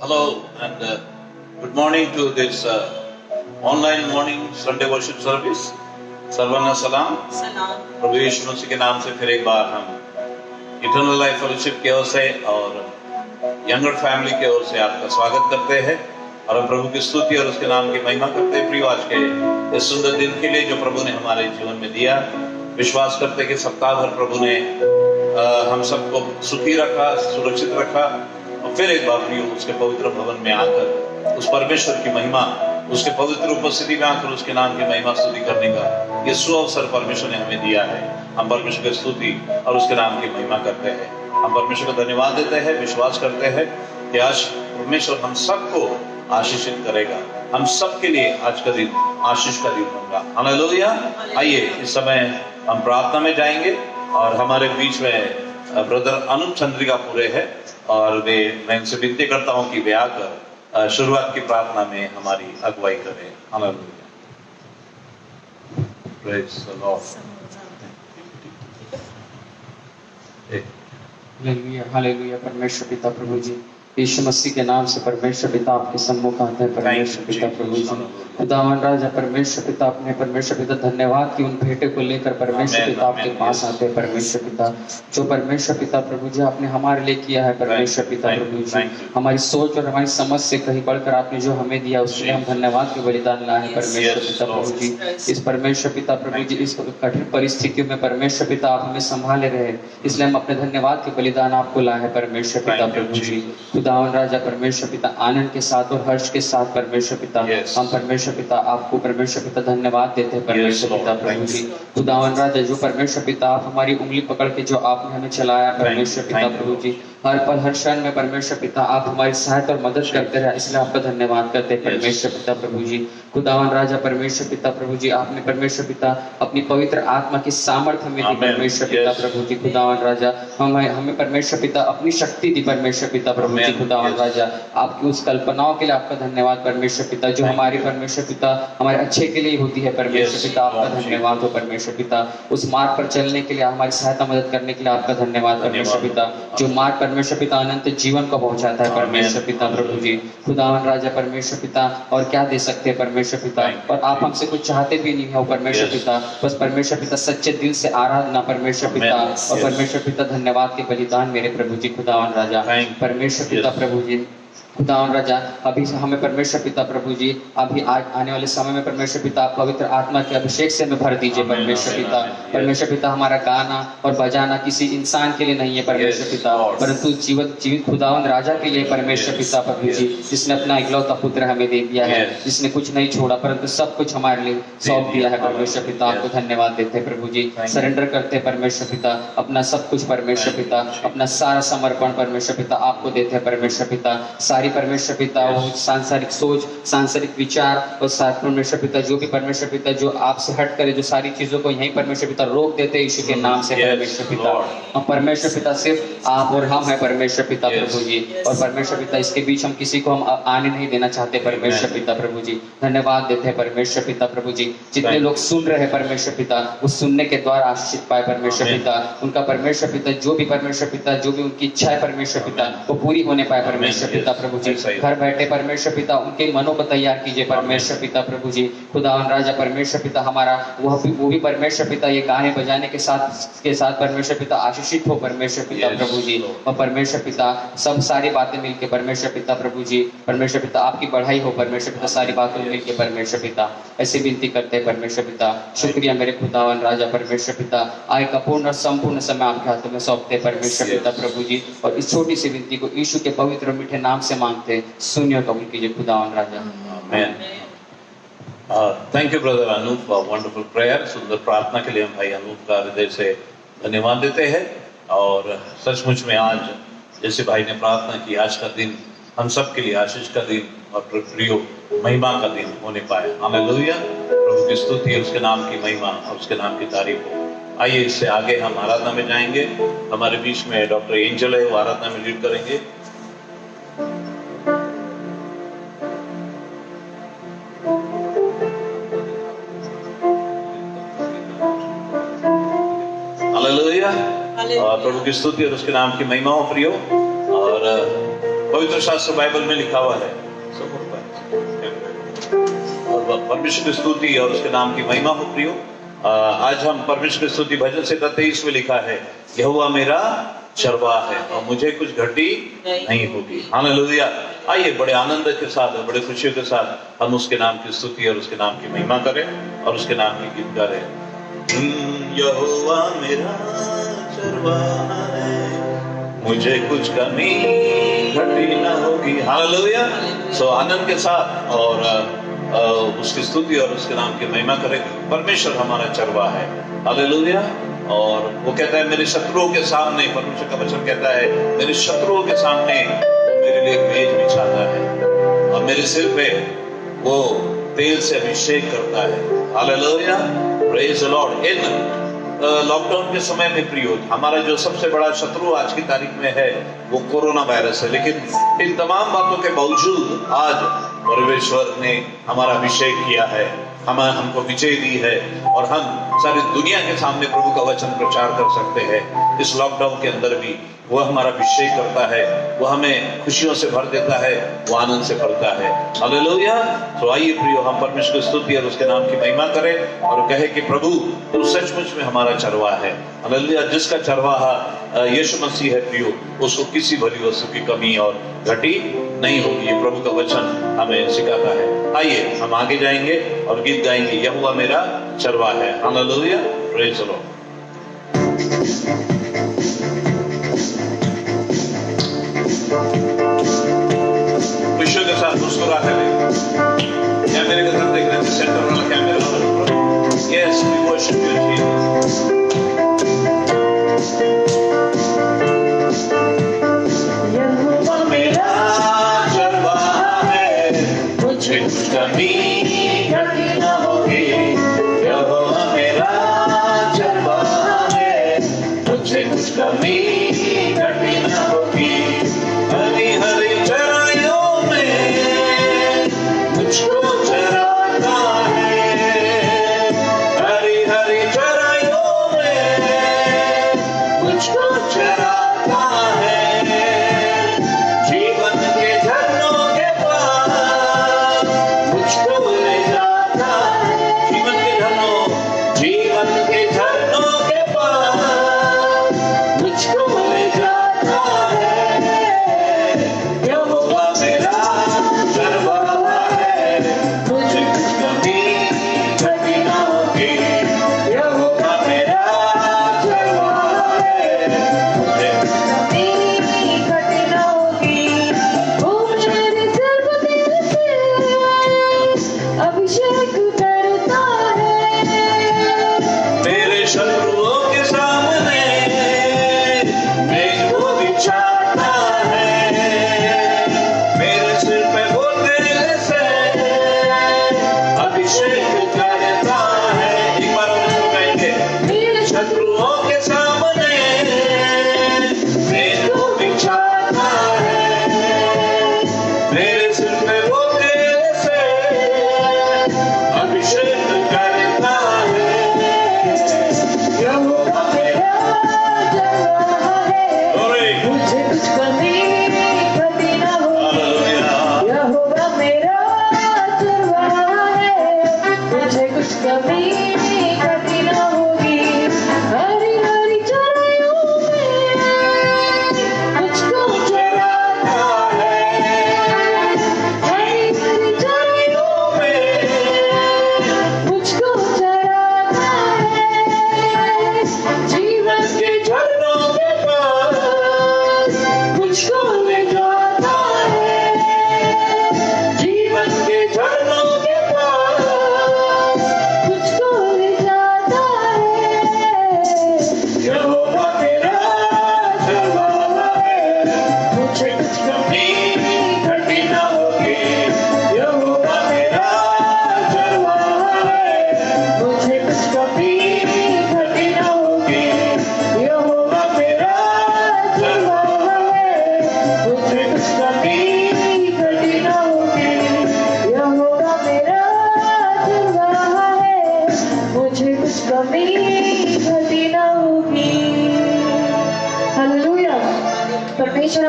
Hello and good morning to this online morning Sunday worship service. सर्वांना सलाम। प्रभु यीशु मसीह के नाम से फिर एक बार हम इटर्नल लाइफ फेलोशिप की ओर से और यंगर फैमिली की ओर से आपका स्वागत करते हैं और हम प्रभु की स्तुति और उसके नाम की महिमा करते हैं। प्रियो, आज के इस सुंदर दिन के लिए जो प्रभु ने हमारे जीवन में दिया, विश्वास करते कि सप्ताह भर प्रभु ने हम सबको सुखी रखा, सुरक्षित रखा और फिर एक बार प्रियो उसके पवित्र भवन में आकर उस परमेश्वर की महिमा, उसके पवित्र उपस्थिति में आकर उसके नाम की महिमा स्तुति करने का ये सुअवसर परमेश्वर ने हमें दिया है। हम परमेश्वर की स्तुति और उसके नाम की महिमा करते हैं। हम परमेश्वर को धन्यवाद देते हैं, विश्वास करते हैं कि आज परमेश्वर हम सबको आशीषित करेगा। हम सबके लिए आज का दिन आशीष का दिन होगा। हालेलुया। आइए इस समय हम प्रार्थना में जाएंगे और हमारे बीच में ब्रदर अनुप चंद्रिका पूरे है और मैं उनसे विनती करता हूं कि वे आकर शुरुआत की प्रार्थना में हमारी अगुवाई करें। Hallelujah. Praise the Lord. Hallelujah, hallelujah. परमेश्वर पिता प्रभु जी, यीशु मसीह के नाम से परमेश्वर पिता आपके सम्मुख आते हैं। परमेश्वर पिता प्रभु जी, खुदावन राजा परमेश्वर पिता, अपने परमेश्वर पिता धन्यवाद की उन भेंटे को लेकर परमेश्वर पिता आपके पास आते हैं। परमेश्वर पिता, जो परमेश्वर पिता प्रभु जी आपने हमारे लिए किया है परमेश्वर पिता प्रभु जी, हमारी सोच और हमारी समझ से कहीं बढ़कर आपने जो हमें दिया उसके लिए हम धन्यवाद के बलिदान लाए हैं परमेश्वर पिता प्रभु जी। इस परमेश्वर पिता प्रभु जी, इस कठिन परिस्थितियों में परमेश्वर पिता आप हमें संभाले रहे, इसलिए हम अपने धन्यवाद के बलिदान आपको लाए हैं परमेश्वर पिता प्रभु जी। खुदावन राजा परमेश्वर पिता, आनंद के साथ और हर्ष के साथ परमेश्वर पिता हम परमेश्वर पिता आपको परमेश्वर पिता धन्यवाद देते हैं परमेश्वर पिता प्रभु जी। खुदावन राजा, जो परमेश्वर पिता आप हमारी उंगली पकड़ के जो आपने हमें चलाया परमेश्वर पिता प्रभु जी, हर पल हर क्षण में परमेश्वर पिता आप हमारी सहायता और मदद करते रहे, इसलिए आपका धन्यवाद करते हैं परमेश्वर पिता प्रभु जी। खुदावन राजा परमेश्वर पिता प्रभु जी, आपने परमेश्वर पिता अपनी पवित्र आत्मा की सामर्थ्य में दी परमेश्वर पिता प्रभु जी। खुदावन राजा हमें परमेश्वर पिता अपनी शक्ति दी परमेश्वर पिता प्रभु जी। खुदावन राजा, आपकी उस कल्पनाओं के लिए आपका धन्यवाद परमेश्वर पिता, जो हमारी परमेश्वर पिता हमारे अच्छे के लिए होती है परमेश्वर पिता, आपका धन्यवाद हो परमेश्वर पिता। उस मार्ग पर चलने के लिए, हमारी सहायता मदद करने के लिए आपका धन्यवाद परमेश्वर पिता, जो मार्ग परमेश्वर पिता अनंत जीवन को पहुंचाता है परमेश्वर पिता प्रभु जी। खुदावन राजा परमेश्वर पिता, और क्या दे सकते हैं परमेश्वर पिता, और आप हमसे कुछ चाहते भी नहीं हो परमेश्वर पिता, बस परमेश्वर पिता सच्चे दिल से आराधना परमेश्वर पिता और परमेश्वर पिता धन्यवाद के बलिदान मेरे प्रभु जी। खुदावन राजा परमेश्वर पिता प्रभु जी, खुदावन राजा अभी हमें परमेश्वर पिता प्रभु जी, अभी आने वाले समय में परमेश्वर पिता पवित्र आत्मा के अभिषेक से हमें भर दीजिए परमेश्वर पिता। परमेश्वर पिता, हमारा गाना और बजाना किसी इंसान के लिए नहीं है परमेश्वर पिता, परंतु जीवित खुदावन राजा के लिए परमेश्वर पिता प्रभु जी, जिसने अपना इकलौता पुत्र हमें दे दिया है, जिसने कुछ नहीं छोड़ा परंतु सब कुछ हमारे लिए सौंप दिया है परमेश्वर पिता। आपको धन्यवाद देते हैं प्रभु जी, सरेंडर करते हैं परमेश्वर पिता अपना सब कुछ परमेश्वर पिता, अपना सारा समर्पण परमेश्वर पिता आपको देते हैं परमेश्वर पिता। सारी परमेश्वर पिता वो सांसारिक सोच, सांसारिक विचार और साथ परमेश्वर पिता जो भी परमेश्वर पिता जो आपसे हट करे, जो सारी चीजों को यहीं परमेश्वर पिता रोक देते हैं यीशु के नाम से परमेश्वर पिता। हम परमेश्वर पिता सिर्फ आप और हम है परमेश्वर पिता प्रभु जी, और परमेश्वर पिता इसके बीच हम किसी को हम आने नहीं देना चाहते परमेश्वर पिता प्रभु जी। धन्यवाद देते हैं परमेश्वर पिता प्रभु जी, जितने लोग सुन रहे हैं परमेश्वर पिता, उस सुनने के द्वारा आशीषित पाए परमेश्वर पिता, उनका परमेश्वर पिता जो भी परमेश्वर पिता जो भी उनकी इच्छा है परमेश्वर पिता वो पूरी होने पाए परमेश्वर पिता प्रभु जी। घर बैठे परमेश्वर पिता उनके मनों को तैयार कीजिए परमेश्वर पिता प्रभु जी। खुदावन राजा परमेश्वर पिता, हमारा वो भी परमेश्वर पिता ये गाने बजाने के साथ परमेश्वर पिता आशीषित हो परमेश्वर पिता प्रभु जी। और परमेश्वर पिता सब सारी बातें मिलके परमेश्वर पिता प्रभु जी, परमेश्वर पिता आपकी बढ़ाई हो परमेश्वर पिता, सारी बातों में मिलके परमेश्वर पिता ऐसे विनती करते हैं परमेश्वर पिता। शुक्रिया मेरे खुदावन राजा परमेश्वर पिता, आय का पूर्ण और संपूर्ण समय आपके हाथों में सौंपते परमेश्वर पिता प्रभु जी, और इस छोटी सी विनती को यीशु के पवित्र और मीठे नाम से मांगते, सुनिए कबूल कीजिए खुदावन राजा। आमीन। Thank you brother Anoop for wonderful prayer. सुंदर प्रार्थना के लिए हम भाई अनूप का हृदय से धन्यवाद देते हैं। और सचमुच में आज जैसे भाई ने प्रार्थना की, आज का दिन हम सब के लिए आशीष का दिन और प्रियो महिमा का दिन होने पाए। हालेलुया। प्रभु की स्तुति, उसके नाम की महिमा और उसके नाम की तारीफ हो। आइए इससे आगे हम आराधना में जाएंगे। हमारे बीच में डॉक्टर एंजल है, वो आराधना में लीड करेंगे। हालेलुया। और प्रभु की स्तुति और उसके नाम की महिमा हो प्रियो। और पवित्र शास्त्र बाइबल में लिखा हुआ है। और परमेश्वर की स्तुति और उसके नाम की महिमा हो प्रियो। आज हम परमेश्वर की स्तुति भजन से 23 में लिखा है, यहोवा मेरा चरवाहा है और मुझे कुछ घटी नहीं होगी। हालेलुया। आइए बड़े आनंद के साथ और बड़े खुशियों के साथ हम उसके नाम की स्तुति और उसके नाम की महिमा करें और उसके नाम की गीत गाएं। यहोवा मेरा चरवाहा है, मुझे कुछ कमी घटी न होगी। हालेलुया। सो आनंद के साथ और उसकी स्तुति और उसके नाम की महिमा करेंगे। परमेश्वर हमारा चरवाहा है। हालेलुया। और वो कहता है मेरे शत्रुओं के सामने, परमेश्वर का वचन कहता है मेरे शत्रुओं के सामने वो मेरे लिए एक मेज बिछाता है और मेरे सिर पे वो तेल से अभिषेक करता है। Hallelujah. Praise the Lord. In lockdown के समय में प्रियो, हमारा जो सबसे बड़ा शत्रु आज की तारीख में है वो कोरोना वायरस है, लेकिन इन तमाम बातों के बावजूद आज परमेश्वर ने हमारा अभिषेक किया है, हमको विजय दी है और हम सारी दुनिया के सामने प्रभु का वचन प्रचार कर सकते हैं। इस लॉकडाउन के अंदर भी वो हमारा अभिषेक करता है, वो हमें खुशियों से भर देता है, वो आनंद से भरता है। हालेलुया। तो आइए प्रियो हम परमेश्वर की स्तुति और उसके नाम की महिमा करें और कहे कि प्रभु तू सचमुच में हमारा चरवाहा है। हालेलुया। जिसका चरवाहा यीशु मसीह है प्रियो, उसको किसी भली वस्तु की कमी और घटी नहीं होगी। ये प्रभु का वचन हमें सिखाता है। आइए हम आगे जाएंगे और गीत गाएंगे, यहोवा मेरा चरवाहा है। हालेलुया। Praise the Lord. खुशियों के साथ मुस्कुराते हुए क्या मेरे तरफ देख रहे थे? सेंटर वाला camera. Yes, we worship you Jesus. यहोवा मेरा चरवाहा है, मुझे कुछ कमी घटी न होगी। यहोवा मेरा चरवाहा है, मुझे कुछ कमी घटी न होगी। हरी हरी चराइयों में मुझको चराता है,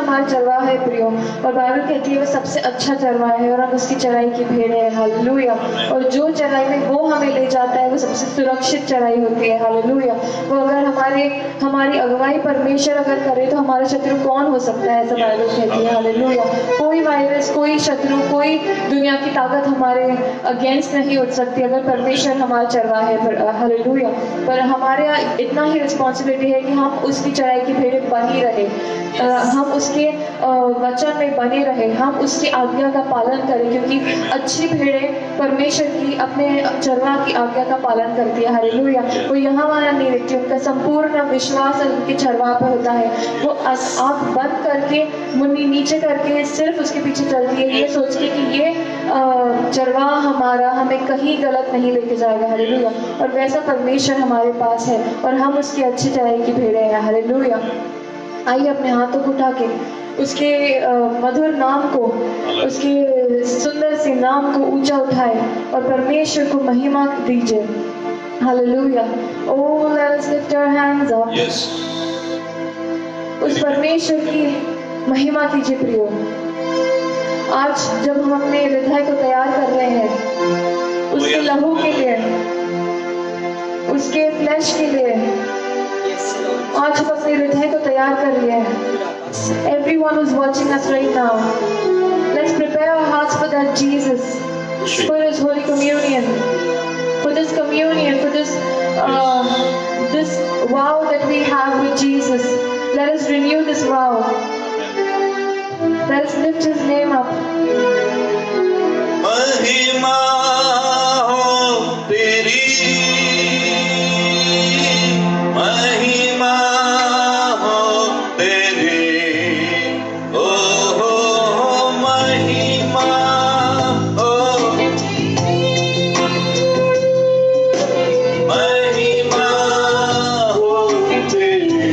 हमारा चरवाहा है प्रियो, और बाइबल कहती है वो सबसे अच्छा चरवाहा है और हम उसकी चराई की भेड़ है। हालेलुया। और जो चराई में वो हमें ले जाता है वो सबसे सुरक्षित चराई होती है। हालेलुया। वो अगर हमारी अगुवाई परमेश्वर अगर करे तो हमारा शत्रु कौन हो सकता है, ऐसा बाइबल कहती है। हालेलुया। कोई वायरस, कोई शत्रु, कोई दुनिया की ताकत हमारे अगेंस्ट नहीं उठ सकती अगर परमेश्वर हमारा चरवाहा है। हालेलुया। पर हमारे इतना ही रिस्पॉन्सिबिलिटी है कि हम उसकी चराई की भेड़ें बनी रहे, हम उसके वचन में बने रहे, हम उसकी आज्ञा का पालन करें, क्योंकि अच्छी भेड़ें परमेश्वर की अपने चरवाहा की आज्ञा का पालन करती है। हालेलुया। वो यहाँ वहाँ नहीं रहती, उनका संपूर्ण विश्वास उनके चरवाहा पर होता है। वो आँख बंद करके, मुन्नी नीचे करके सिर्फ उसके पीछे चलती है, ये सोच के कि ये चरवाहा हमारा हमें कहीं गलत नहीं लेके जाएगा। हालेलुया। और वैसा परमेश्वर हमारे पास है और हम उसकी अच्छी चराई की भेड़ें हैं। हालेलुया। आइए अपने हाथों को उठा के उसके मधुर नाम को, उसके सुंदर से नाम को ऊंचा उठाए और परमेश्वर को महिमा दीजिए। Hallelujah. Oh, let us lift our hands up. Yes. उस परमेश्वर की महिमा कीजिए प्रियो। आज जब हम अपने हृदय को तैयार कर रहे हैं उसके लहू के लिए, उसके फ्लैश के लिए, आज हम अपने हृदय को तैयार कर रहे हैं। Everyone who's watching us right now, let's prepare our hearts for that Jesus, for His Holy Communion, for this communion, for this this vow that we have with Jesus. Let us renew this vow. Let us lift His name up. महिमा हो तेरी, महिमा हो तेरी, ओ हो महिमा हो, महिमा हो तेरी,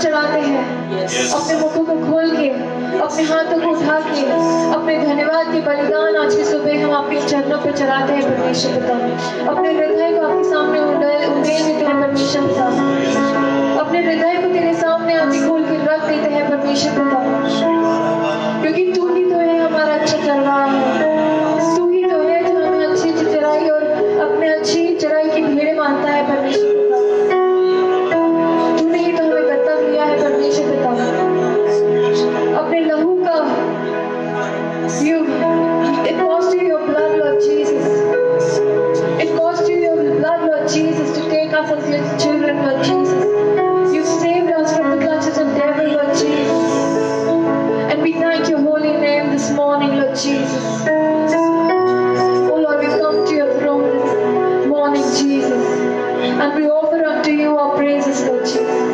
चढ़ाते हैं, अपने मुखों को खोल के, अपने हाथों को उठा के, अपने धन्यवाद के बलिदान आज की सुबह हम आपके चरणों पे चढ़ाते हैं परमेश्वर पिता। अपने हृदय को आपके सामने उंडेल देते हैं परमेश्वर पिता। अपने हृदय को तेरे सामने आके खोल के रख देते हैं परमेश्वर पिता, क्योंकि तू ही तो है हमारा अच्छा चरवाहा है। तू ही तो है जो हमें अच्छी अच्छी चराई और अपने अच्छी चराई की भेड़ें मानता है परमेश्वर पिता। तूने ही तो हमें दत्तक लिया है परमेश्वर पिता, अपने लहू का it cost you your blood, Lord Jesus. It cost you your blood, Lord Jesus, to take us as your children, Lord Jesus. You saved us from the clutches of devil, Lord Jesus. And we thank your holy name this morning, Lord Jesus. Oh Lord, we come to your throne this morning, Jesus, and we offer unto you our praises, Lord Jesus.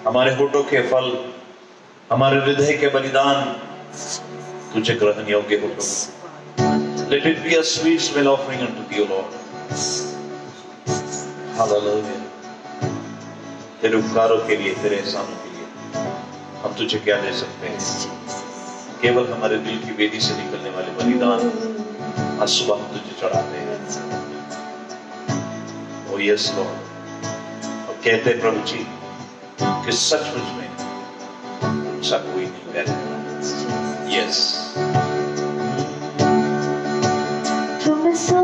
हमारे होठों के फल हमारे हृदय के बलिदान तुझे ग्रहण योग्य हो प्रभु। Let it be a sweet smell offering unto thee, O Lord. Hallelujah. तेरे उपकारों के लिए, तेरे एहसानों के लिए हम तुझे क्या दे सकते हैं? केवल हमारे दिल की वेदी से निकलने वाले बलिदान आज सुबह हम तुझे चढ़ाते हैं। ओ यस लॉर्ड। और कहते हैं प्रभु जी कि सचमुच में ऐसा कोई नहीं है। यस तुम सा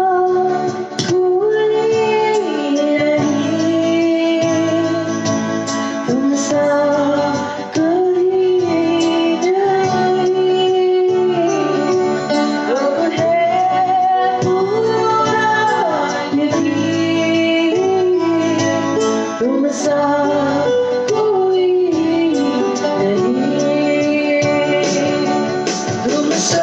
कोई नहीं, तुम सा कोई नहीं, अब है पूरा यकीन, तुम सा कोई नहीं, तुम सा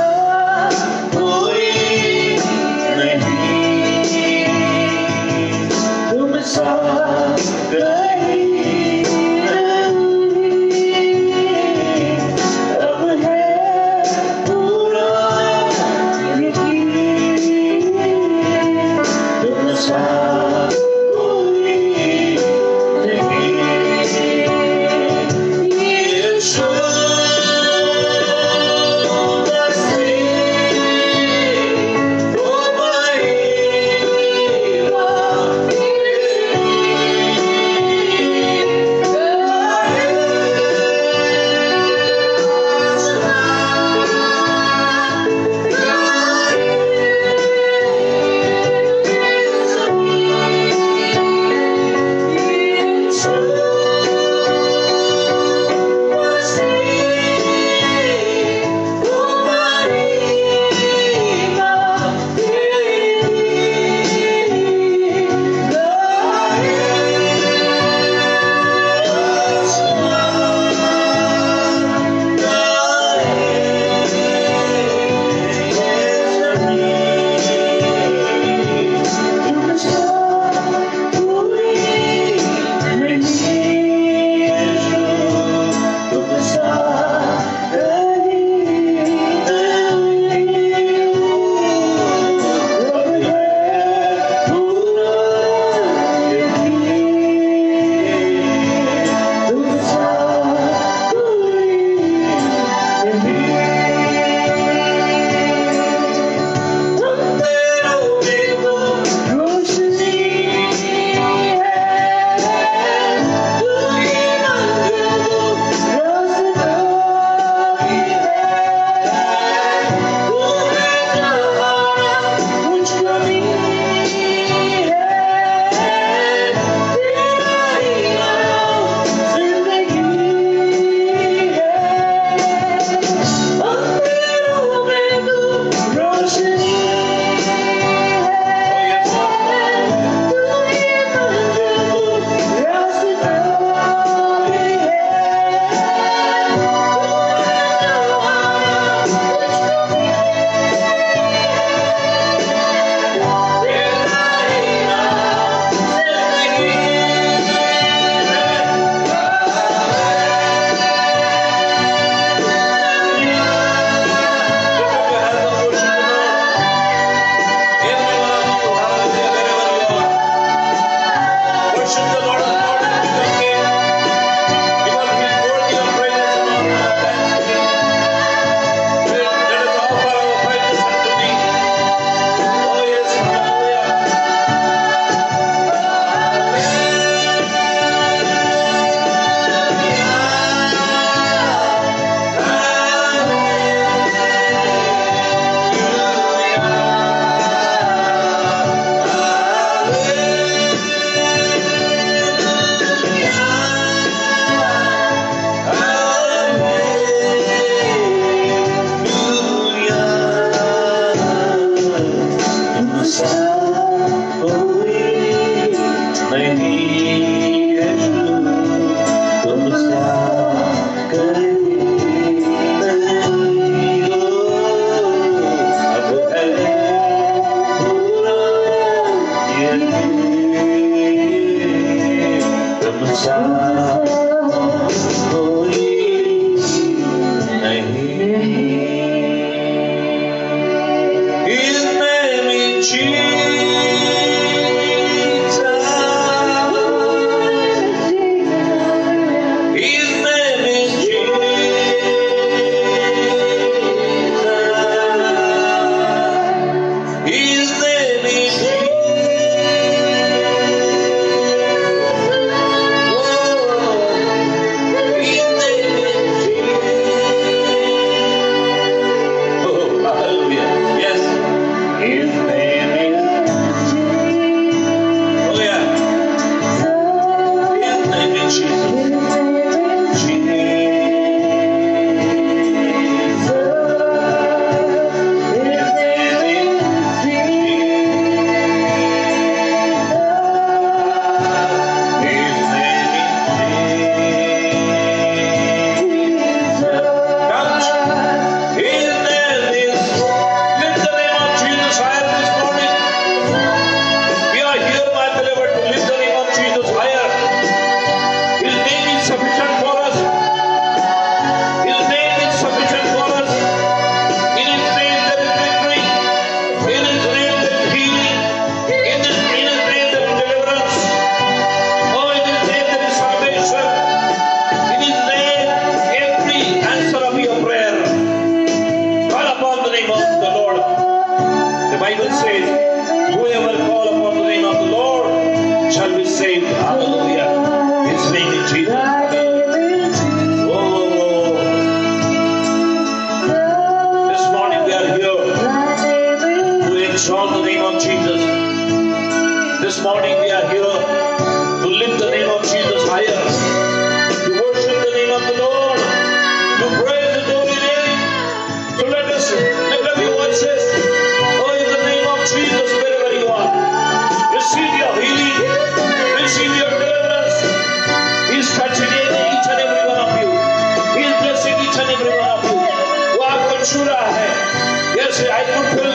से I could feel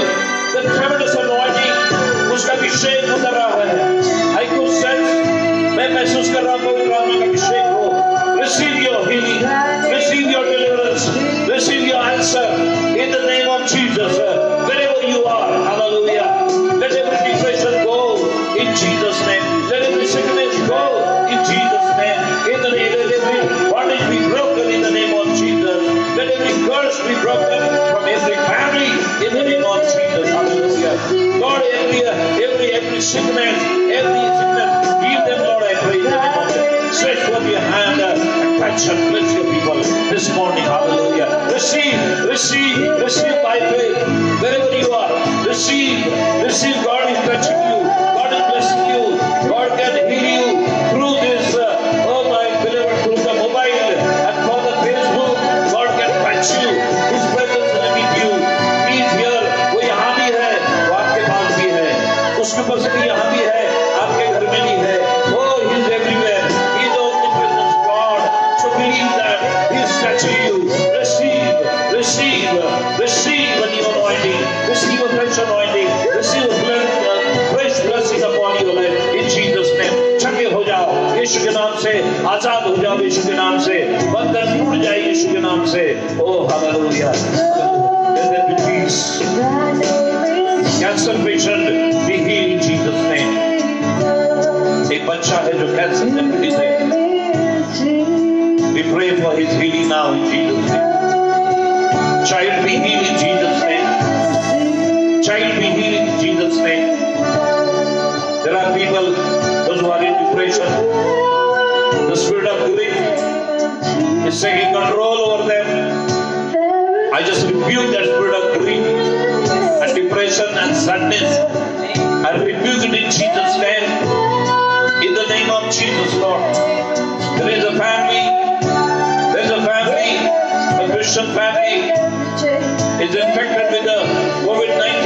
the tremendous anointing, उसका अभिषेक उतर रहा है। I could sense, मैं महसूस कर रहा हूँ पवित्र आत्मा का अभिषेक को। Receive your healing, receive your deliverance, receive your answer in the name of Jesus. Wherever you are, hallelujah. Let every depression go in Jesus' name. Let every sickness go in Jesus' name. In the name, let every bondage be broken in the name of Jesus. Let every curse be broken from every family in the name of Jesus. Hallelujah. God, every sickness, heal them, Lord, I pray in the name of Jesus. Stretch forth your hand and touch and bless your people this morning. Hallelujah. Receive by faith. Wherever you are, receive. God is touching you. God is blessing you. God can heal you through this, oh my beloved, through the mobile and for the Facebook. God can touch you. His presence is with you. He is here. वो यहाँ भी है, वो आपके पास भी है, उसके उपस्थिति यहाँ भी है, आपके घर में भी है। Oh, He is everywhere. He is the omnipresent God. So believe that He is touching you. Receive a new anointing. Receive a fresh anointing. Receive a fresh blessing upon your life in Jesus' name. चंगे हो जाओ यीशु के नाम से, आजाद हो जाओ यीशु के नाम से, बंधन टूट जाए यीशु के नाम से। Oh, hallelujah. Let there be peace. Cancer patient be healed in Jesus' name. एक बच्चा है जो कैंसर से पीड़ित है। We pray for his healing now in Jesus' name. Child be healed in Jesus' name. Child be healed in Jesus' name. There are people, those who are in depression. The spirit of grief is taking control over them. I just rebuke that spirit of grief and depression and sadness. I rebuke it in Jesus' name. In the name of Jesus, Lord. There is a family, a Christian family is infected with the COVID-19.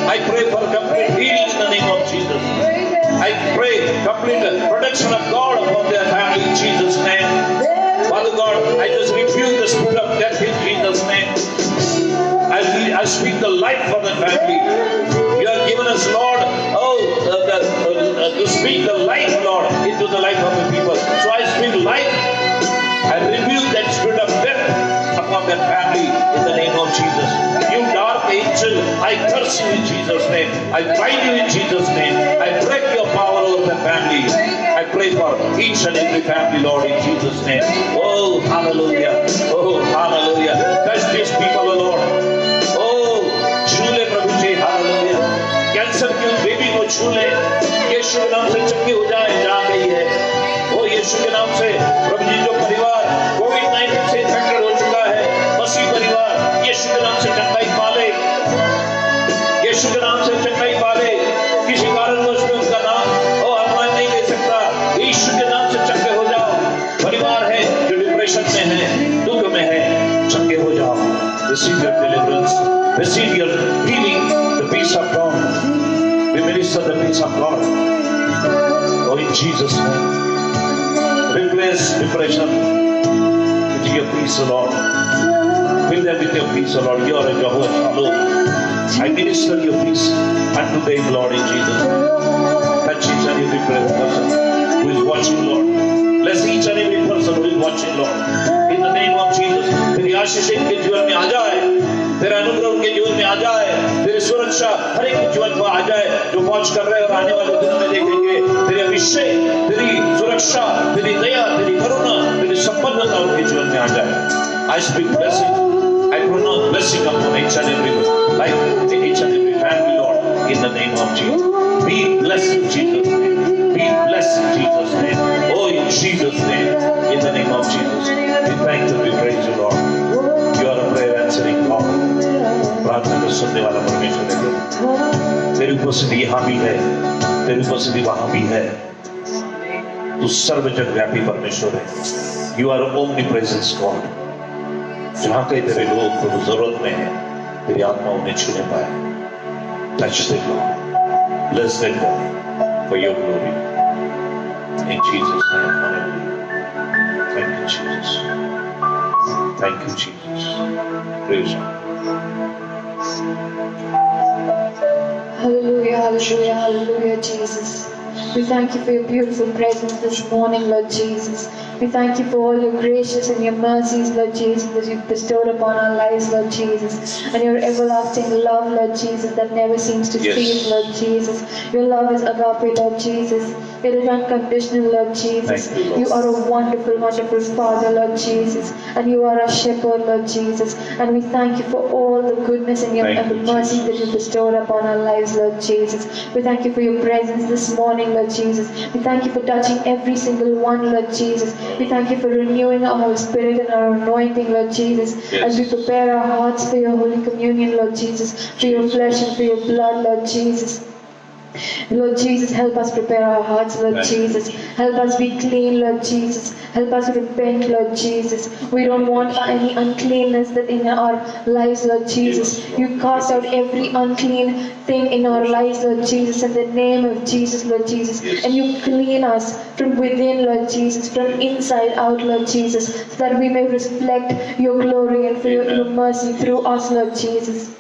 I pray for complete healing in the name of Jesus. I pray complete protection of God upon their family in Jesus' name. Father God, I just rebuke the spirit of death in Jesus' name. I speak the life for the family. You have given us, Lord, to speak the life, Lord, into the life of the people. So I speak life. I rebuke that spirit of death upon that family in the name of Jesus. You dark angel, I curse you in Jesus' name. I bind you in Jesus' name. I break your power over the family. I pray for each and every family, Lord, in Jesus' name. Oh, hallelujah. Oh, hallelujah. Touch these people, Lord. Oh, छूले प्रभु जी, hallelujah. Cancer के उस baby को छूले, यीशु के नाम से चंगी हो जाए, जहाँ गई है। ओ यीशु के नाम से प्रभु जी, जो परिवार कोविड-19 से इन्फेक्टेड हो चुका है, मसीह परिवार यीशु के नाम से चंगाई पाले, यीशु के नाम से चंगाई पाले। किसी कारणवश में उनका नाम अनुमान नहीं ले सकता, यीशु के नाम से चंगे हो जाओ। परिवार है जो डिप्रेशन में है, दुख में है, चंगे हो जाओ। Receive your deliverance, receive your healing, the peace of God. We minister the peace of God. Oh, in Jesus' name. Replace depression with your peace, O Lord. Fill them with your peace, O Lord. You are a Jehovah Shalom. I minister your peace unto them, Lord, in Jesus' name. Touch each and every person who is watching, Lord. Bless each and every person who is watching, Lord. In the name of Jesus. तेरी आशीष इनके जीवन में आ जाए, तेरा अनुग्रह उनके जीवन में आ जाए, तेरी सुरक्षा हर एक के जीवन में आ जाए, जो वॉच कर रहे हैं और आने वाले दिनों में देखेंगे। तेरे अभिषेक, तेरी सुरक्षा, तेरी दया, तेरी करुणा, तेरी संपन्नता उनके जीवन में आ जाए। I speak blessing. I pronounce blessing upon each and every life, each and every family, Lord, in the name of Jesus. Be blessed in Jesus' name. Be blessed in Jesus' name. Oh, in Jesus' name. In the name of Jesus. We thank you, we praise you, Lord. You are a prayer answering God. प्रार्थना को सुनने वाला परमेश्वर है। तेरी उपस्थिति यहाँ भी है, तेरी उपस्थिति वहाँ भी है। तू सर्वजग व्यापी परमेश्वर है। You are omnipresent God. जहाँ कई तेरे लोग प्रभु जरूरत में हैं, तेरी आत्मा उन्हें छूने पाए। Touch them, Lord. Bless them, God, for your glory. In Jesus' name, hallelujah. Thank you, Jesus. Thank you, Jesus. Praise God. Hallelujah, hallelujah, Jesus. We thank you for your beautiful presence this morning, Lord Jesus. We thank you for all your gracious and your mercies, Lord Jesus, that you've bestowed upon our lives, Lord Jesus. And your everlasting love, Lord Jesus, that never seems to Yes. cease, Lord Jesus. Your love is agape, Lord Jesus. It is unconditional, Lord Jesus. Thank you, Lord. You are a wonderful, wonderful Father, Lord Jesus. And you are a shepherd, Lord Jesus. And we thank you for all the goodness and, Thank the you, mercy that you bestowed upon our lives, Lord Jesus. We thank you for your presence this morning, Lord Jesus. We thank you for touching every single one, Lord Jesus. We thank you for renewing our spirit and our anointing, Lord Jesus, Yes. as we prepare our hearts for your Holy Communion, Lord Jesus, for your flesh and for your blood, Lord Jesus. Lord Jesus, help us prepare our hearts, Lord Thank you, Jesus. Help us be clean, Lord Jesus. Help us repent, Lord Jesus. We don't want any uncleanness that in our lives, Lord Jesus. You cast out every unclean thing in our lives, Lord Jesus, in the name of Jesus, Lord Jesus. Yes. And you clean us from within, Lord Jesus, from inside out, Lord Jesus, so that we may reflect your glory and for your mercy through us, Lord Jesus.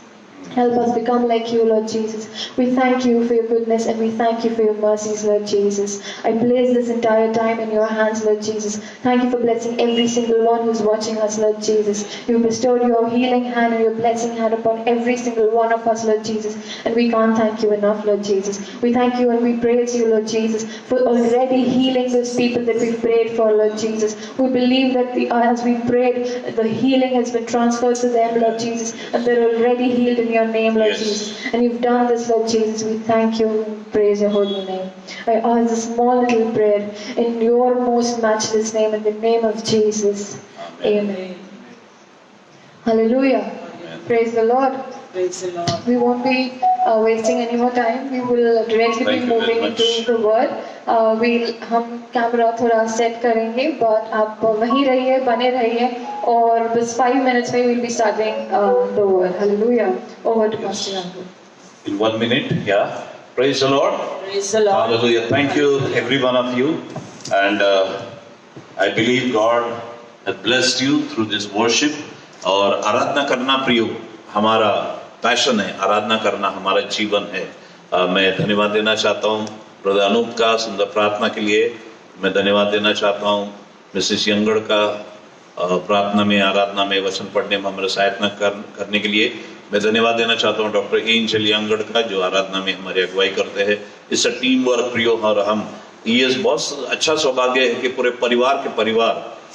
Help us become like you, Lord Jesus. We thank you for your goodness and we thank you for your mercies, Lord Jesus. I place this entire time in your hands, Lord Jesus. Thank you for blessing every single one who's watching us, Lord Jesus. You bestowed your healing hand and your blessing hand upon every single one of us, Lord Jesus. And we can't thank you enough, Lord Jesus. We thank you and we praise you, Lord Jesus, for already healing those people that we've prayed for, Lord Jesus. We believe that as we prayed, the healing has been transferred to them, Lord Jesus, and they're already healed in your name, Lord Yes. Jesus. And you've done this, Lord Jesus. We thank you and praise your holy name. I ask this small little prayer in your most matchless name, in the name of Jesus. Amen. Hallelujah. Amen. Praise the Lord. Praise the Lord. We won't be wasting any more time. We will directly Thank be you very moving much. into the word. हम camera थोड़ा set करेंगे, but आप वहीं रहिए, बने रहिए, और बस 5 minutes में we'll be starting the word. Hallelujah. Over to Pastor Yanku. In 1 minute, yeah. Praise the Lord. Praise the Lord. Hallelujah. Thank you, every one of you. And I believe God has blessed you through this worship. और आराधना करना प्रियो हमारा passion है, आराधना करना हमारा जीवन है। मैं धन्यवाद देना चाहता हूँ ब्रदर अनूप का सुंदर प्रार्थना के लिए। मैं धन्यवाद देना चाहता हूँ मिसेस यंगड़ का प्रार्थना में, आराधना में, वचन पढ़ने में हमारे सहायता करने के लिए। मैं धन्यवाद देना चाहता हूँ डॉक्टर एंजल यंगड़ का, जो आराधना में हमारी अगुवाई करते हैं। इस टीम वर्क प्रियो, और हम ये बहुत अच्छा सौभाग्य है कि पूरे परिवार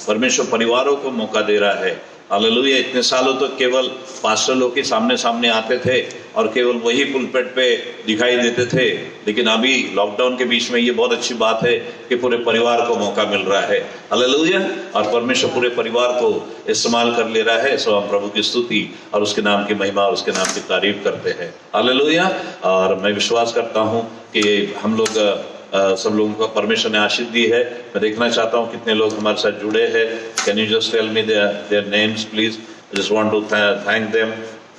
परमेश्वर परिवारों को मौका दे रहा है। हालेलुया। इतने सालों तो केवल पास्टर लोग के सामने आते थे और केवल वही पुलपेट पे दिखाई देते थे, लेकिन अभी लॉकडाउन के बीच में ये बहुत अच्छी बात है कि पूरे परिवार को मौका मिल रहा है। हालेलुया। और परमेश्वर पूरे परिवार को इस्तेमाल कर ले रहा है। सो हम प्रभु की स्तुति और उसके नाम की महिमा और उसके नाम की तारीफ करते हैं। हालेलुया। और मैं विश्वास करता हूँ कि हम लोग सब लोगों को परमेश्वर ने आशीष दी है। मैं देखना चाहता हूँ कितने लोग हमारे साथ जुड़े हैं। Can you just tell me their names please? I just want to thank them.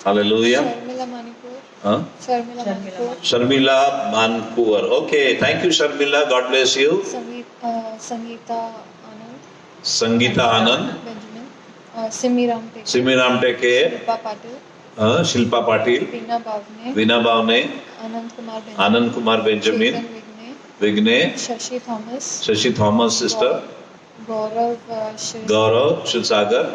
Hallelujah. Sharmila Manikpur. हाँ, Sharmila Manikpur. Sharmila Mankuvar. Okay, thank you Sharmila, God bless you. Sangeeta Anand. Sangeeta Anand. Benjamin. Simiram Teke. Shilpa Patil. Shilpa Patil. Veena Bawane. Anand Kumar Benjamin. Vighne. Shashi Thomas sister. Gaurav Shivsagar.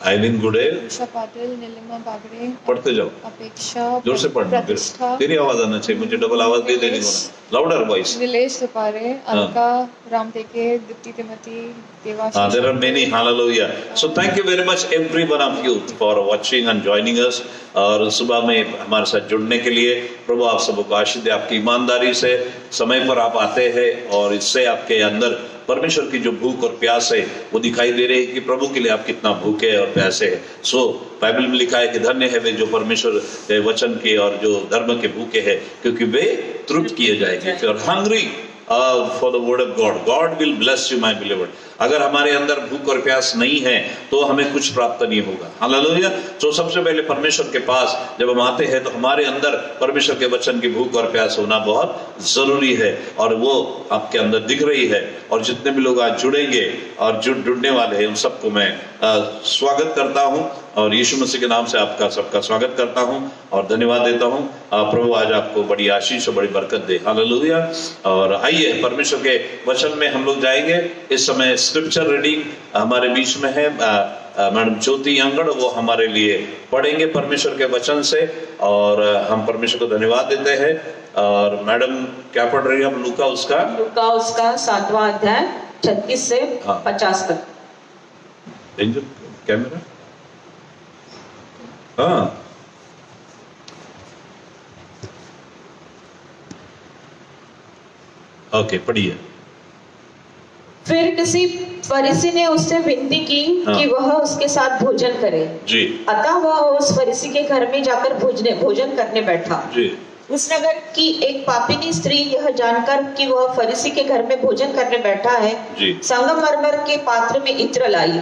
Ivin Gude. Usha Patil, Nilima Bagde, पढ़ते जाओ, अपेक्षा, जोर से पढ़ना, प्रतिष्ठा, तेरी आवाज आना चाहिए, मुझे डबल आवाज दे देनी होना, लाउडर वॉइस। नीलेश सुपारे, अलका, राम टेके, Deepti तिमती, Debashish. There are many, hallelujah. So thank you very much every one of you for watching and joining us. और सुबह में हमारे साथ जुड़ने के लिए प्रभु आप सबको आशीष दे। आपकी ईमानदारी से समय पर आप आते हैं और इससे आपके अंदर परमेश्वर की जो भूख और प्यास है वो दिखाई दे रही है कि प्रभु के लिए आप कितना भूखे और प्यासे हैं। सो बाइबल में लिखा है कि धन्य है वे जो परमेश्वर के वचन के और जो धर्म के भूखे हैं, क्योंकि वे तृप्त किए जाएंगे। और hungry for the word of God. God will bless you, my beloved. अगर हमारे अंदर भूख और प्यास नहीं है तो हमें कुछ प्राप्त नहीं होगा। हालेलुया। तो सबसे पहले परमेश्वर के पास जब हम आते हैं तो हमारे अंदर परमेश्वर के वचन की भूख और प्यास होना बहुत जरूरी है, और वो आपके अंदर दिख रही है। और जितने भी लोग आज जुड़ेंगे और जुड़ने वाले हैं उन सबको मैं स्वागत करता हूं, और यीशु मसीह के नाम से आपका सबका स्वागत करता हूं और धन्यवाद देता हूं। प्रभु आज आपको बड़ी आशीष और बड़ी बरकत दे। हालेलुया। और आइए परमेश्वर के वचन में हम लोग जाएंगे। इस समय स्क्रिप्चर रीडिंग हमारे बीच में है, मैडम ज्योति अंगड़ वो हमारे लिए पढ़ेंगे परमेश्वर के वचन से, और हम परमेश्वर को धन्यवाद देते हैं। और मैडम क्या पढ़ रही है? हम लूका उसका 7वां अध्याय 36 से 50 तक। कैमरा हाँ ओके, पढ़िए। फिर किसी फरीसी ने उससे विनती की कि वह उसके साथ भोजन करे जी। अतः वह उस फरीसी के घर में जाकर भोजन करने बैठा जी। उस नगर की एक पापिनी स्त्री यह जानकर कि वह फरीसी के घर में भोजन करने बैठा है संगमरमर के पात्र में इत्र लाई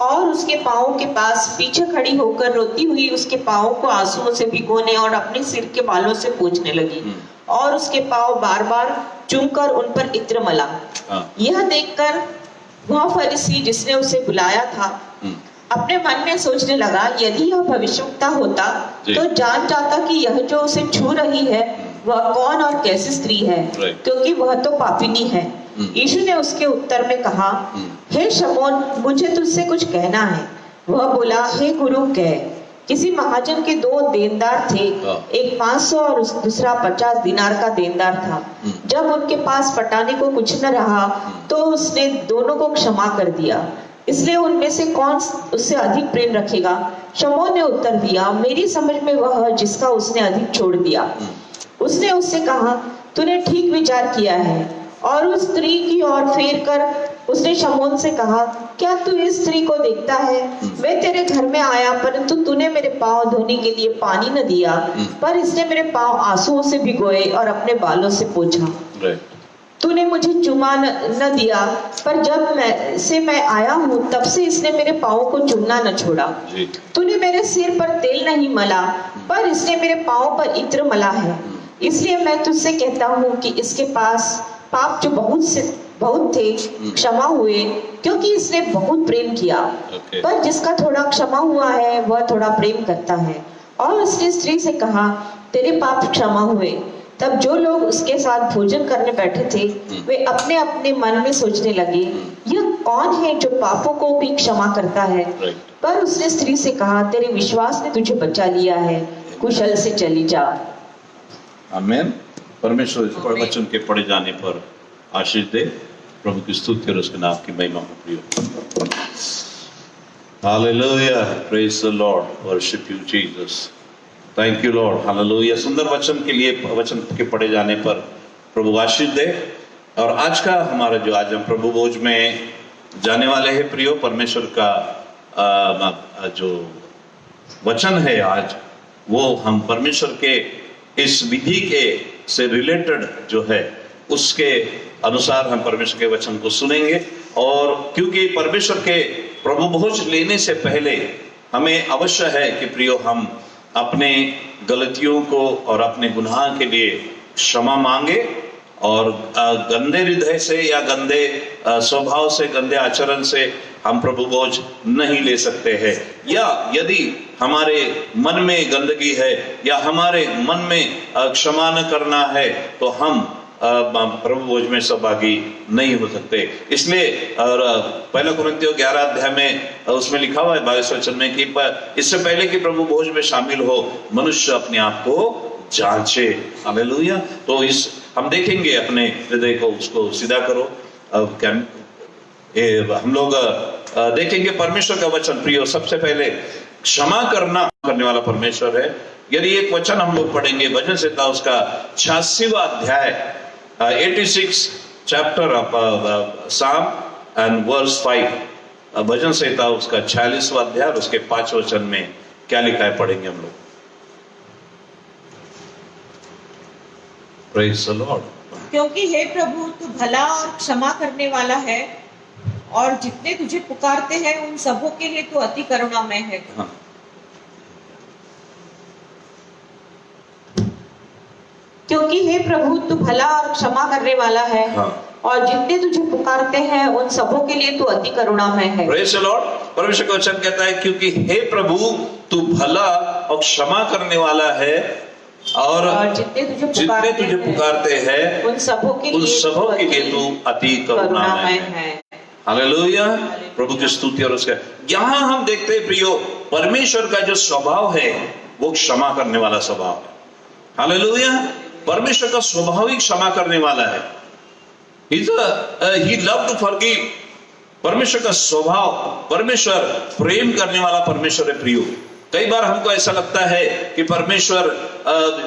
और उसके पांवों के पास पीछे खड़ी होकर रोती हुई उसके पांवों को आंसुओं से भिगोने और अपने सिर के बालों से पोंछने लगी और उसके पांव बार बार चूमकर उन पर इत्र मला। यह देखकर वह फरीसी जिसने उसे बुलाया था अपने मन में सोचने लगा, यदि यह भविष्यवक्ता होता तो जान जाता कि यह जो उसे छू रही है वह कौन और कैसी स्त्री है, क्योंकि वह तो पापिनी है। यीशु ने उसके उत्तर में कहा, हे शमौन, मुझे तुझसे कुछ कहना है। वह बोला, हे गुरु कह। किसी महाजन के 2 देनदार थे, एक 500 और दूसरा 50 दिनार का देनदार था। जब उनके पास पटाने को कुछ न रहा तो उसने दोनों को क्षमा कर दिया। इसलिए उनमें से कौन उससे अधिक प्रेम रखेगा? शमौन ने उत्तर दिया, मेरी समझ में वह जिसका उसने अधिक छोड़ दिया। उसने उससे कहा, तूने ठीक विचार किया है। और उस स्त्री की ओर फेर कर उसने शमौन से कहा, क्या तू इस स्त्री को देखता है? मैं तेरे घर में आया परंतु तूने मेरे पांव धोने के लिए पानी न दिया, पर इसने मेरे पांव आंसुओं से भिगोए और अपने बालों से पोंछा। तूने मुझे चुमा न दिया, पर जब मैं आया हूँ तब से इसने मेरे पाँव को चुमना न छोड़ा। तूने मेरे सिर पर तेल नहीं मला, पर इसने मेरे पाँव पर इत्र मला है। इसलिए मैं तुझसे कहता हूँ कि इसके पास पाप जो बहुत थे क्षमा हुए, क्योंकि इसने बहुत प्रेम किया। पर जिसका थोड़ा क्षमा हुआ है वह थोड़ा प्रेम करता है। और उसने स्त्री से कहा, तेरे पाप क्षमा हुए। तब जो लोग उसके साथ भोजन करने बैठे थे वे अपने अपने मन में सोचने लगे, यह कौन है जो पापों को भी क्षमा करता है? पर उसने स्त्री से कहा, तेरे विश्वास ने तुझे बचा लिया है, कुशल से चली जा। आमीन। परमेश्वर इस वचन के पढ़े जाने पर आशीष दे। प्रभु की स्तुति और उसके नाम की महिमा हो। प्रिय hallelujah, praise the Lord, worship you Jesus, thank you Lord. Hallelujah. सुंदर वचन के लिए वचन के पढ़े जाने पर प्रभु आशीष दे। और आज का हमारा जो आज हम प्रभु भोज में जाने वाले हैं प्रियो, परमेश्वर का जो वचन है आज वो हम परमेश्वर के इस विधि के से रिलेटेड जो है उसके अनुसार हम परमेश्वर के वचन को सुनेंगे। और क्योंकि परमेश्वर के प्रभु भोज लेने से पहले हमें अवश्य है कि प्रियो हम अपने गलतियों को और अपने गुनाह के लिए क्षमा मांगे, और गंदे हृदय से या गंदे स्वभाव से, गंदे आचरण से हम प्रभु भोज नहीं ले सकते हैं। या यदि हमारे मन में गंदगी है या हमारे मन में क्षमा न करना है तो हम प्रभु भोज में सहभागी नहीं हो सकते। इसलिए और 1 कुरिन्थियों 11 अध्याय में उसमें लिखा हुआ है 22 वचन में कि इससे पहले कि प्रभु भोज में शामिल हो मनुष्य अपने आप को जांचे। हालेलुया। तो इस हम देखेंगे अपने हृदय को, उसको सीधा करो। हम लोग देखेंगे परमेश्वर का वचन प्रियो सबसे पहले क्षमा करने वाला परमेश्वर है। यदि एक वचन हम लोग पढ़ेंगे भजन संहिता उसका 86वां अध्याय 86 चैप्टर ऑफ साम एंड वर्स 5, भजन संहिता उसका 46वां अध्याय और उसके 5 वचन में क्या लिखा है पढ़ेंगे हम लोग। Praise the Lord. क्योंकि हे प्रभु तू भला और क्षमा करने वाला है और जितने तुझे पुकारते हैं उन सबों के लिए तू अति करुणामय है। हाँ। क्योंकि हे प्रभु तू भला और क्षमा करने वाला है। हाँ। और जितने तुझे पुकारते हैं उन सबों के लिए तू अति करुणामय है। Praise the Lord. परमेश्वर का वचन कहता है क्योंकि हे प्रभु तू भला और क्षमा करने वाला है और जितने तुझे पुकारते हैं उन सबों के लिए तू अति करुणामय है। हालेलुया। प्रभु की स्तुति। और उसका यहाँ हम देखते हैं प्रियो, परमेश्वर का जो स्वभाव है वो क्षमा करने वाला स्वभाव है। हालेलुया। परमेश्वर का स्वभाव ही क्षमा करने वाला है। He loved to forgive। परमेश्वर का स्वभाव, परमेश्वर प्रेम करने वाला परमेश्वर है प्रियो। कई बार हमको ऐसा लगता है कि परमेश्वर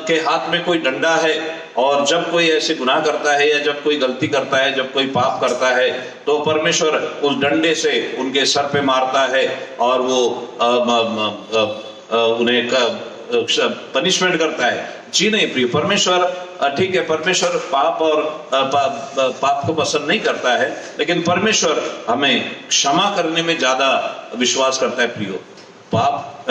के हाथ में कोई डंडा है और जब कोई ऐसे गुनाह करता है या जब कोई गलती करता है, जब कोई पाप करता है तो परमेश्वर उस डंडे से उनके सर पे मारता है और वो उन्हें पनिशमेंट करता है। जी नहीं प्रिय, परमेश्वर ठीक है, परमेश्वर पाप और पाप को पसंद नहीं करता है, लेकिन परमेश्वर हमें क्षमा करने में ज्यादा विश्वास करता है प्रियो। पाप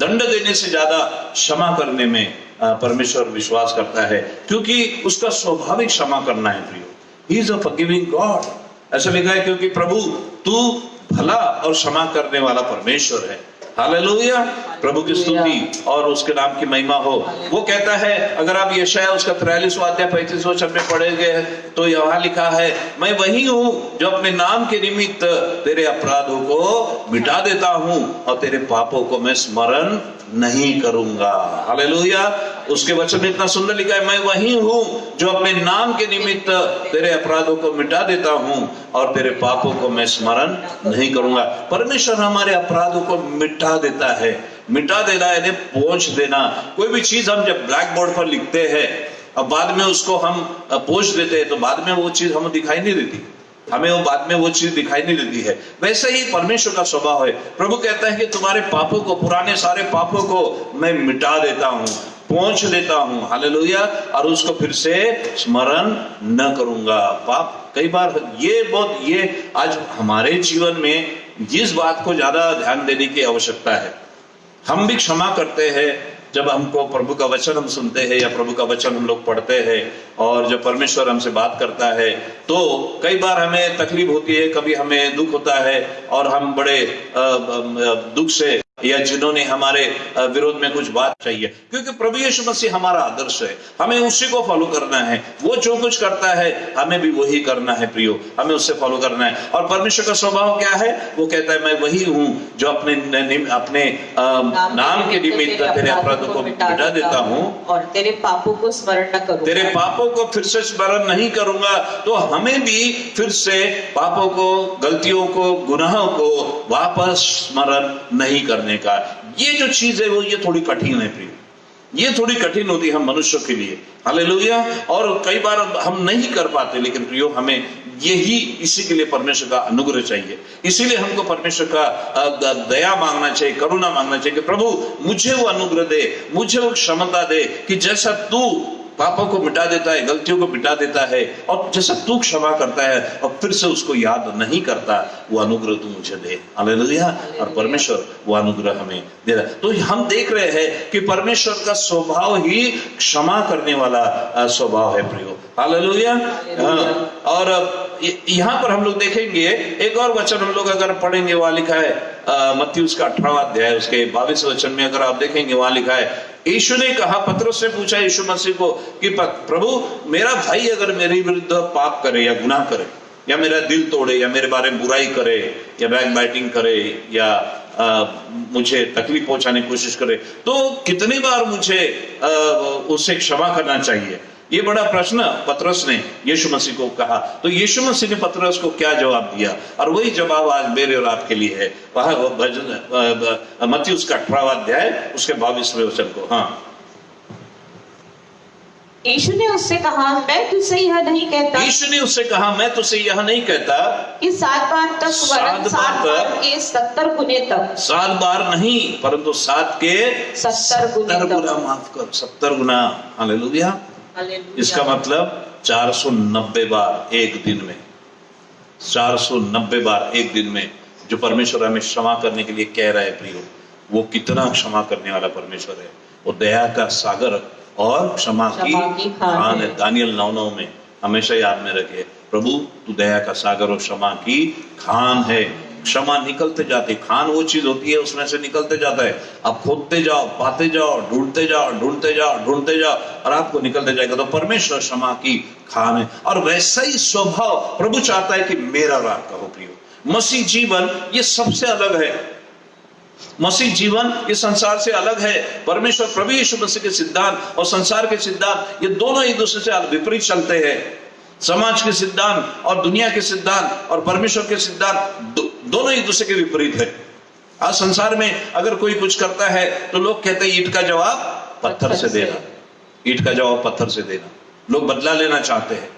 दंड देने से ज्यादा क्षमा करने में परमेश्वर विश्वास करता है, क्योंकि उसका स्वाभाविक क्षमा करना है प्रियो। He is a forgiving God. ऐसा लिखा है क्योंकि प्रभु तू भला और क्षमा करने वाला परमेश्वर है। हालेलुया। प्रभु की स्तुति और उसके नाम की महिमा हो। वो कहता है, अगर आप यशायाह उसका 43वां अध्याय 35वां वचन में पढ़ेंगे तो यहाँ लिखा है, मैं वही हूँ जो अपने नाम के निमित्त तेरे अपराधों को मिटा देता हूँ और तेरे पापों को मैं स्मरण नहीं करूंगा। हालेलुया। उसके वचन में इतना सुंदर लिखा है, मैं वही हूँ जो अपने नाम के निमित्त तेरे अपराधों को मिटा देता हूँ और तेरे पापों को मैं स्मरण नहीं करूंगा। परमेश्वर हमारे अपराधों को मिटा देता है। मिटा देना यानी पोंछ देना। कोई भी चीज हम जब ब्लैक बोर्ड पर लिखते हैं और बाद में उसको हम पोंछ देते हैं तो बाद में वो चीज हमें दिखाई नहीं देती, हमें वो बाद में वो चीज दिखाई नहीं देती है। वैसे ही परमेश्वर का स्वभाव है। प्रभु कहता है कि तुम्हारे पापों को, पुराने सारे पापों को मैं मिटा देता हूँ, पोंछ देता हूँ। हालेलुया। और उसको फिर से स्मरण न करूंगा। पाप कई बार ये आज हमारे जीवन में जिस बात को ज्यादा ध्यान देने की आवश्यकता है। हम भी क्षमा करते हैं जब हमको प्रभु का वचन हम सुनते हैं या प्रभु का वचन हम लोग पढ़ते हैं और जब परमेश्वर हमसे बात करता है तो कई बार हमें तकलीफ होती है, कभी हमें दुख होता है और हम बड़े दुख से, या जिन्होंने हमारे विरोध में कुछ बात चाहिए, क्योंकि प्रभु यीशु मसीह हमारा आदर्श है, हमें उसी को फॉलो करना है। वो जो कुछ करता है हमें भी वही करना है प्रियो, हमें उससे फॉलो करना है। और परमेश्वर का स्वभाव क्या है? वो कहता है, मैं वही हूँ जो अपने नाम के निमित्त तेरे अपराधों को मिटा देता हूँ और तेरे पापों को स्मरण न करूंगा। तेरे पापों को फिर से स्मरण नहीं करूंगा। तो हमें भी फिर से पापों को, गलतियों को, गुनाहों को वापस स्मरण नहीं करने का। ये जो चीज है वो ये थोड़ी कठिन है प्रिय, ये थोड़ी कठिन होती है हम मनुष्यों के लिए। हालेलुया। और कई बार हम नहीं कर पाते, लेकिन प्रियो हमें यही, इसी के लिए परमेश्वर का अनुग्रह चाहिए। इसीलिए हमको परमेश्वर का दया मांगना चाहिए, करुणा मांगना चाहिए कि प्रभु मुझे वो अनुग्रह दे, मुझे वो क्षमता दे कि जैसा तू पापों को मिटा देता है, गलतियों को मिटा देता है और जैसा तू क्षमा करता है और फिर से उसको याद नहीं करता, वो अनुग्रह तू मुझे दे। हालेलुया। और परमेश्वर वो अनुग्रह हमें दे रहा है। तो हम देख रहे हैं कि परमेश्वर का स्वभाव ही क्षमा करने वाला स्वभाव है प्रियो। हालेलुया। और यहाँ पर हम लोग देखेंगे एक और वचन, हम लोग अगर पढ़ेंगे, वहां लिखा है मत्ती उसका 18वां अध्याय उसके 22 वचन में अगर आप देखेंगे, वहां लिखा है, यीशु ने कहा, पतरस ने पूछा यीशु मसीह को कि प्रभु मेरा भाई अगर मेरे विरुद्ध पाप करे या गुनाह करे या मेरा दिल तोड़े या मेरे बारे में बुराई करे या बैक बाइटिंग करे या मुझे तकलीफ पहुंचाने की कोशिश करे, तो कितनी बार मुझे उससे क्षमा करना चाहिए? ये बड़ा प्रश्न पतरस ने यीशु मसीह को कहा। तो यीशु मसीह ने पतरस को क्या जवाब दिया? और वही जवाब आज मेरे और आपके लिए है। वह भजन मत्ती उसका 18वां अध्याय उसके 22वें वचन को। हाँ, यीशु ने उससे कहा, मैं तुझसे यह नहीं कहता, यीशु ने उससे कहा, मैं तुझसे यह नहीं कहता कि 7 बार तक, 7 बार के 70 गुने तक, 7 बार नहीं परंतु 7 के 70 गुना माफ कर, 70 गुना। हालेलुया। इसका मतलब 490 बार एक दिन में। 490 बार एक दिन में जो परमेश्वर हमें क्षमा करने के लिए कह रहा है प्रियो, वो कितना क्षमा करने वाला परमेश्वर है। वो दया का सागर और क्षमा की खान है। दानियल 9:9 में हमेशा याद में रखे, प्रभु तू दया का सागर और क्षमा की खान है। क्षमा निकलते जाते, खान वो चीज होती है उसमें से निकलते जाता है। आप खोदते जाओ, पाते जाओ, ढूंढते जाओ, ढूंढते जाओ, ढूंढते जाओ और आपको निकलते जाएगा। तो परमेश्वर क्षमा की खान है। और वैसा ही स्वभाव प्रभु चाहता है कि मेरा और आपका हो प्रियो। मसीह जीवन ये सबसे अलग है। मसीह जीवन ये संसार से अलग है। परमेश्वर प्रभु यीशु मसीह के सिद्धांत और संसार के सिद्धांत ये दोनों एक दूसरे से विपरीत चलते हैं। समाज के सिद्धांत और दुनिया के सिद्धांत और परमेश्वर के सिद्धांत दोनों एक दूसरे के विपरीत है। आज संसार में अगर कोई कुछ करता है तो लोग कहते हैं ईंट का जवाब पत्थर से देना, ईंट का जवाब पत्थर से देना। लोग बदला लेना चाहते हैं।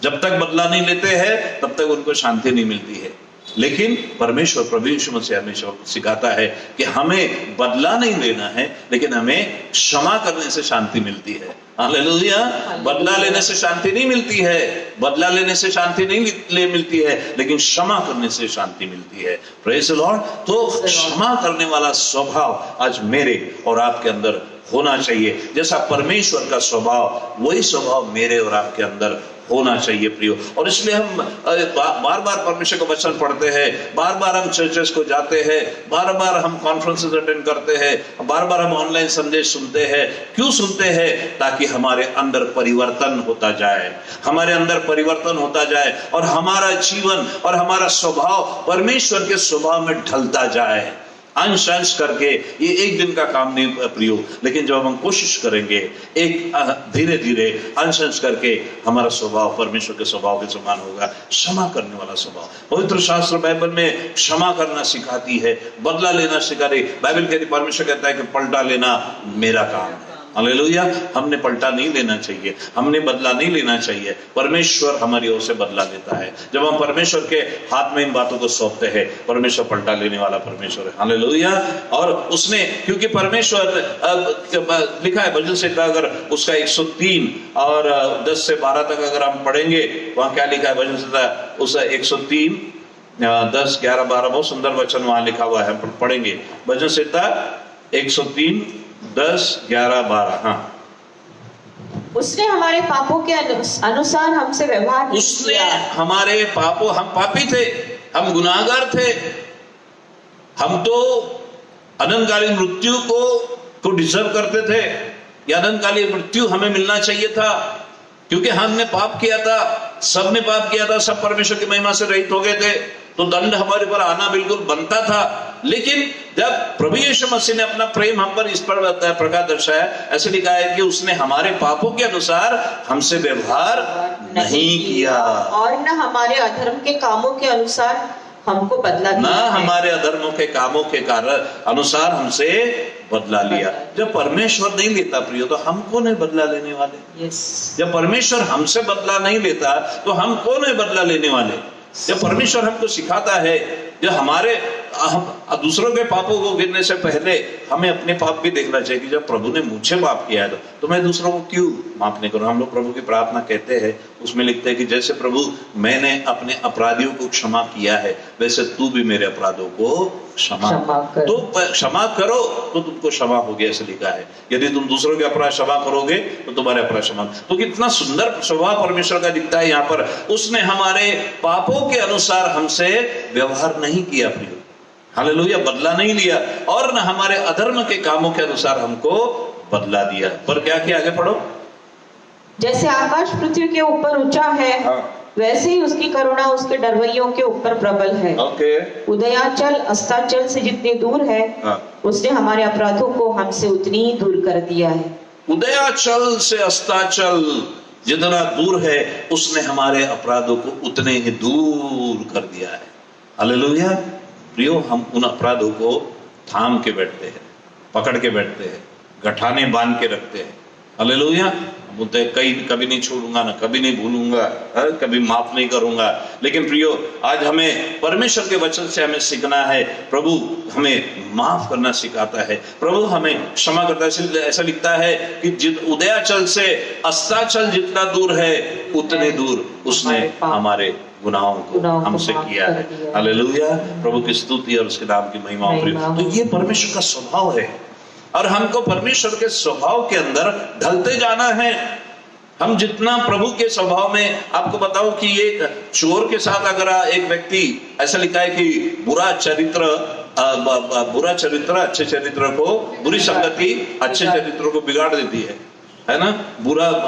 जब तक बदला नहीं लेते हैं तब तक उनको शांति नहीं मिलती है। लेकिन परमेश्वर प्रभु यीशु मसीह हमेशा सिखाता है कि हमें बदला नहीं लेना है, लेकिन हमें क्षमा करने से शांति मिलती है। हालेलुया। बदला लेने से शांति नहीं मिलती है, बदला लेने से शांति नहीं मिलती है, लेकिन क्षमा करने से शांति मिलती है। Praise the Lord. तो क्षमा करने वाला स्वभाव आज मेरे और आपके अंदर होना चाहिए। जैसा परमेश्वर का स्वभाव, वही स्वभाव मेरे और आपके अंदर होना चाहिए प्रियो। और इसलिए हम बार बार परमेश्वर का वचन पढ़ते हैं, बार बार हम चर्चेस को जाते हैं, बार बार हम कॉन्फ्रेंसेस अटेंड करते हैं, बार बार हम ऑनलाइन संदेश सुनते हैं। क्यों सुनते हैं? ताकि हमारे अंदर परिवर्तन होता जाए, हमारे अंदर परिवर्तन होता जाए और हमारा जीवन और हमारा स्वभाव परमेश्वर के स्वभाव में ढलता जाए। अंश अंश करके ये एक दिन का काम नहीं प्रियो, लेकिन जब हम कोशिश करेंगे एक धीरे धीरे अंश अंश करके हमारा स्वभाव परमेश्वर के स्वभाव के समान होगा। क्षमा करने वाला स्वभाव। पवित्र शास्त्र बाइबल में क्षमा करना सिखाती है, बदला लेना सिखाती। बाइबल कहती, परमेश्वर कहता है कि पलटा लेना मेरा काम है। हालेलुया। हमने पलटा नहीं लेना चाहिए, हमने बदला नहीं लेना चाहिए। परमेश्वर हमारी ओर से बदला लेता है। जब हम परमेश्वर के हाथ में इन बातों को सौंपते हैं, परमेश्वर पलटा लेने वाला परमेश्वर है। हालेलुया। और उसने, क्योंकि परमेश्वर लिखा है भजन संहिता, अगर उसका 103 और 10 से 12 तक अगर हम पढ़ेंगे, वहां क्या लिखा है भजन संहिता उसका 103 10 11 12 बहुत सुंदर वचन वहां लिखा हुआ है। पढ़ेंगे भजन संहिता 103 10 11 12। हाँ, उसने हमारे पापों के अनुसार हमसे व्यवहार किया। उसने हमारे पापों, हम पापी थे, हम गुनाहगार थे, हम तो अनंतकालीन मृत्यु को डिजर्व करते थे। या अनंतकालीन मृत्यु हमें मिलना चाहिए था, क्योंकि हमने पाप किया था, सबने पाप किया था, सब परमेश्वर की महिमा से रहित हो गए थे। तो दंड हमारे पर आना बिल्कुल बनता था। लेकिन जब प्रभु यीशु मसीह ने अपना प्रेम हम पर इस प्रकार दर्शाया, ऐसे लिखा है कि उसने हमारे पापों के अनुसार हमसे व्यवहार नहीं किया और न हमारे अधर्म के कामों के अनुसार हमको बदला दिया, ना हमारे अधर्मों के कामों के कारण अनुसार हमसे बदला लिया। जब परमेश्वर नहीं लेता प्रियो, तो हम कौन है बदला लेने वाले? जब परमेश्वर हमसे बदला नहीं लेता तो हम कौन है बदला लेने वाले? जब परमेश्वर हमको सिखाता है, जो हमारे दूसरों के पापों को गिरने से पहले हमें अपने पाप भी देखना चाहिए कि जब प्रभु ने मुझे माफ किया है तो मैं दूसरों को क्यों माफ नहीं करूं। हम लोग प्रभु की प्रार्थना कहते हैं, उसमें लिखते हैं कि जैसे प्रभु मैंने अपने अपराधियों को क्षमा किया है, वैसे तू भी मेरे अपराधों को क्षमा तो क्षमा करो तो तुमको क्षमा हो गया, ऐसे लिखा है। यदि तुम दूसरों के अपराध क्षमा करोगे तो तुम्हारे अपराध क्षमा। तो कितना सुंदर स्वभाव परमेश्वर का दिखता है यहाँ पर। उसने हमारे पापों के अनुसार हमसे व्यवहार नहीं किया प्रियो, हालेलुया, बदला नहीं लिया, और न हमारे अधर्म के कामों के अनुसार हमको बदला दिया। पर क्या किया? आगे पढ़ो। जैसे आकाश पृथ्वी के ऊपर ऊंचा है, वैसे ही उसकी करुणा उसके डरवैयों के ऊपर प्रबल है। उदयाचल अस्ताचल से जितने दूर है, उसने हमारे अपराधों को हमसे उतनी ही दूर कर दिया है। उदयाचल से अस्ताचल जितना दूर है, उसने हमारे अपराधों को उतने ही दूर कर दिया है। हालेलुया। प्रियो, हम उन अपराधों को थाम के बैठते हैं, पकड़ के बैठते हैं, गठाने बांध के रखते हैं। हालेलुया। बोलते हैं कहीं कभी नहीं छोड़ूंगा, ना कभी नहीं भूलूंगा, कभी माफ नहीं करूंगा। लेकिन प्रियो, आज हमें परमेश्वर के वचन से हमें सीखना है। प्रभु हमें माफ करना सिखाता है, प्रभु हमें क्षमा करता है। ऐसा लिखता है कि उदयाचल से अस्ताचल जितना दूर है उतने दूर उसने हमारे गुनाहों को हमसे किया है। हालेलुया, प्रभु की स्तुति और उसके नाम की महिमा हो। तो ये परमेश्वर का स्वभाव है और हमको परमेश्वर के स्वभाव के अंदर ढलते जाना है। हम जितना प्रभु के स्वभाव में, आपको बताऊं कि एक चोर के साथ अगर एक व्यक्ति, ऐसा लिखा है कि बुरा चरित्र अच्छे चरित्र को, बुरी संगति अच्छे चरित्र को बिगाड़ देती है ना।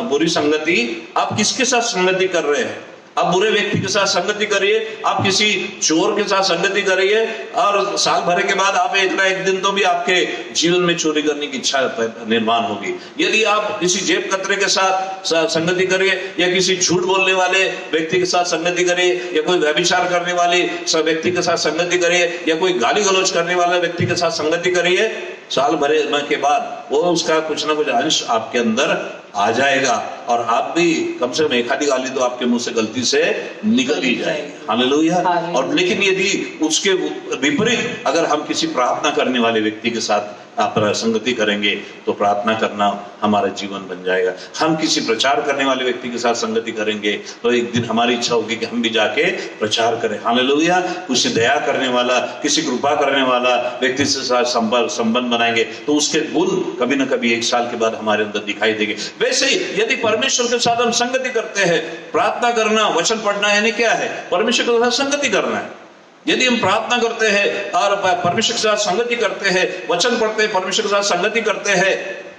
बुरी संगति, आप किसके साथ संगति कर रहे हैं? आप बुरे व्यक्ति के साथ संगति करिए, आप किसी चोर के साथ संगति करिए और साल भर के बाद आप एक दिन तो भी आपके जीवन में चोरी करने की इच्छा निर्माण होगी। यदि आप किसी जेब कतरे के साथ संगति करिए, या किसी झूठ बोलने वाले व्यक्ति के साथ संगति करिए, या कोई व्यभिचार करने वाले व्यक्ति के साथ संगति करिए, या कोई गाली गलौज करने वाले व्यक्ति के साथ संगति करिए, साल भर के बाद वो उसका कुछ ना कुछ अंश आपके अंदर आ जाएगा और आप भी कम से कम एक आधी गाली तो आपके मुंह से गलती से निकल ही जाएगी। हालेलुया। और लेकिन यदि उसके विपरीत अगर हम किसी प्रार्थना करने वाले व्यक्ति के साथ आप संगति करेंगे तो प्रार्थना करना हमारा जीवन बन जाएगा। हम किसी प्रचार करने वाले व्यक्ति के साथ संगति करेंगे तो एक दिन हमारी इच्छा होगी कि हम भी जाके प्रचार करें। हालेलुया। किसी दया करने वाला, किसी कृपा करने वाला व्यक्ति से साथ संबंध बनाएंगे तो उसके गुण कभी ना कभी एक साल के बाद हमारे अंदर दिखाई देंगे। वैसे ही यदि परमेश्वर के साथ हम संगति करते हैं, प्रार्थना करना, वचन पढ़ना यानी क्या है? परमेश्वर के साथ संगति करना है। यदि हम प्रार्थना करते हैं और परमेश्वर के साथ संगति करते हैं, वचन पढ़ते हैं, परमेश्वर के साथ संगति करते हैं,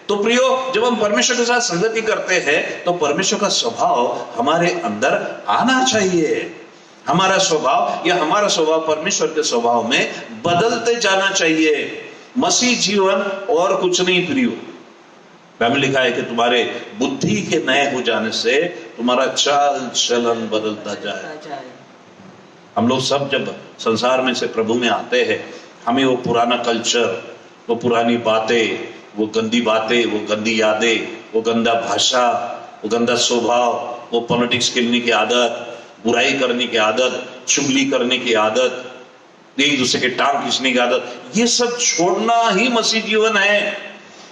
तो प्रियो, जब हम परमेश्वर के साथ संगति करते हैं तो परमेश्वर का स्वभाव हमारे अंदर आना चाहिए। हमारा स्वभाव परमेश्वर के स्वभाव में बदलते जाना चाहिए। मसीह जीवन और कुछ नहीं प्रियो। बाइबल लिखा है कि तुम्हारे बुद्धि के नए हो जाने से तुम्हारा चाल चलन बदलता जाए। हम लोग सब जब संसार में से प्रभु में आते हैं, हमें वो पुराना कल्चर, वो पुरानी बातें, वो गंदी बातें, वो गंदी यादें, वो गंदा भाषा, वो गंदा स्वभाव, वो पॉलिटिक्स खेलने की आदत, बुराई करने की आदत, चुगली करने की आदत, एक दूसरे के टांग खींचने की आदत, ये सब छोड़ना ही मसीह जीवन है।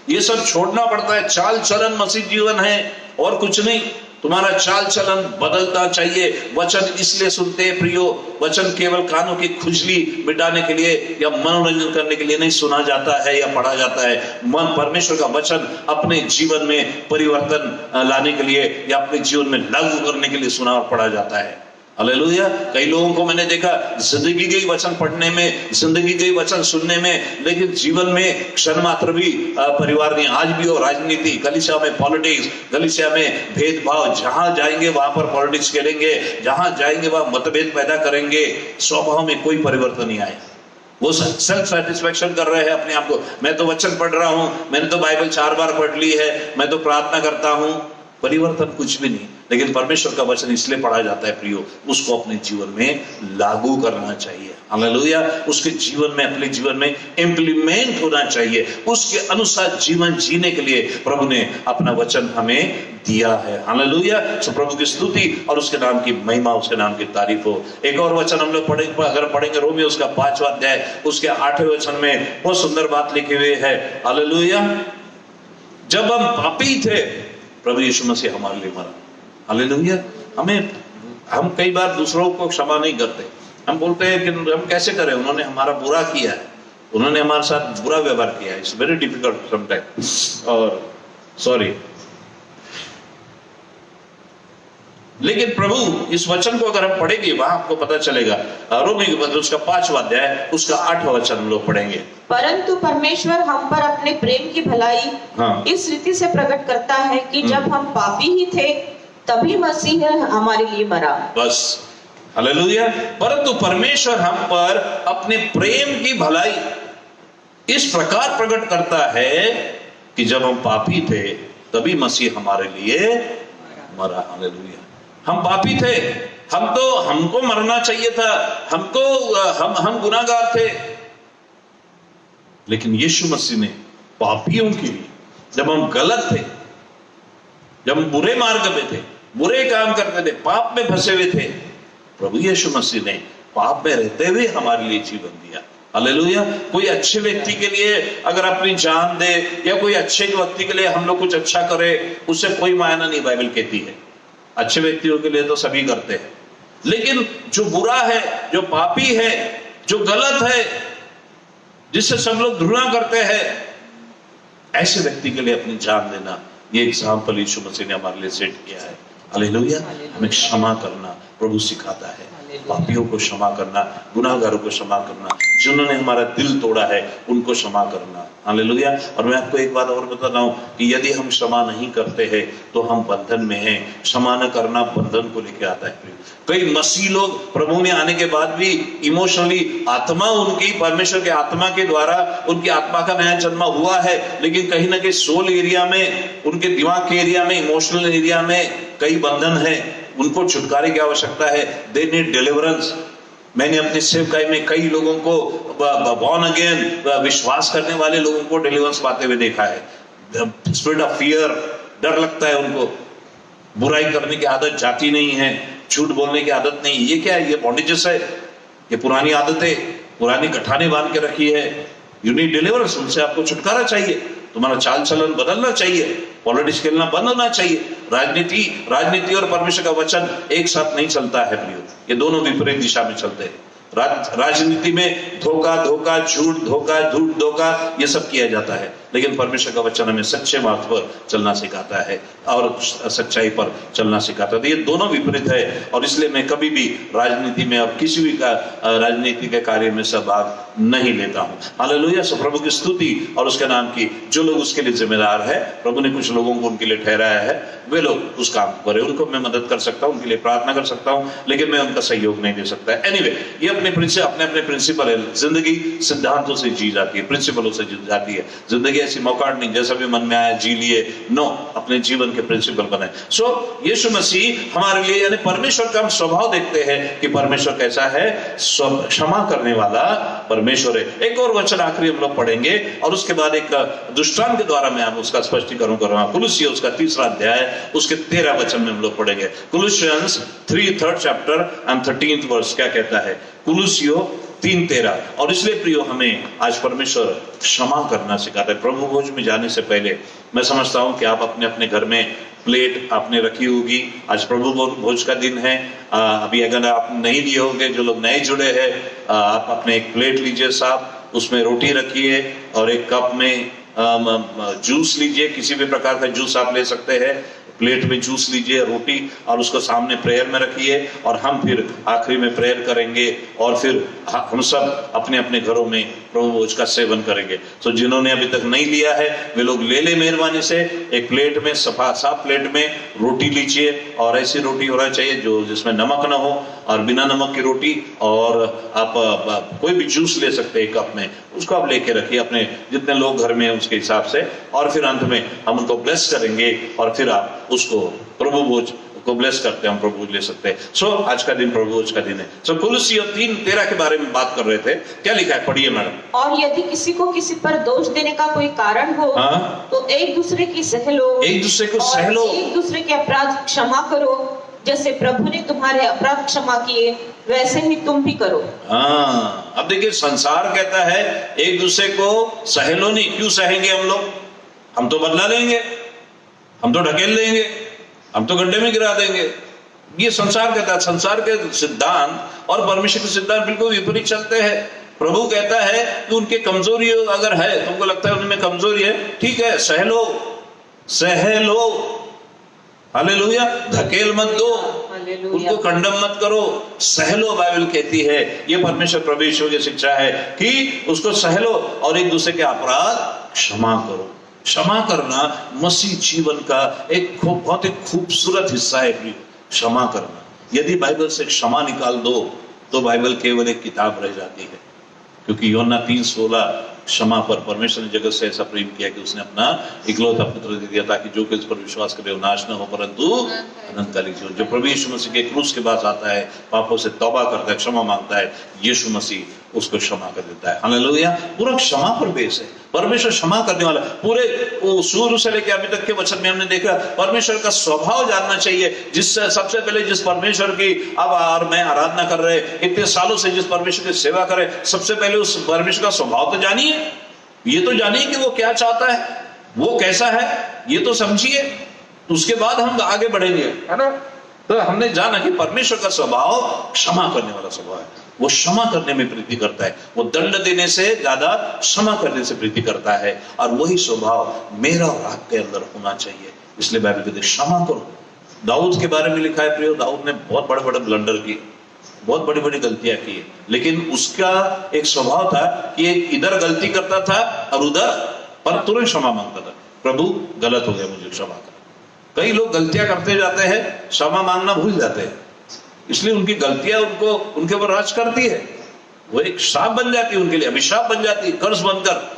ये सब छोड़ना पड़ता है। चाल चलन मसीह जीवन है और कुछ नहीं। तुम्हारा चाल चलन बदलता चाहिए। वचन इसलिए सुनते हैं प्रियो, वचन केवल कानों की खुजली मिटाने के लिए या मनोरंजन करने के लिए नहीं सुना जाता है या पढ़ा जाता है। मन परमेश्वर का वचन अपने जीवन में परिवर्तन लाने के लिए या अपने जीवन में लागू करने के लिए सुना और पढ़ा जाता है। हालेलुया। कई लोगों को मैंने देखा जिंदगी गई वचन पढ़ने में, जिंदगी गई वचन सुनने में, लेकिन जीवन में क्षण मात्र भी परिवार नहीं। आज भी हो राजनीति, कलीसिया में पॉलिटिक्स, कलीसिया में भेदभाव, जहां जाएंगे वहां पर पॉलिटिक्स खेलेंगे, जहां जाएंगे वहां मतभेद पैदा करेंगे। स्वभाव में कोई परिवर्तन नहीं आया। वो सेल्फ सेटिस्फेक्शन कर रहे हैं अपने आप को। मैं तो वचन पढ़ रहा हूं, मैंने तो बाइबल 4 बार पढ़ ली है, मैं तो प्रार्थना करता हूं। परिवर्तन कुछ भी नहीं। लेकिन परमेश्वर का वचन इसलिए पढ़ा जाता है प्रियो, उसको अपने जीवन में लागू करना चाहिए। हालेलुया। उसके जीवन में, अपने जीवन में इम्प्लीमेंट होना चाहिए। उसके अनुसार जीवन जीने के लिए प्रभु ने अपना वचन हमें दिया है। हालेलुया। सो प्रभु की स्तुति और उसके नाम की महिमा, उसके नाम की तारीफ हो। एक और वचन हम लोग पढ़ेंगे, अगर पढ़ेंगे रोमियो उसका 5वां अध्याय, उसके 8वें वचन में बहुत सुंदर बात लिखी हुई है। हालेलुया। जब हम पापी थे, प्रभु यीशु मसीह हमारे लिए मरा। हालेलुया। हम कई बार दूसरों को क्षमा नहीं करते। हम बोलते हैं कि हम कैसे करें, उन्होंने हमारा बुरा किया है, उन्होंने हमारे साथ बुरा व्यवहार किया है। इट्स वेरी डिफिकल्ट समटाइम और सॉरी। लेकिन प्रभु इस वचन को अगर हम पढ़ेंगे, वहां आपको पता चलेगा। रोमी उसका 5वां अध्याय, उसका 8वां वचन हम लोग पढ़ेंगे। परंतु परमेश्वर हम पर अपने प्रेम की भलाई इस रीति से प्रकट करता है कि जब हम पापी ही थे तभी मसीह हमारे लिए मरा। बस। हालेलुया। परंतु परमेश्वर हम पर अपने प्रेम की भलाई इस प्रकार प्रकट करता है कि जब हम पापी थे तभी मसीह हमारे लिए मरा। हालेलुया। हम पापी थे, हमको मरना चाहिए था, हम गुनाहगार थे, लेकिन यीशु मसीह ने पापियों के लिए, जब हम गलत थे, जब हम बुरे मार्ग में थे, बुरे काम करते थे, पाप में फंसे हुए थे, प्रभु यीशु मसीह ने पाप में रहते हुए हमारे लिए जीवन दिया। हालेलुया। कोई अच्छे व्यक्ति के लिए अगर अपनी जान दे या कोई अच्छे व्यक्ति के लिए हम लोग कुछ अच्छा करे, उससे कोई मायना नहीं, बाइबल कहती है। अच्छे व्यक्तियों के लिए तो सभी करते हैं, लेकिन जो बुरा है, जो पापी है, जो गलत है, जिससे सब लोग घृणा करते हैं, ऐसे व्यक्ति के लिए अपनी जान देना, ये एग्जाम्पल यीशु मसीह ने हमारे लिए सेट किया है। हालेलुया। हमें क्षमा करना प्रभु सिखाता है, पापियों को क्षमा करना, गुनाहगारों को क्षमा करना, जिन्होंने हमारा दिल तोड़ा है उनको क्षमा करना। हालेलुया। और मैं आपको एक बात और बता रहा हूं कि यदि हम क्षमा नहीं करते हैं तो हम बंधन में हैं। क्षमा न करना बंधन को लेकर आता है। कई मसीह लोग प्रभु में आने के बाद भी इमोशनली, आत्मा उनकी परमेश्वर के आत्मा के द्वारा उनकी आत्मा का नया जन्म हुआ है, लेकिन कहीं ना कहीं सोल एरिया में, उनके दिमाग के एरिया में, इमोशनल एरिया में कई बंधन है, उनको छुटकारे की आवश्यकता है। They need deliverance. मैंने अपनी सेवकाई में कई लोगों को, बॉर्न अगेन विश्वास करने वाले लोगों को डिलीवरेंस पाते हुए देखा है। स्पिरिट ऑफ फियर, डर लगता है उनको, बुराई करने की आदत जाती नहीं है, झूठ बोलने की आदत नहीं। ये क्या है? ये बॉन्डेजेस है, ये पुरानी आदतें, पुरानी गठाने बांध के रखी है। You need deliverance. उनसे आपको छुटकारा चाहिए, तुम्हारा चाल चलन बदलना चाहिए, पॉलिटिक्स खेलना बंद होना चाहिए। राजनीति और परमेश्वर का वचन एक साथ नहीं चलता है प्रियो, ये दोनों विपरीत दिशा में चलते हैं। राजनीति में धोखा, झूठ, धोखा, ये सब किया जाता है, लेकिन परमेश्वर का वचन हमें सच्चे मार्ग पर चलना सिखाता है और सच्चाई पर चलना सिखाता है। ये दोनों विपरीत है, और इसलिए मैं कभी भी राजनीति में और किसी भी राजनीति के कार्य में सब भाग नहीं लेता हूं। हालेलुया। सो प्रभु की स्तुति और उसके नाम की। जो लोग उसके लिए जिम्मेदार है, प्रभु ने कुछ लोगों को उनके लिए ठहराया है, वे लोग उस काम को करें। उनको मैं मदद कर सकता हूं, उनके लिए प्रार्थना कर सकता हूं, लेकिन मैं उनका सहयोग नहीं दे सकता। एनीवे, ये अपने प्रिंसिपल है। जिंदगी सिद्धांतों से जी जाती है, प्रिंसिपलों से जी जाती है। जिंदगी ऐसी मौका नहीं, जैसा भी मन में आया जी लिए। नो, अपने जीवन के प्रिंसिपल बनाए। सो यीशु मसीह हमारे लिए, यानी परमेश्वर का हम स्वभाव देखते हैं कि परमेश्वर कैसा है, क्षमा करने वाला परमेश्वर है। एक और वचन आखिरी हम लोग पढ़ेंगे और उसके बाद एक दृष्टांत के द्वारा मैं उसका स्पष्टीकरण करूंगा। कुलुस्सियों उसका 3 अध्याय उसके 13 वचन में हम लोग पढ़ेंगे। कुलुसियंस 3 चैप्टर एंड 13 वर्स क्या कहता है? कुलुस्सियों 3:13। और इसलिए प्रियो, हमें आज परमेश्वर क्षमा करना सिखाता है। प्रभु भोज में जाने से पहले मैं समझता हूं कि आप अपने अपने घर में प्लेट आपने रखी होगी। आज प्रभु भोज का दिन है। अभी अगर आप नहीं लिए होंगे, जो लोग नए जुड़े हैं, आप अपने एक प्लेट लीजिए साहब, उसमें रोटी रखिए और एक कप में जूस लीजिए। किसी भी प्रकार का जूस आप ले सकते हैं। प्लेट में जूस लीजिए, रोटी, और उसको सामने प्रेयर में रखिए, और हम फिर आखिरी में प्रेयर करेंगे, और फिर हम सब अपने अपने घरों में प्रभु भोज का सेवन करेंगे। तो जिन्होंने अभी तक नहीं लिया है वे लोग ले ले मेहरबानी से। एक प्लेट में, साफ प्लेट में रोटी लीजिए, और ऐसी रोटी होना चाहिए जो जिसमें नमक ना हो, और बिना नमक की रोटी। और आप कोई भी जूस ले सकते हैं कप में, उसको आप लेके रखिए अपने जितने लोग घर में हैं उसके हिसाब से। और फिर अंत में हम उनको ब्लेस करेंगे, और फिर आप उसको प्रभु भोज को ब्लेस करते हैं, हम प्रभु भोज ले सकते हैं। सो आज का दिन प्रभु भोज का दिन है। सो कुलुस्सियों 3:13 के बारे में बात कर रहे थे। क्या लिखा है? पढ़िए मैडम। और यदि किसी को किसी पर दोष देने का कोई कारण हो, तो एक दूसरे की सह लो, एक दूसरे को सह लो, एक दूसरे के अपराध क्षमा करो, जैसे प्रभु ने तुम्हारे अपराध क्षमा किए वैसे ही तुम भी करो। हाँ, अब देखिए, संसार कहता है एक दूसरे को सह लो। नहीं, क्यों सहेंगे हम लोग? हम तो बदला लेंगे, हम तो ढकेल देंगे, हम तो गड्ढे में गिरा देंगे। ये संसार कहता है। संसार के सिद्धांत और परमेश्वर के सिद्धांत बिल्कुल विपरीत चलते हैं। प्रभु कहता है कि उनके कमजोरी अगर है, तुमको लगता है उनमें कमजोरी है, ठीक है, सह लो, सह लो। हालेलुया। धकेल मत दो, उनको कंडम मत करो, सह लो। बाइबल कहती है, ये परमेश्वर प्रभु यीशु की शिक्षा है कि उसको सह लो और एक दूसरे के अपराध क्षमा करो। क्षमा करना मसीह जीवन का एक बहुत ही खूबसूरत हिस्सा है। क्षमा करना, यदि बाइबल से क्षमा निकाल दो तो बाइबल केवल एक किताब रह जाती है। क्योंकि यूहन्ना 3:16, क्षमा पर परमेश्वर ने जगत से ऐसा प्रेम किया कि उसने अपना इकलौता पुत्र दे दिया, ताकि जो किस पर विश्वास करे वो नाश न हो परंतु अनंतकालिक जीवन। जो प्रभु यीशु मसीह के क्रूस के पास आता है, पापों से तौबा करता है, क्षमा मांगता है, यीशु मसीह उसको क्षमा कर देता है। हालेलुया। पूरा क्षमा पर बेस है। परमेश्वर क्षमा करने वाला। पूरे शुरू से लेकर अभी तक के वचन में हमने देखा परमेश्वर का स्वभाव जानना चाहिए। जिससे सबसे पहले जिस परमेश्वर की अब और मैं आराधना कर रहे इतने सालों से जिस परमेश्वर की सेवा करे, सबसे पहले उस परमेश्वर का स्वभाव तो जानिए। ये तो जानिए कि वो क्या चाहता है, वो कैसा है, ये तो समझिए, उसके बाद हम आगे बढ़ेंगे, है ना। तो हमने जाना कि परमेश्वर का स्वभाव क्षमा करने वाला स्वभाव है। वो क्षमा करने में प्रीति करता है, वो दंड देने से ज्यादा क्षमा करने से प्रीति करता है। और वही स्वभाव मेरा और आपके अंदर होना चाहिए। इसलिए बाइबल कहती है क्षमा करो। दाऊद के बारे में लिखा है प्रियो, दाऊद ने बहुत बड़े बड़े ब्लंडर किए, बहुत बड़ी बड़ी गलतियां की, लेकिन उसका एक स्वभाव था कि एक इधर गलती करता था और उधर पर तुरंत क्षमा मांगता था। प्रभु गलत हो गया, मुझे क्षमा कर। कई लोग गलतियां करते जाते हैं, क्षमा मांगना भूल जाते हैं, इसलिए उनकी गलतियां उनको उनके ऊपर राज करती है। वो एक शाप बन जाती है उनके लिए, अभिशाप बन जाती है। कर्ज बनकर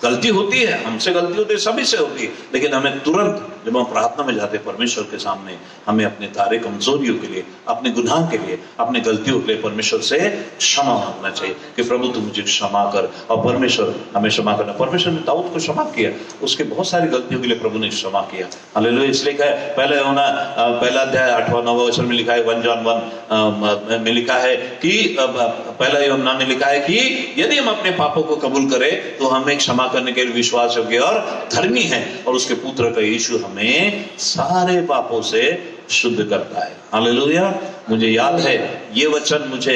गलती होती है, हमसे गलती होती है, सभी से होती है, लेकिन हमें तुरंत जब हम प्रार्थना में जाते हैं परमेश्वर के सामने, हमें अपने सारे कमजोरियों के लिए, अपने गुनाह के लिए, अपने गलतियों के लिए परमेश्वर से क्षमा मांगना चाहिए कि प्रभु तू मुझे क्षमा कर। और परमेश्वर हमें क्षमा करना। परमेश्वर ने दाऊद को क्षमा किया, उसके बहुत सारी गलतियों के लिए प्रभु ने क्षमा किया। हालेलुया। इसलिए पहला अध्याय 8वां-9वां वचन में लिखा है, 1 जॉन 1 में लिखा है कि पहला यूहन्ना में लिखा है कि यदि हम अपने पापों को कबूल करें तो हमें क्षमा करने के लिए विश्वास योग्य और धर्मी है, और उसके पुत्र का यीशु हमें सारे पापों से शुद्ध करता है। हालेलुया। मुझे याद है ये वचन मुझे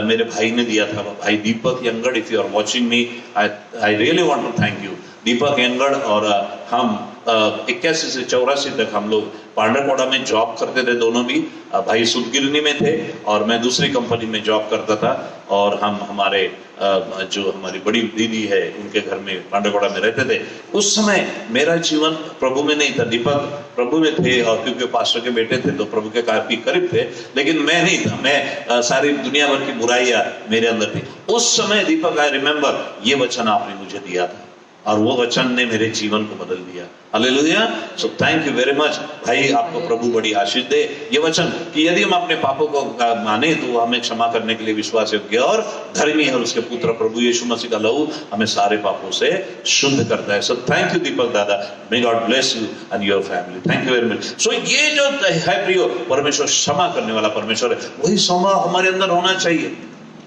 मेरे भाई ने दिया था, भाई Deepak Yangad. If you are watching me, I really want to thank you Deepak Yangad. और हम 81 से 84 तक हम लोग पांडरकोड़ा में जॉब करते थे, दोनों भी। भाई सुदगिरनी में थे और मैं दूसरी कंपनी में जॉब करता था। और हम हमारे जो हमारी बड़ी दीदी है उनके घर में पांडरकोड़ा में रहते थे। उस समय मेरा जीवन प्रभु में नहीं था, दीपक प्रभु में थे, और क्योंकि पास्टर के बेटे थे तो प्रभु के काफी करीब थे, लेकिन मैं नहीं था। मैं सारी दुनिया भर की बुराइयां मेरे अंदर थी। उस समय दीपक, आई रिमेम्बर, ये वचन आपने मुझे दिया था और वो वचन ने मेरे जीवन को बदल दिया। Hallelujah. So thank you very much भाई, आपको प्रभु बड़ी आशीष दे। ये वचन कि यदि हम अपने पापों को माने तो हमें क्षमा करने के लिए विश्वास योग्य और धर्मी है, और उसके पुत्र प्रभु यीशु मसीह का लहू हमें सारे पापों से शुद्ध करता है। सो थैंक यू दीपक दादा, may God bless you and your family. Thank you very much. So ये जो है प्रियो, परमेश्वर क्षमा करने वाला परमेश्वर है, वही स्वभाव हमारे अंदर होना चाहिए,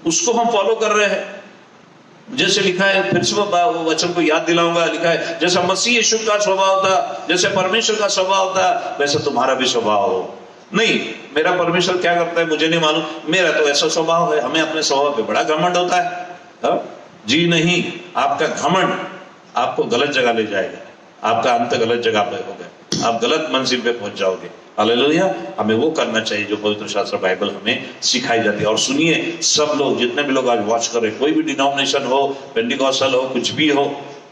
उसको हम फॉलो कर रहे हैं। जैसे लिखा है, फिर से वो वचन को याद दिलाऊंगा, लिखा है जैसा मसीह यीशु का स्वभाव था, जैसे परमेश्वर का स्वभाव था, वैसे तुम्हारा भी स्वभाव हो। नहीं, मेरा परमेश्वर क्या करता है मुझे नहीं मालूम, मेरा तो ऐसा स्वभाव है। हमें अपने स्वभाव पे बड़ा घमंड होता है। जी नहीं, आपका घमंड आपको गलत जगह ले जाएगा, आपका अंत गलत जगह पे होगा, आप गलत मंजिल पे पहुंच जाओगे। हालेलुया। हमें वो करना चाहिए जो पवित्र शास्त्र बाइबल हमें सिखाई जाती है। और सुनिए, सब लोग, जितने भी लोग आज वॉच कर रहे हैं, कोई भी डिनोमिनेशन हो, पेंटिकॉस्टल हो, कुछ भी हो,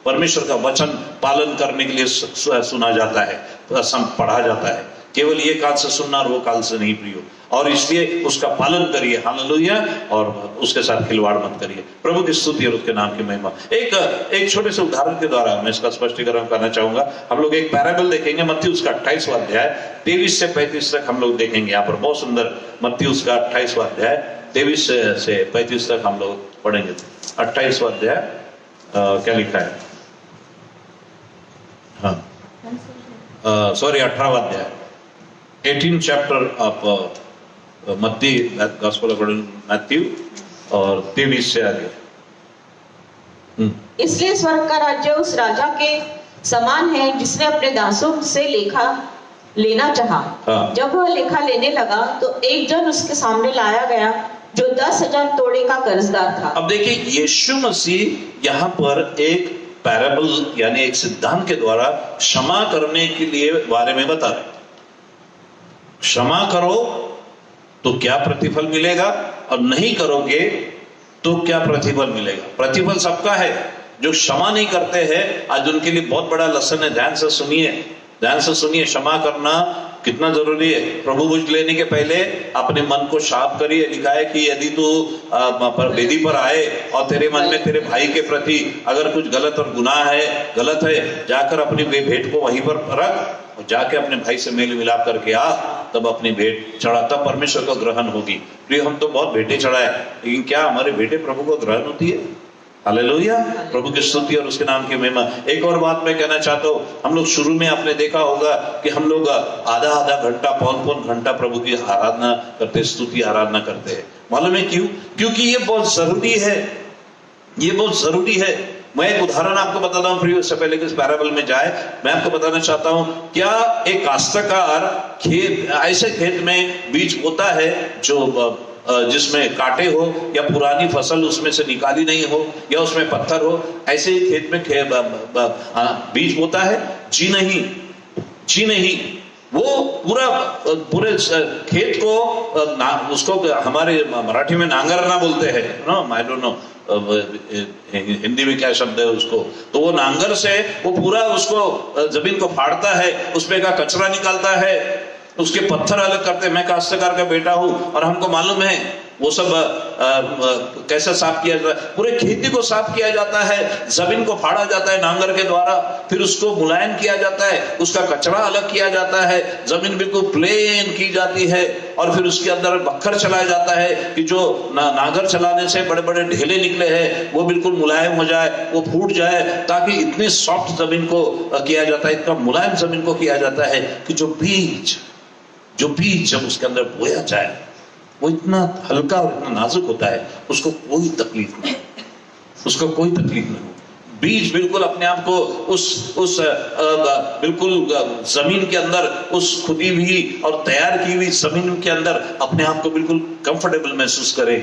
परमेश्वर का वचन पालन करने के लिए सुना जाता है, पढ़ा जाता है। केवल ये काल से सुनना और वो काल से नहीं प्रियो, और इसलिए उसका पालन करिए। हालेलुया। और उसके साथ खिलवाड़ मत करिए। प्रभु की स्तुति और उसके नाम की महिमा। एक छोटे से उदाहरण के द्वारा मैं इसका स्पष्टीकरण करना चाहूंगा। हम लोग एक पैराबल देखेंगे, मत्ती उसका 28वां अध्याय 23 से 35 तक हम लोग देखेंगे। यहाँ पर बहुत सुंदर, मत्ती उसका 28वां अध्याय 23 से 35 तक हम लोग पढ़ेंगे। 28वां अध्याय क्या लिखा है? हाँ, सॉरी, 18वां अध्याय, 18 चैप्टर ऑफ मत्ती, गॉस्पेल अकॉर्डिंग मैथ्यू, और 23 से आगे। इसलिए स्वर्ग का राज्य उस राजा के समान है जिसने अपने दासों से लेखा लेना चाहा। हाँ। जब वह लेखा लेने लगा तो एक जन उसके सामने लाया गया जो 10,000 तोड़े का कर्जदार था। अब देखिए, यीशु मसीह यहाँ पर एक पैराबल यानी एक सिद्धांत के द्वारा क्षमा करने के लिए बारे में बता रहे। क्षमा करो तो क्या प्रतिफल मिलेगा, और नहीं करोगे तो क्या प्रतिफल मिलेगा। प्रतिफल सबका है। जो क्षमा नहीं करते हैं, आज उनके लिए बहुत बड़ा लेसन है। ध्यान से सुनिए, ध्यान से सुनिए। क्षमा करना कितना जरूरी है। प्रभु बुझ लेने के पहले अपने मन को साफ करिए। लिखा है कि यदि तू वेदी पर आए और तेरे मन में तेरे भाई के प्रति अगर कुछ गलत और गुनाह है, गलत है, जाकर अपनी भेंट को वहीं पर रख और जाके अपने भाई से मेल मिलाप करके आ, तब अपनी भेंट चढ़ा, तब परमेश्वर को ग्रहण होगी। प्रिय, हम तो बहुत भेंटें चढ़ाए, लेकिन क्या हमारे भेंटें प्रभु को ग्रहण होती है? हालेलुया, प्रभु की स्तुति और उसके नाम की महिमा। एक और बात मैं कहना चाहता हूँ, हम लोग शुरू में आपने देखा होगा कि हम लोग आधा आधा घंटा पौन घंटा प्रभु की आराधना करते, स्तुति आराधना करते हैं। मालूम है क्यों? क्योंकि ये बहुत जरूरी है, ये बहुत जरूरी है। मैं एक उदाहरण आपको बताता हूँ प्रिय, इससे पहले कि इस पैराबल में जाए, मैं आपको बताना चाहता हूँ, क्या एक काश्तकार खेत, ऐसे खेत में बीज बोता है जो जिसमें कांटे हो या पुरानी फसल उसमें से निकाली नहीं हो या उसमें पत्थर हो, ऐसे ही खेत में बीज बोता है? जी नहीं, जी नहीं। वो पूरे खेत को उसको हमारे मराठी में नांगरना बोलते हैं, no I don't know Hindi में क्या शब्द है उसको। तो वो नांगर से वो पूरा उसको जमीन को फाड़ता है, उसमें का कचरा निकालता है, उसके पत्थर अलग करते हैं। मैं काश्तकार का बेटा हूं और हमको मालूम है वो सब कैसे साफ किया जाता है। पूरे खेती को साफ किया जाता है, जमीन को फाड़ा जाता है नांगर के द्वारा, फिर उसको मुलायम किया जाता है, उसका कचरा अलग किया जाता है, जमीन बिल्कुल प्लेन की जाती है और फिर उसके अंदर बखर चलाया जाता है कि जो नांगर चलाने से बड़े बड़े ढेले निकले हैं वो बिल्कुल मुलायम हो जाए, वो फूट जाए, ताकि इतनी सॉफ्ट जमीन को किया जाता है, इतना मुलायम जमीन को किया जाता है कि जो बीज जब उसके अंदर बोया जाए वो इतना हल्का और इतना नाजुक होता है, उसको कोई तकलीफ नहीं, उसको कोई तकलीफ नहीं हो। बीज बिल्कुल अपने आप को उस बिल्कुल जमीन के अंदर, उस खुदी हुई और तैयार की हुई जमीन के अंदर अपने आप को बिल्कुल कंफर्टेबल महसूस करे।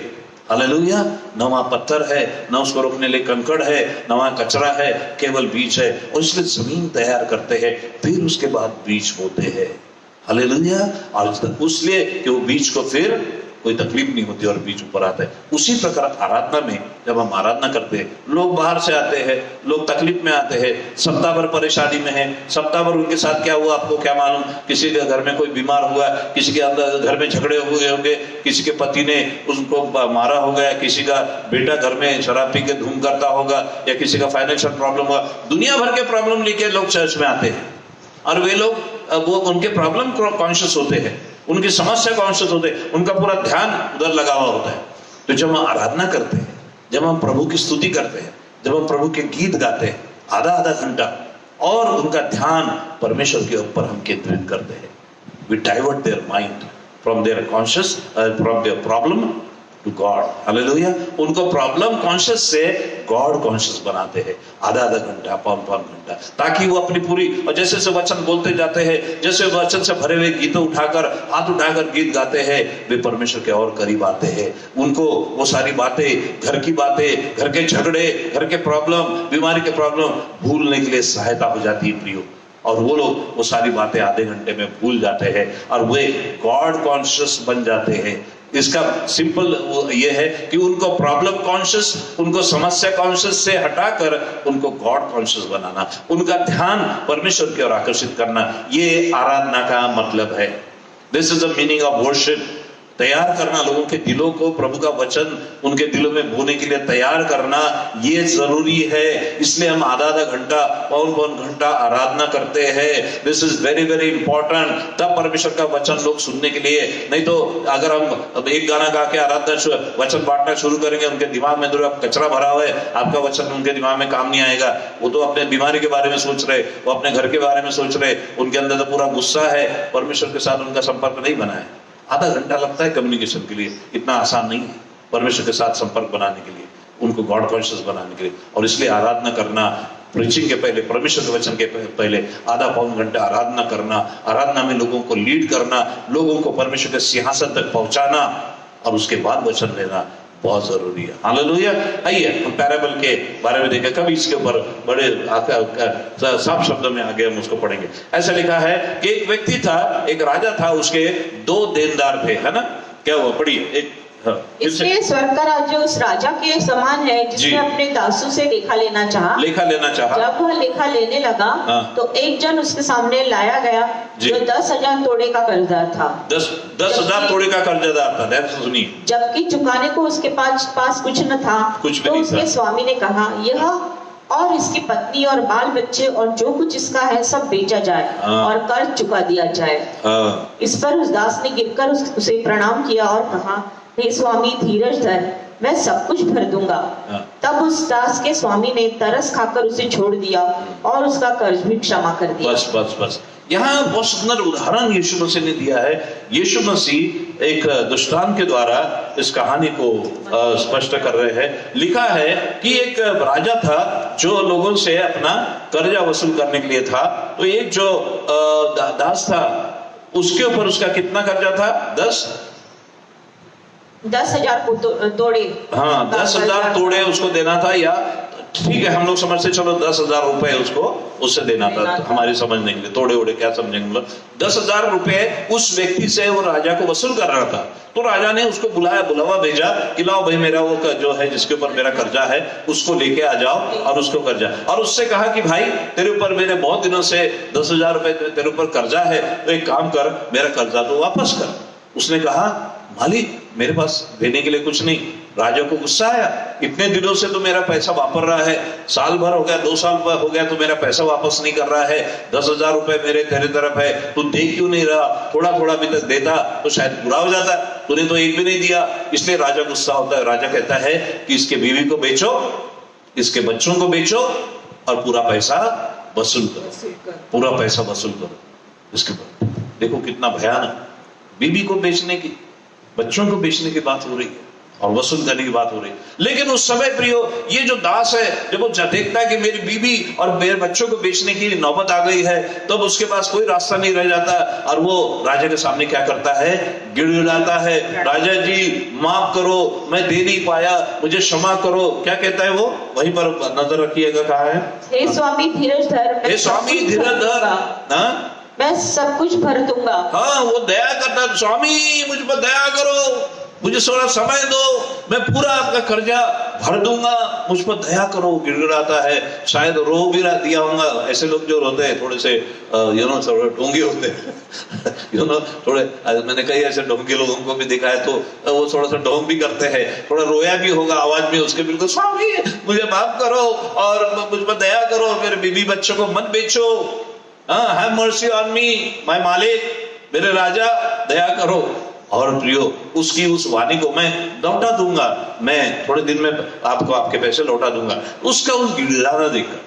हालेलुया। न वहां पत्थर है, न उसको रोकने लिए कंकड़ है, न वहां कचरा है, केवल बीज है। और इसलिए जमीन तैयार करते हैं, फिर उसके बाद बीज बोते हैं। हालेलुया। और उसलिए कि वो बीज को फिर कोई तकलीफ नहीं होती और बीज ऊपर आता है। उसी प्रकार आराधना में जब हम आराधना करते हैं, लोग बाहर से आते हैं, लोग तकलीफ में आते हैं, सप्ताह भर परेशानी में है, सप्ताह भर उनके साथ क्या हुआ आपको क्या मालूम? किसी के घर में कोई बीमार हुआ, किसी के अंदर घर में झगड़े हुए होंगे, किसी के पति ने उसको मारा हो गया, किसी का बेटा घर में शराब पी के धूम करता होगा, या किसी का फाइनेंशियल प्रॉब्लम हुआ। दुनिया भर के प्रॉब्लम लेके लोग चर्च में आते हैं और वे लोग वो उनके प्रॉब्लम कॉन्शियस होते हैं, उनकी समस्या कॉन्शियस होते हैं, उनका पूरा ध्यान उधर लगा हुआ होता है। तो जब हम आराधना करते हैं, जब हम प्रभु की स्तुति करते हैं, जब हम प्रभु के गीत गाते हैं आधा आधा घंटा, और उनका ध्यान परमेश्वर के ऊपर हम केंद्रित करते हैं, we divert their mind from their conscious from their problem to God. Hallelujah. उनको प्रॉब्लम कॉन्शियस से गॉड कॉन्शियस बनाते हैं, आधा आधा घंटा पौन घंटा, ताकि वो अपनी पूरी, और जैसे जैसे वचन बोलते जाते हैं, जैसे वचन से भरे हुए गीतों उठाकर, हाथ उठाकर गीत गाते हैं, वे परमेश्वर के और करीब आते हैं। उनको वो सारी बातें, घर की बातें, घर के झगड़े, घर के प्रॉब्लम, बीमारी के प्रॉब्लम भूलने के लिए सहायता हो जाती है प्रियो। और वो लोग वो सारी बातें आधे घंटे में भूल जाते हैं और वे गॉड कॉन्शियस बन जाते हैं। इसका सिंपल ये है कि उनको प्रॉब्लम कॉन्शियस, उनको समस्या कॉन्शियस से हटाकर उनको गॉड कॉन्शियस बनाना, उनका ध्यान परमेश्वर की ओर आकर्षित करना, ये आराधना का मतलब है। This is the meaning of worship. तैयार करना लोगों के दिलों को, प्रभु का वचन उनके दिलों में बोने के लिए तैयार करना, ये जरूरी है। इसलिए हम आधा आधा घंटा पौन घंटा आराधना करते हैं। This is very very important. तब परमेश्वर का वचन लोग सुनने के लिए, नहीं तो अगर हम एक गाना गा के आराधना वचन बांटना शुरू करेंगे, उनके दिमाग में दूर कचरा भरा हुआ है, आपका वचन उनके दिमाग में काम नहीं आएगा। वो तो अपने बीमारी के बारे में सोच रहे, वो अपने घर के बारे में सोच रहे, उनके अंदर तो पूरा गुस्सा है, परमेश्वर के साथ उनका संपर्क नहीं बना है। आधा घंटा लगता है कम्युनिकेशन के लिए, इतना आसान नहीं है परमेश्वर के साथ संपर्क बनाने के लिए, उनको गॉड कॉन्शियस बनाने के लिए। और इसलिए आराधना करना, प्रीचिंग के पहले, परमेश्वर के वचन के पहले आधा पौन घंटा आराधना करना, आराधना में लोगों को लीड करना, लोगों को परमेश्वर के सिंहासन तक पहुंचाना, और उसके बाद वचन लेना बहुत जरूरी है। हालेलुया। आइए हम पैराबल के बारे में देखें, कभी इसके ऊपर बड़े साफ शब्दों में आगे हम उसको पढ़ेंगे। ऐसा लिखा है कि एक व्यक्ति था, एक राजा था, उसके 2 देनदार थे, है ना? क्या हुआ? पढ़िए। एक इसलिए स्वर्ग का राज्य उस राजा के समान है जिसने अपने दासों से लेखा लेना चाहा। जब वह लेखा लेने लगा तो एक जन उसके सामने लाया गया जो 10,000 तोड़े का कर्जदार था। 10,000 तोड़े का कर्जदार था। सुनिए, जबकि चुकाने को उसके पास कुछ न था। तो उसके स्वामी ने कहा, यह और इसकी पत्नी और बाल बच्चे और जो कुछ इसका है सब बेचा जाए और कर्ज चुका दिया जाए। इस पर उस दास ने गिरकर उसे प्रणाम किया और कहा, हे स्वामी धीरज धर, मैं सब कुछ भर दूंगा। तब उस दास के स्वामी ने तरस खाकर उसे छोड़ दिया और उसका कर्ज भी क्षमा कर दिया। बस बस बस, यहाँ बहुत सुंदर उदाहरण यीशु मसीह ने दिया है। यीशु मसीह एक दृष्टांत के द्वारा इस कहानी को स्पष्ट कर रहे हैं। लिखा है कि एक राजा था जो लोगों से अपना कर्जा वसूल करने के लिए था। तो एक जो दास था उसके ऊपर उसका कितना कर्जा था? 10,000 तोड़े। हाँ, 10,000 तोड़े उसको देना था, या ठीक है हम लोग समझते चलो 10,000 रुपए उसको उससे देना था। हमारी समझने के लिए तोड़े ओड़े क्या समझेंगे, 10,000 रुपए उस व्यक्ति से वो राजा को वसूल कर रहा था। तो राजा ने उसको बुलावा भेजा कि लाओ भाई, मेरा वो जो है जिसके ऊपर मेरा कर्जा है उसको लेके आ जाओ और उसको कर्जा, और उससे कहा कि भाई तेरे ऊपर मेरे बहुत दिनों से 10,000 रुपए तेरे ऊपर कर्जा है, तो एक काम कर, मेरा कर्जा तो वापस कर। उसने कहा, मालिक मेरे पास देने के लिए कुछ नहीं। राजा को गुस्सा आया, इतने दिनों से तो मेरा पैसा वापर रहा है, साल भर हो गया, 2 साल हो गया, तो मेरा पैसा वापस नहीं कर रहा है, 10,000 रुपए मेरे तेरे तरफ है, तू दे क्यों नहीं रहा? थोड़ा थोड़ा भी तक देता तो शायद बुरा हो जाता, तूने तो एक भी नहीं दिया। इसलिए राजा गुस्सा होता है। राजा कहता है कि इसके बीवी को बेचो, इसके बच्चों को बेचो और पूरा पैसा वसूल करो, पूरा पैसा वसूल करो। इसके बाद देखो कितना भयानक, बीवी को बेचने की, बच्चों को बेचने की बात हो रही है और वसूल करने की बात हो रही है। लेकिन उस समय प्रियो, ये जो दास है जब वो देखता है कि मेरी बीवी और मेरे बच्चों को बेचने की नौबत आ गई है, तब उसके पास कोई रास्ता नहीं रह जाता और वो राजा के सामने क्या करता है? गिड़गिड़ाता है, राजा जी माफ करो, मैं दे नहीं पाया, मुझे क्षमा करो। क्या कहता है वो? वहीं पर नजर रखिएगा, कहा है, हे स्वामी धीरज धर, हे स्वामी धीरज धर, मैं सब कुछ भर दूंगा। हाँ, वो दया करता, स्वामी मुझ पर दया करो, मुझे थोड़ा समय दो, मैं पूरा आपका कर्जा भर दूंगा, मुझ पर दया करो। गिड़गिड़ाता है, शायद रो भी दिया होगा। ऐसे लोग जो रोते हैं थोड़े से थोड़े ढोंगी होते हैं थोड़े, मैंने कई ऐसे ढोंगी लोगों को भी देखा है, तो वो थोड़ा सा ढोंग भी करते हैं, थोड़ा रोया भी होगा आवाज में उसके, बिल्कुल स्वामी मुझे माफ करो और मुझ पर दया करो, मेरे बीवी बच्चों को मत बेचो, have mercy on me, my मालिक, मेरे राजा दया करो। और प्रियो, उसकी उस वाणी को मैं लौटा दूंगा, मैं थोड़े दिन में आपको आपके पैसे लौटा दूंगा। उसका उस गिड़गिड़ाना देखकर,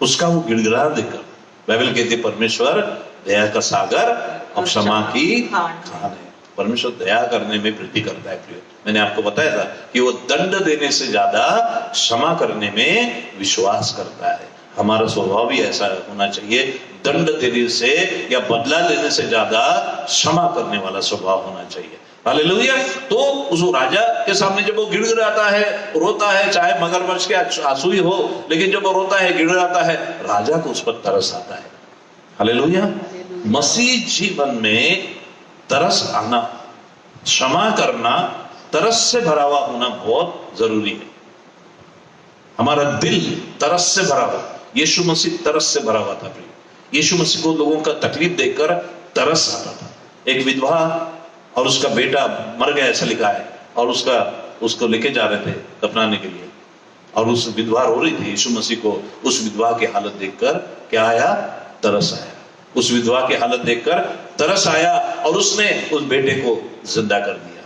उसका वो गिड़गिड़ाना देखकर बाइबल कहती है परमेश्वर दया का सागर और क्षमा की खान है। परमेश्वर दया करने में वृद्धि करता है प्रियो। मैंने आपको बताया था कि वो दंड देने से ज्यादा क्षमा करने में विश्वास करता है। हमारा स्वभाव भी ऐसा होना चाहिए, दंड देने से या बदला लेने से ज्यादा क्षमा करने वाला स्वभाव होना चाहिए। हालेलुया। तो उस राजा के सामने जब वो गिड़गिड़ाता है, रोता है, चाहे मगरमच्छ के आंसू ही हो, लेकिन जब वो रोता है, गिड़गिड़ाता है, राजा को उस पर तरस आता है। हालेलुया। मसीह जीवन में तरस आना, क्षमा करना, तरस से भरा हुआ होना बहुत जरूरी है। हमारा दिल तरस से भरा हुआ, यीशु मसीह तरस से भरा हुआ था। यीशु मसीह को लोगों का तकलीफ देखकर तरस आता था। एक विधवा और उसका बेटा मर गया ऐसा लिखा है, और उसको लेके जा रहे थे दफनाने के लिए, और उस विधवा रो रही थी। यीशु मसीह को उस विधवा की हालत देखकर क्या आया? तरस आया। उस विधवा की हालत देखकर तरस आया और उसने उस बेटे को जिंदा कर दिया।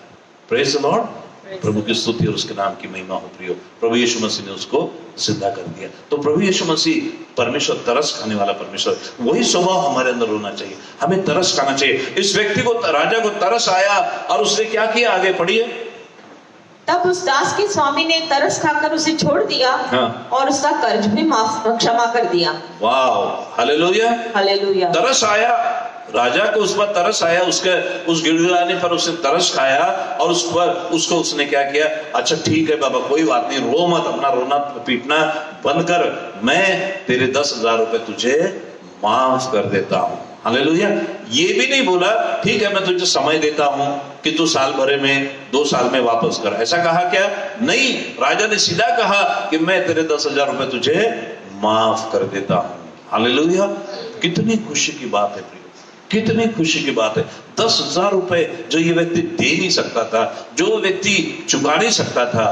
Praise the Lord. प्रभु की स्तुति और उसके नाम की महिमा हो प्रियो। प्रभु यीशु मसीह ने उसको जिंदा कर दिया। तो प्रभु यीशु मसीह परमेश्वर, तरस खाने वाला परमेश्वर, वही स्वभाव हमारे अंदर होना चाहिए। हमें तरस खाना चाहिए। इस व्यक्ति को, राजा को तरस आया और उसने क्या किया? आगे पढ़िए। तब उस दास के स्वामी ने तरस खाकर उसे छोड़ दिया और उसका कर्ज भी क्षमा कर दिया। वाह, हालेलुया, हालेलुया। तरस आया, राजा को उस पर तरस आया, उसके उस गिड़गिड़ाने पर उसने तरस खाया और उसको उसने क्या किया? अच्छा ठीक है बाबा, कोई बात नहीं, रो मत, अपना रोना पीटना बंद कर, मैं तेरे 10,000 रुपए तुझे माफ कर देता हूं। हालेलुया। ये भी नहीं बोला ठीक है मैं तुझे समय देता हूं कि तू साल भरे में, 2 साल में वापस कर, ऐसा कहा क्या? नहीं, राजा ने सीधा कहा कि मैं तेरे 10,000 रुपए तुझे माफ कर देता हूं। हालेलुया। कितनी खुशी की बात है, कितनी खुशी की बात है। 10,000 रुपए जो ये व्यक्ति दे नहीं सकता था, जो व्यक्ति चुका नहीं सकता था,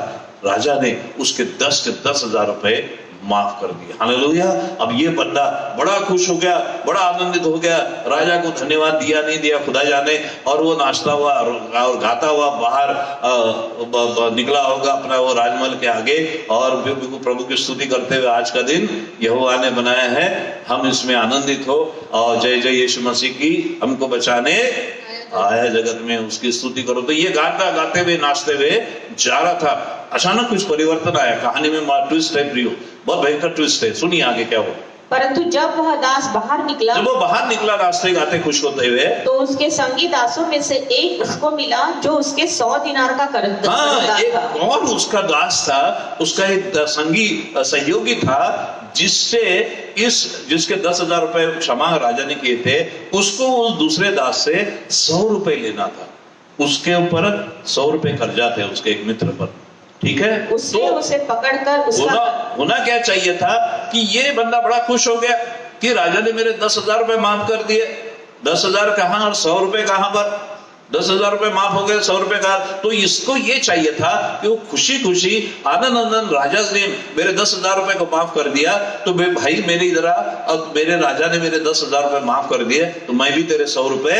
राजा ने उसके 10,000 रुपए माफ कर दिया। हालेलुया। अब ये बंदा बड़ा खुश हो गया, बड़ा आनंदित हो गया, राजा को धन्यवाद दिया नहीं दिया खुदा जाने, और वो नाचता हुआ और गाता हुआ बाहर निकला होगा अपना वो राजमहल के आगे, और प्रभु की स्तुति करते हुए आज का दिन यहोवा ने बनाया है, हम इसमें आनंदित हो, और जय जय यीशु मसीह की हमको बचाने आया जगत में, उसकी स्तुति करो। तो ये गाता गाते हुए नाचते हुए जा रहा था, अचानक कुछ परिवर्तन आया। कहानी में ट्विस्ट है प्रियो, बहुत भयंकर ट्विस्ट है, सुनिए आगे क्या हुआ। परंतु जब वह दास बाहर निकला, जब वो बाहर निकला रास्ते गाते खुश होते हुए, तो उसके संगी दासों में से एक उसको मिला जो उसके 100 दिनार का कर्जदार एक था। और उसका दास था, उसका एक संगी सहयोगी था, जिसके 10,000 रुपए क्षमा राजा ने किए थे, उसको उस दूसरे दास से 100 रुपए लेना था। उसके ऊपर 100 रुपए कर्जा थे उसके एक मित्र पर, ठीक है। उसने उसे पकड़कर होना क्या चाहिए था कि ये बंदा बड़ा खुश हो गया कि राजा ने मेरे 10,000 रुपए माफ कर दिए। 10,000 कहाँ और 100 रुपए कहाँ पर? 10,000 रुपए माफ हो गए, 100 रुपए का। तो इसको ये चाहिए था कि वो खुशी खुशी आनंद राजा ने मेरे 10,000 रुपए को माफ कर दिया, तो भाई मेरे इधर आ, अब मेरे राजा ने मेरे 10,000 रुपए माफ कर दिए, तो मैं भी तेरे 100 रुपए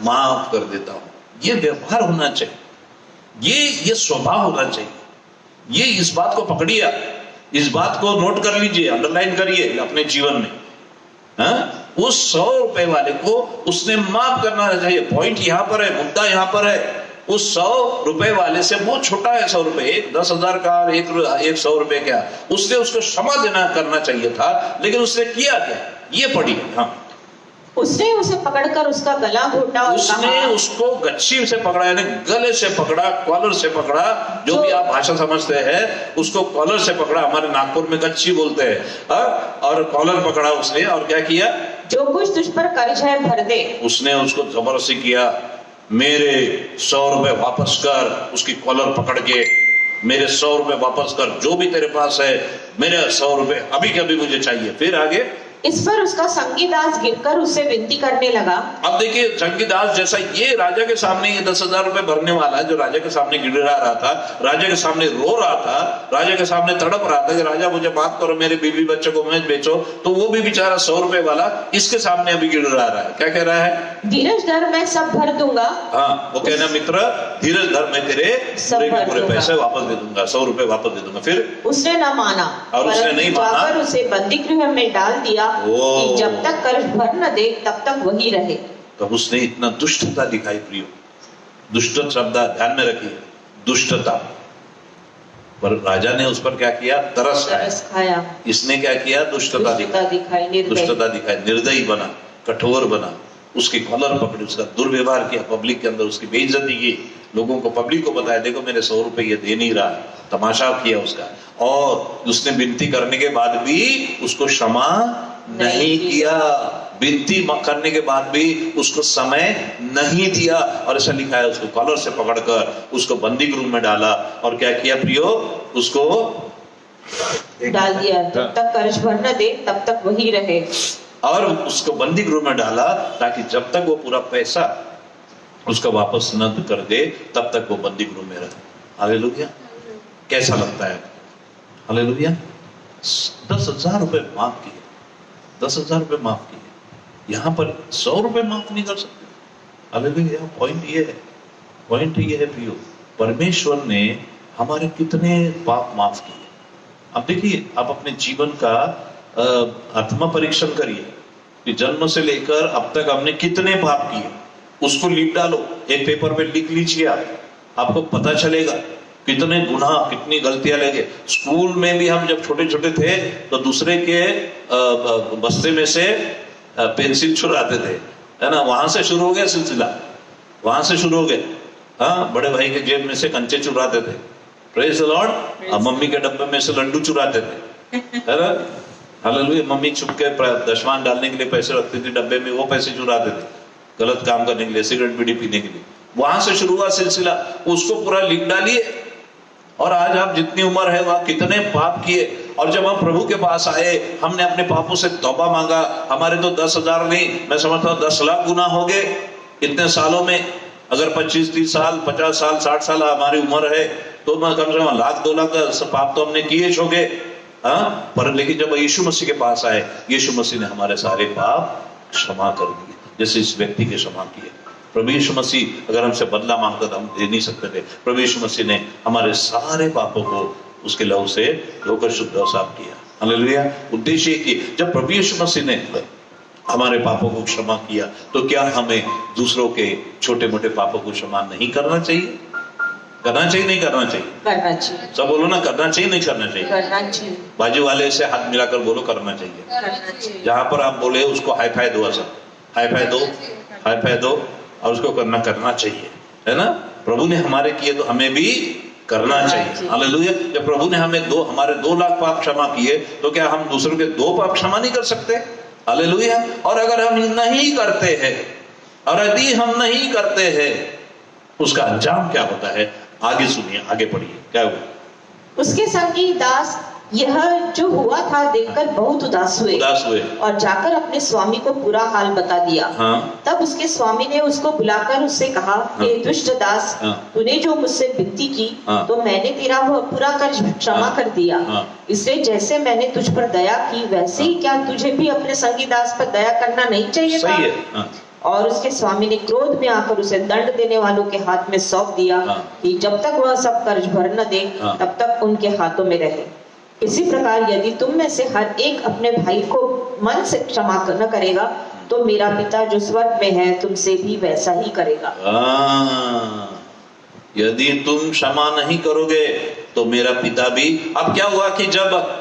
माफ कर देता हूं। ये व्यवहार होना चाहिए, ये स्वभाव होना चाहिए। ये इस बात को पकड़िए, इस बात को नोट कर लीजिए, अंडरलाइन करिए अपने जीवन में। उस 100 रुपए वाले को उसने माफ करना चाहिए। पॉइंट यहां पर है, मुद्दा यहां पर है। उस 100 रुपए वाले से बहुत छोटा है 100 रुपए, 10,000 का और एक 100 रुपए क्या, उसने उसको क्षमा देना करना चाहिए था, लेकिन उसने किया क्या? ये पढ़िए। हाँ, उसने उसे पकड़कर उसका गला घोटा और उसने उसको गच्छी से पकड़ा, यानी गले से पकड़ा, कॉलर से पकड़ा, जो भी आप भाषा समझते हैं, उसको कॉलर से पकड़ा। हमारे नागपुर में गच्छी बोलते हैं, और कॉलर पकड़ा उसने, और क्या किया? जो कुछ तुझ पर कर्ज है भर दे। उसने उसको जबरदस्ती किया, मेरे 100 रुपए वापस कर। उसकी कॉलर पकड़ के, मेरे 100 रुपए वापस कर, जो भी तेरे पास है, मेरे 100 रुपए अभी के अभी मुझे चाहिए। फिर आगे, इस पर उसका संगी दास गिरकर उससे विनती करने लगा। अब देखिए, संगी दास जैसा ये राजा के सामने ये 10,000 रुपए भरने वाला, जो राजा के सामने गिड़गिड़ा रहा था, राजा के सामने रो रहा था, राजा के सामने तड़प रहा था कि राजा मुझे माफ करो, मेरे बीवी बच्चों को मत बेचो, तो वो भी बेचारा 100 रुपए वाला इसके सामने अभी गिड़गिड़ा रहा है। क्या कह रहा है? धीरज धर, मैं सब भर दूंगा। हाँ, वो कहना, मित्र धीरज धर, मैं तेरे पूरे पैसे वापस दे दूंगा, 100 रुपए वापस दे दूंगा। फिर उसने न माना, और उसने नहीं माना, उसे बंदी गृह में डाल दिया कि जब तक कर्ज भर न दे तब तक वही रहे। तो उसने इतना दुष्टता दिखाई प्रियो, दुष्ट शब्द ध्यान में रखिए, दुष्टता। पर राजा ने उस पर क्या किया? तरस खाया। इसने क्या किया? दुष्टता दिखाई, दुष्टता दिखाई, निर्दयी बना, कठोर बना, उसकी कॉलर पकड़ी, उसका दुर्व्यवहार किया, पब्लिक के अंदर उसकी बेइज्जती की, लोगों को पब्लिक को बताया, देखो मेरे 100 रुपए ये दे नहीं रहा, तमाशा किया उसका। और उसने विनती करने के बाद भी उसको क्षमा नहीं किया, विनती करने के बाद भी उसको समय नहीं दिया, और ऐसा लिखा है, उसको कॉलर से पकड़कर उसको बंदी गृह में डाला। और क्या किया प्रियो? उसको डाल दिया, जब तक कर्ज भर न दे तब तक वही रहे। और उसको बंदी गृह में डाला, ताकि जब तक वो पूरा पैसा उसका वापस न कर दे तब तक वो बंदी गृह में रहे। हालेलुया। कैसा लगता है? हालेलुया। 10,000 रुपए माफ किए, 10,000 रुपए माफ किए, यहाँ पर 100 रुपए माफ नहीं कर सकते। हालेलुया। पॉइंट ये है प्रियो, परमेश्वर ने हमारे कितने पाप माफ किए। अब देखिए, आप अपने जीवन का आत्मा परीक्षण करिए कि जन्म से लेकर अब तक हमने कितने पाप किए, उसको लिख डालो, एक पेपर पे लिख लीजिए, आपको पता चलेगा कितने गुनाह, कितनी गलतियां लगे। स्कूल में भी हम जब छोटे छोटे थे तो दूसरे के बस्ते में से पेंसिल चुराते थे, है ना, वहां से शुरू हो गया सिलसिला, वहां से शुरू हो गए। हाँ, बड़े भाई के जेब में से कंचे चुराते थे, प्रेज द लॉर्ड। अब मम्मी के डब्बे में से लड्डू चुराते थे, है ना, हालेलुया। मम्मी छुप के दशमान डालने के लिए पैसे रखती थी डब्बे में, वो पैसे चुराते थे गलत काम करने के लिए, सिगरेट बीड़ी पीने के लिए। वहां से शुरू हुआ सिलसिला, उसको पूरा लिख डालिए। और आज आप जितनी उम्र है वहां कितने पाप किए, और जब हम प्रभु के पास आए, हमने अपने पापों से तौबा मांगा, हमारे तो 10,000 नहीं, मैं समझता हूँ 10 लाख गुनाह हो गए इतने सालों में। अगर 25, 30 साल, 50 साल, 60 साल हमारी उम्र है, तो मैं कम से कम 1 लाख 2 लाख पाप तो हमने किए होंगे, हाँ, पर लेकिन जब यीशु मसीह के पास आए, यीशु मसीह ने हमारे सारे पाप क्षमा कर दिए, जैसे इस व्यक्ति के क्षमा किए। प्रभु यीशु मसीह अगर हमसे बदला मांगता था, हम दे नहीं सकते थे। प्रभु यीशु मसीह ने हमारे सारे पापों को उसके लहू से धोकर शुद्ध और साफ किया। हालेलुया। उद्देश्य कि जब प्रभु यीशु मसीह ने हमारे पापों को क्षमा किया, तो क्या हमें दूसरों के छोटे मोटे पापों को क्षमा नहीं करना चाहिए? करना चाहिए, नहीं करना चाहिए? करना चाहिए। सब बोलो ना, करना चाहिए, नहीं करना चाहिए? करना चाहिए। बाजू वाले से हाथ मिलाकर बोलो, करना चाहिए। करना चाहिए। जहां पर आप बोले उसको हाई फाई दो, ऐसा हाई फाई दो, हाई फाई दो, और उसको करना चाहिए, है ना? प्रभु ने हमारे किए तो हमें भी करना चाहिए। हालेलुया। जब प्रभु ने हमारे 2 लाख पाप क्षमा किए, तो क्या हम दूसरों के 2 पाप क्षमा नहीं कर सकते? हालेलुया। और अगर हम नहीं करते हैं, और यदि हम नहीं करते हैं, उसका अंजाम क्या होता है? आगे सुनिए, आगे पढ़िए, क्या हुआ? उसके संगी दास यह जो हुआ था देखकर बहुत उदास हुए और जाकर अपने स्वामी को पूरा हाल बता दिया। हाँ। तब उसके स्वामी ने उसको बुलाकर उससे कहा, हे दुष्ट दास, तूने जो मुझसे विनती की, तो मैंने तेरा वह पूरा कर्ज क्षमा कर दिया। इसलिए जैसे मैंने तुझ पर दया की, वैसे ही क्या तुझे भी अपने संगी दास पर दया करना नहीं चाहिए था? सही है। और उसके स्वामी ने क्रोध में आकर उसे दंड देने वालों के हाथ में सौंप दिया कि जब तक वह सब कर्ज भर न दे, तब तक उनके हाथों में रहे। इसी प्रकार यदि तुम में से हर एक अपने भाई को मन से क्षमा न करेगा, तो मेरा पिता जो स्वर्ग में है तुमसे भी वैसा ही करेगा। यदि तुम क्षमा नहीं करोगे तो मेरा पिता भी। अब क्या हुआ कि जब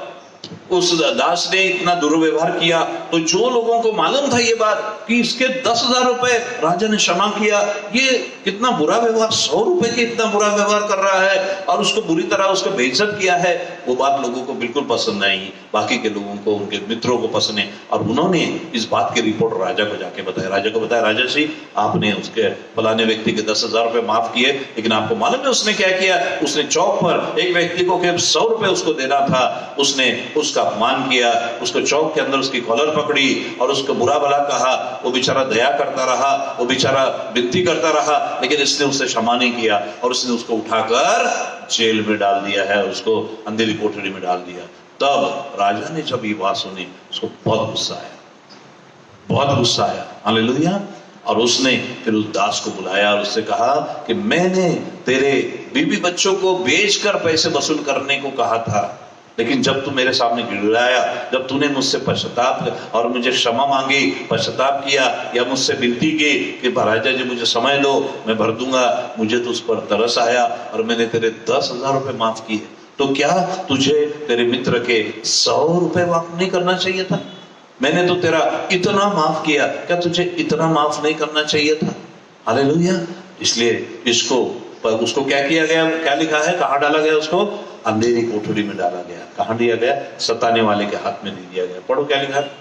उस दास ने इतना दुर्व्यवहार किया, तो जो लोगों को मालूम था ये बात कि इसके 10,000 रुपए राजा ने क्षमा किया, ये कितना बुरा व्यवहार, 100 रुपए के इतना बुरा व्यवहार कर रहा है, और उसको बुरी तरह उसको बेइज्जत किया है, वो बात लोगों को बिल्कुल पसंद नहीं आई। बाकी के लोगों को, उनके मित्रों को पसंद नहीं, और उन्होंने इस बात की रिपोर्ट राजा को जाके बताया। राजा को बताया, राजा जी आपने उसके फलाने व्यक्ति के 10,000 रुपए माफ किए, लेकिन आपको मालूम है उसने क्या किया? उसने चौक पर एक व्यक्ति को केवल 100 रुपए उसको देना था, उसने उसका अपमान किया, उसको चौक के अंदर उसकी कॉलर पकड़ी और उसको बुरा भला कहा। वो बेचारा दया करता रहा, वो बेचारा विनती करता रहा, लेकिन इसने उसे क्षमा नहीं किया, और उसने उसको उठाकर जेल में डाल दिया है, उसको अंधेरी कोठरी में डाल दिया। तब राजा ने जब ये बात सुनी, उसको बहुत गुस्सा आया, बहुत गुस्सा आया। हालेलुया। और उसने फिर उस दास को बुलाया और उससे कहा कि मैंने तेरे बीवी बच्चों को बेचकर पैसे वसूल करने को कहा था, लेकिन जब तू मेरे सामने गिड़गिड़ाया, जब तूने मुझसे पश्चाताप और मुझे क्षमा मांगी, पश्चाताप किया, या मुझसे विनती की कि महाराजा जी मुझे समय दो, मैं भर दूंगा, मुझे तो उस पर तरस आया और मैंने तेरे 10,000 रुपए माफ किए, तो क्या तुझे तेरे मित्र के 100 रुपए माफ नहीं करना चाहिए था? मैंने तो तेरा इतना माफ किया, क्या तुझे इतना माफ नहीं करना चाहिए था? हालेलुया। इसलिए उसको क्या किया गया? क्या लिखा है? कहाँ डाला गया? उसको अंधेरी कोठरी में डाला गया। कहाँ दिया गया? सताने वाले के हाथ में दे दिया गया। पढ़ो क्या लिखा है?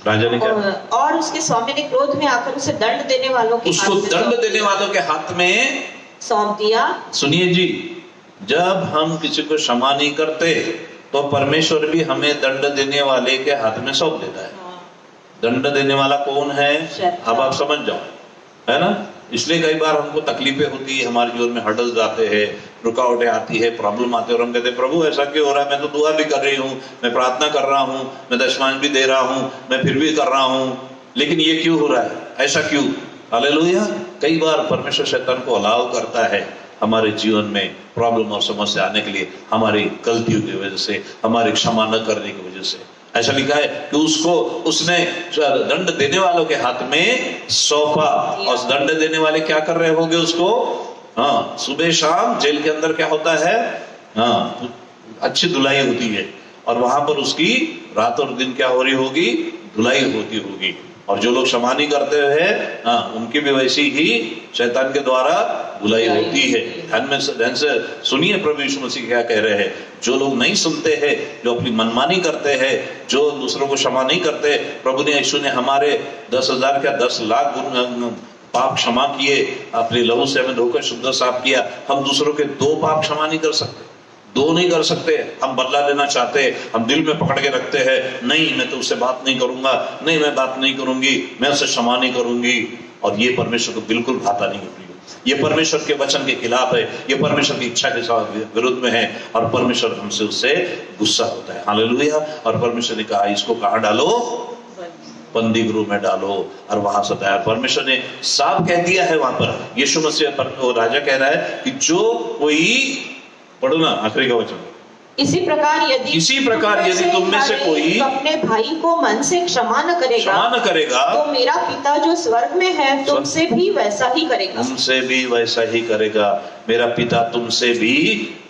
राजा ने क्या? और उसके स्वामी ने क्रोध में आकर उसे दंड देने वालों के हाथ में सौंप दिया। सुनिए जी, जब हम किसी को क्षमा नहीं करते, तो परमेश्वर भी हमें दंड देने वाले के हाथ में सौंप देता है। दंड देने वाला कौन है? अब आप समझ जाओ, है ना? इसलिए कई बार हमको तकलीफें होती है, हमारे जीवन में हर्डल्स आते हैं, रुकावटें आती है, प्रॉब्लम आते हैं, और हम कहते हैं प्रभु ऐसा क्यों हो रहा है? मैं तो दुआ भी कर रही हूँ, मैं प्रार्थना कर रहा हूँ, मैं दशमांश भी दे रहा हूँ, मैं फिर भी कर रहा हूँ, लेकिन ये क्यों हो रहा है? ऐसा क्यों? हालेलुया। कई बार परमेश्वर शैतान को अलाउ करता है हमारे जीवन में प्रॉब्लम और समस्या आने के लिए, हमारी गलतियों की वजह से, हमारी क्षमा न करने की वजह से। ऐसा लिखा है कि उसने दंड देने वालों के हाथ में सौंपा, और दंड देने वाले क्या कर रहे होंगे उसको? हाँ, सुबह शाम जेल के अंदर क्या होता है? हाँ, अच्छी धुलाई होती है, और वहां पर उसकी रात और दिन क्या हो रही होगी? धुलाई होती होगी। और जो लोग क्षमा नहीं करते हैं, हाँ, उनकी भी वैसी ही शैतान के द्वारा धुलाई होती है। ध्यान से सुनिए प्रभु यीशु मसीह क्या कह रहे हैं। जो लोग नहीं सुनते हैं, जो अपनी मनमानी करते हैं, जो दूसरों को क्षमा नहीं करते, प्रभु ने यीशु ने हमारे 10,000 क्या 10 लाख पाप क्षमा किए, अपने लहू से हमें धोकर शुद्ध साफ किया। हम दूसरों के 2 पाप क्षमा नहीं कर सकते, 2 नहीं कर सकते। हम बदला लेना चाहते हैं, हम दिल में पकड़ के रखते हैं, नहीं मैं तो उससे बात नहीं करूंगा, नहीं मैं बात नहीं करूंगी, मैं उससे क्षमा नहीं करूंगी, और ये परमेश्वर को बिल्कुल भाता नहीं है। ये परमेश्वर के वचन के खिलाफ है, ये परमेश्वर की इच्छा के साथ विरुद्ध में है और परमेश्वर हमसे उससे गुस्सा होता है। हालेलुया। और परमेश्वर ने कहा इसको कहाँ डालो? बंदी गृह में डालो और वहां सताया। परमेश्वर ने साफ कह दिया है वहां पर, यीशु मसीह पर राजा कह रहा है कि जो कोई, पढ़ो ना आखिरी का वचन, इसी प्रकार यदि तुम में से कोई अपने भाई को मन से क्षमा न करेगा तो मेरा पिता जो स्वर्ग में है तुमसे भी वैसा ही करेगा। तुमसे भी वैसा ही करेगा, मेरा पिता तुमसे भी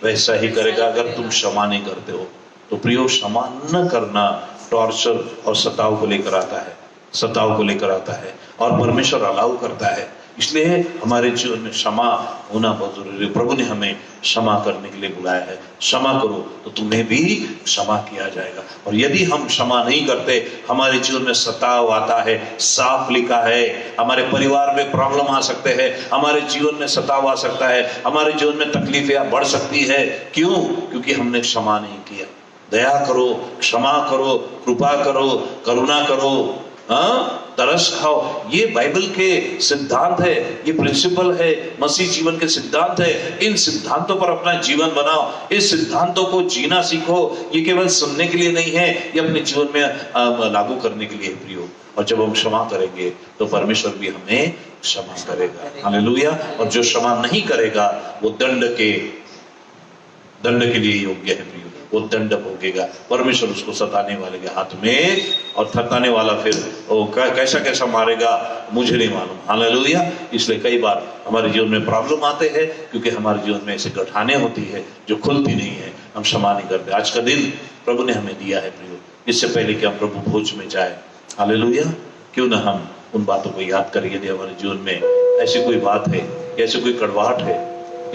वैसा ही करेगा अगर तुम क्षमा नहीं करते हो। तो प्रियो, क्षमा न करना टॉर्चर और सताव को लेकर आता है, सताव को लेकर आता है और परमेश्वर अलाउ करता है। इसलिए हमारे जीवन में क्षमा होना बहुत जरूरी है। प्रभु ने हमें क्षमा करने के लिए बुलाया है। क्षमा करो तो तुम्हें भी क्षमा किया जाएगा। और यदि हम क्षमा नहीं करते, हमारे जीवन में सताव आता है। साफ लिखा है, हमारे परिवार में प्रॉब्लम आ सकते हैं, हमारे जीवन में सताव आ सकता है, हमारे जीवन में तकलीफें बढ़ सकती है। क्यों? क्योंकि हमने क्षमा नहीं किया। दया करो, क्षमा करो, कृपा करो, करुणा करो, तरस खाओ। ये बाइबल के सिद्धांत है, ये प्रिंसिपल है, मसीह जीवन के सिद्धांत है। इन सिद्धांतों पर अपना जीवन बनाओ, इस सिद्धांतों को जीना सीखो। ये केवल सुनने के लिए नहीं है, ये अपने जीवन में लागू करने के लिए प्रियो। और जब हम क्षमा करेंगे तो परमेश्वर भी हमें क्षमा करेगा। हालेलुया। और जो क्षमा नहीं करेगा वो दंड के लिए योग्य है प्रियो, वो दंड भोगेगा। परमेश्वर उसको सताने वाले के हाथ में, और थकाने वाला फिर वो कैसा कैसा मारेगा मुझे नहीं मालूम। हालेलुया। इसलिए कई बार हमारे जीवन में प्रॉब्लम आते हैं क्योंकि हमारे जीवन में ऐसे गठाने होती है जो खुलती नहीं है, हम क्षमा नहीं करते। आज का दिन प्रभु ने हमें दिया है प्रियो, इससे पहले कि हम प्रभु भोज में जाए, हालेलुया, क्यों ना हम उन बातों को याद करें। यदि हमारे जीवन में ऐसी कोई बात है, ऐसी कोई कड़वाहट है,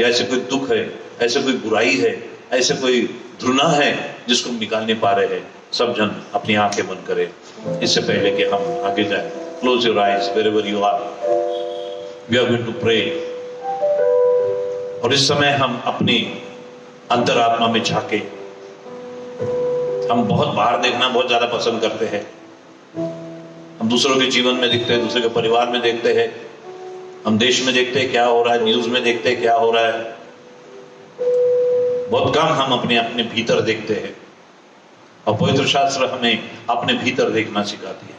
या ऐसे कोई दुख है, ऐसे कोई बुराई है, ऐसे कोई घृणा है जिसको हम निकाल नहीं पा रहे हैं, सब जन अपनी आंखें बंद करें इससे पहले कि हम आगे जाए। Close your eyes wherever you are, we are going to pray. और इस समय हम अपनी अंतरात्मा में झांके। हम बहुत बाहर देखना बहुत ज्यादा पसंद करते हैं। हम दूसरों के जीवन में देखते हैं, दूसरे के परिवार में देखते हैं, हम देश में देखते हैं क्या हो रहा है, न्यूज में देखते हैं क्या हो रहा है। बहुत कम हम अपने भीतर देखते हैं। और पवित्र शास्त्र हमें अपने भीतर देखना सिखाती है।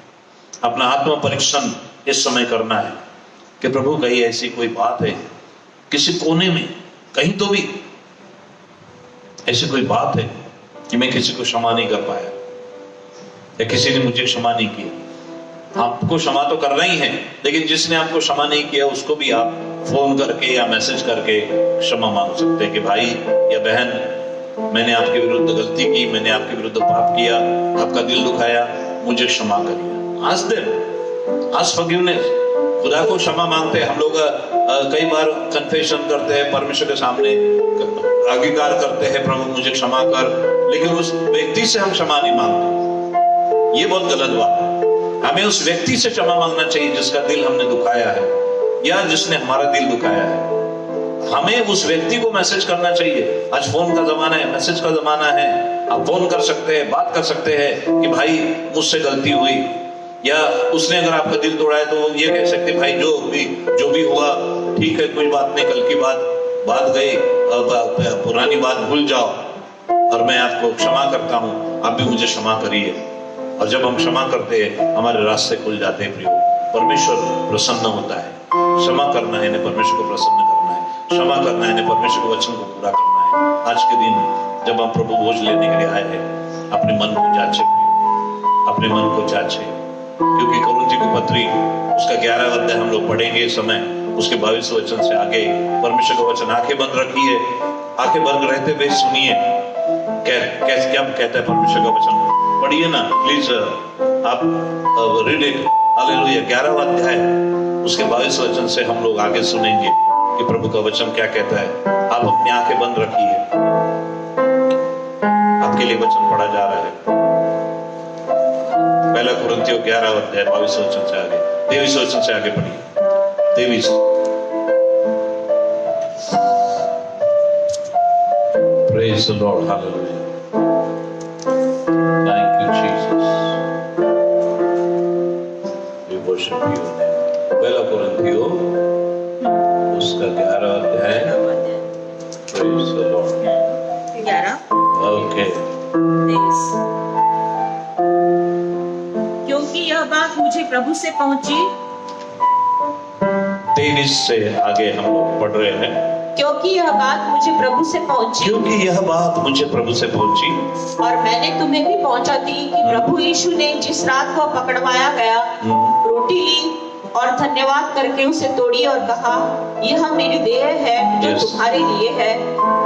अपना आत्मा परीक्षण इस समय करना है कि प्रभु कहीं ऐसी कोई बात है, किसी कोने में कहीं तो भी ऐसी कोई बात है कि मैं किसी को क्षमा नहीं कर पाया, या किसी ने मुझे क्षमा नहीं किया। आपको क्षमा तो करना ही है, लेकिन जिसने आपको क्षमा नहीं किया उसको भी आप फोन करके या मैसेज करके क्षमा मांग सकते हैं कि भाई या बहन, मैंने आपके विरुद्ध गलती की, मैंने आपके विरुद्ध पाप किया, आपका दिल दुखाया, मुझे क्षमा करिए। आज देम, आज फॉरगिवनेस, खुदा को क्षमा मांगते हैं। हम लोग कई बार कन्फेशन करते हैं, परमेश्वर के सामने अंगीकार करते हैं, प्रभु मुझे क्षमा कर, लेकिन उस व्यक्ति से हम क्षमा नहीं मांगते। ये बहुत गलत बात है। हमें उस व्यक्ति से क्षमा मांगना चाहिए जिसका दिल हमने दुखाया है या जिसने हमारा दिल दुखाया है। हमें उस व्यक्ति को मैसेज करना चाहिए। आज फोन का जमाना है, मैसेज का जमाना है। आप फोन कर सकते हैं, बात कर सकते हैं कि भाई मुझसे गलती हुई, या उसने अगर आपका दिल तोड़ा है तो ये कह सकते भाई जो भी हुआ ठीक है, कोई बात नहीं, कल की बात गई, पुरानी बात भूल जाओ और मैं आपको क्षमा करता हूँ, आप भी मुझे क्षमा करिए। और जब हम क्षमा करते हैं हमारे रास्ते खुल जाते हैं प्रियो। परमेश्वर प्रसन्न होता है। क्षमा करना है, परमेश्वर को प्रसन्न करना है। क्षमा करना है, परमेश्वर के वचन को पूरा करना है। आज के दिन जब हम प्रभु भोज लेने के लिए आए हैं, अपने मन को जांचे प्रियो, अपने मन को जांचे, क्योंकि कुरिन्थियों की पत्री उसका 11वां अध्याय हम लोग पढ़ेंगे इस समय, उसके 22 वचन से आगे परमेश्वर का वचन। आंखें बंद रखिए, आंखें बंद रहते हुए सुनिए कैसे क्या कहता है परमेश्वर का वचन। पढ़िए ना प्लीज, आप रीड इट। हालेलुया। 11वां अध्याय उसके 22 वचन से हम लोग आगे सुनेंगे कि प्रभु का वचन क्या कहता है। आप अपनी आंखें बंद रखिए, आपके लिए वचन पढ़ा जा रहा है। पहला कुरिन्थियों 11वां अध्याय 22 वचन से आगे, 23 वचन से आगे पढ़िए। 23। Praise the Lord. Hallelujah. Thank you, Jesus. We worship you. पहला कुरिन्थियों उसका 11वां अध्याय। Praise the Lord. 11 Okay. 23। क्योंकि यह बात मुझे प्रभु से पहुंची। 23 से आगे हम लोग पढ़ रहे हैं। क्योंकि यह बात मुझे प्रभु से पहुंची क्योंकि यह बात मुझे प्रभु से पहुंची और मैंने तुम्हें भी पहुंचा दी कि प्रभु यीशु ने जिस रात को पकड़वाया गया रोटी ली और धन्यवाद करके उसे तोड़ी और कहा, यह मेरी देह है जो Yes. तुम्हारे लिए है,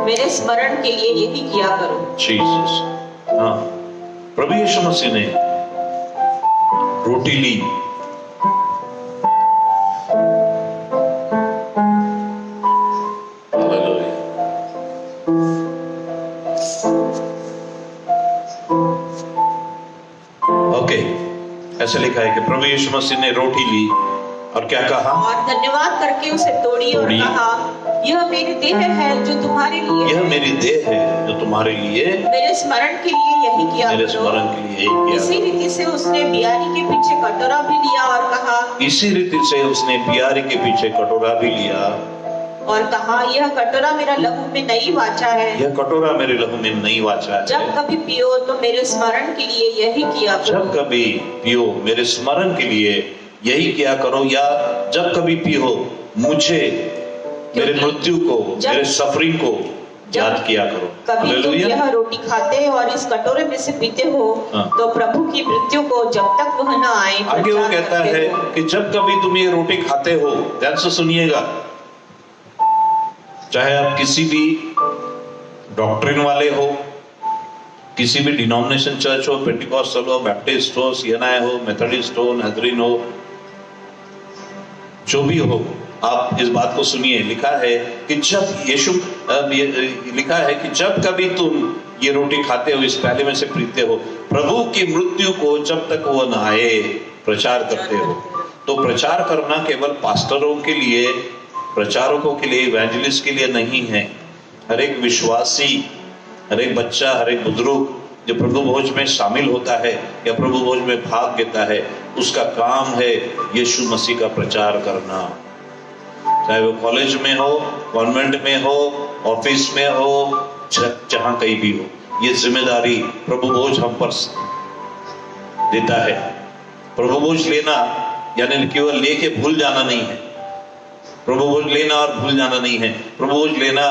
मेरे स्मरण के लिए यही किया करो। जीसस। हाँ, प्रभु यीशु मसीह ने रोटी ली, हालेलुया। ओके, ऐसे लिखा है कि प्रभु यीशु मसीह ने रोटी ली और क्या कहा? और धन्यवाद करके उसे तोड़ी और कहा, यह मेरी देह है जो तुम्हारे लिए यह मेरी देह है जो तुम्हारे लिए, मेरे स्मरण के लिए यही किया मेरे करो। स्मरण के लिए यही किया इसी रीति से उसने बियारी के पीछे कटोरा भी लिया और कहा, इसी रीति से उसने बियारी के पीछे कटोरा भी लिया और कहा, यह कटोरा मेरा लहू में नई वाचा है, यह कटोरा मेरे लहू में नई वाचा जब है। कभी पियो तो मेरे स्मरण के लिए यही किया करो। जब कभी पियो मेरे स्मरण के लिए यही किया करो, या जब कभी पियो मुझे, मेरे मृत्यु को, मेरे सफरिंग को याद किया करो। कभी तुम हालेलुया। यह रोटी खाते और इस कटोरे में से पीते हो हाँ। तो प्रभु की मृत्यु को जब तक वह न आए आगे वो प्रचार कहता करते है हो। कि जब कभी तुम ये रोटी खाते हो, ध्यान से सुनिएगा, चाहे आप किसी भी डॉक्ट्रिन वाले हो, किसी भी डिनोमिनेशन चर्च हो, पेंटिकॉस्टल हो, बैप्टिस्ट हो, सीएनआई हो, मेथोडिस्ट हो, नाजरीन हो, जो भी हो, आप इस बात को सुनिए। लिखा है कि जब यीशु लिखा है कि जब कभी तुम ये रोटी खाते हो, इस प्याले में से पीते हो, प्रभु की मृत्यु को जब तक वो न आए प्रचार करते हो। तो प्रचार करना केवल पास्टरों के लिए, प्रचारकों के लिए, इवेंजलिस्ट के लिए नहीं है। हर एक विश्वासी, हर एक बच्चा, हर एक बुजुर्ग जो प्रभु भोज में शामिल होता है या प्रभु भोज में भाग लेता है, उसका काम है यीशु मसीह का प्रचार करना। चाहे वो कॉलेज में हो, कॉन्वेंट में हो, ऑफिस में हो, जहां कहीं भी हो, ये जिम्मेदारी प्रभु भोज हम पर देता है। प्रभु भोज लेना यानी केवल लेके भूल जाना नहीं है। प्रभु भोज लेना और भूल जाना नहीं है। प्रभु भोज लेना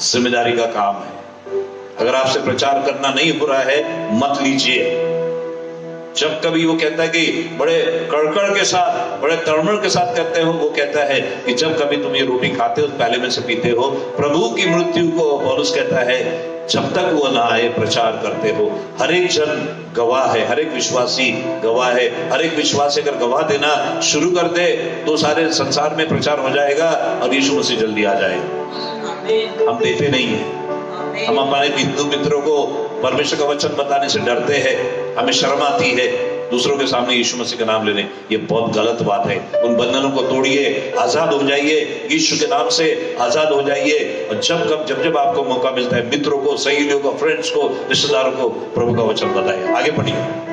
जिम्मेदारी का काम है। अगर आपसे प्रचार करना नहीं हो रहा है, मत लीजिए। जब कभी वो कहता है कि बड़े कड़कड़ के साथ, बड़े तड़मड़ के साथ कहते हो, वो कहता है कि जब कभी तुम ये रोटी खाते हो, प्याले में से पीते हो, प्रभु की मृत्यु को पौलुस कहता है जब तक वो ना आए प्रचार करते हो। हर एक जन गवाह है, हर एक विश्वासी गवाह है। हर एक विश्वासी अगर गवाह देना शुरू कर दे तो सारे संसार में प्रचार हो जाएगा और यीशु मसीह जल्दी आ जाएगा। हम देते नहीं है। हम अपने हिंदू मित्रों को परमेश्वर का वचन बताने से डरते हैं, हमें शर्म आती है दूसरों के सामने यीशु मसीह का नाम लेने। ये बहुत गलत बात है। उन बंधनों को तोड़िए, आजाद हो जाइए, यीशु के नाम से आजाद हो जाइए। और जब आपको मौका मिलता है, मित्रों को, सहेलियों को, फ्रेंड्स को, रिश्तेदारों को प्रभु का वचन बताइए। आगे बढ़िए।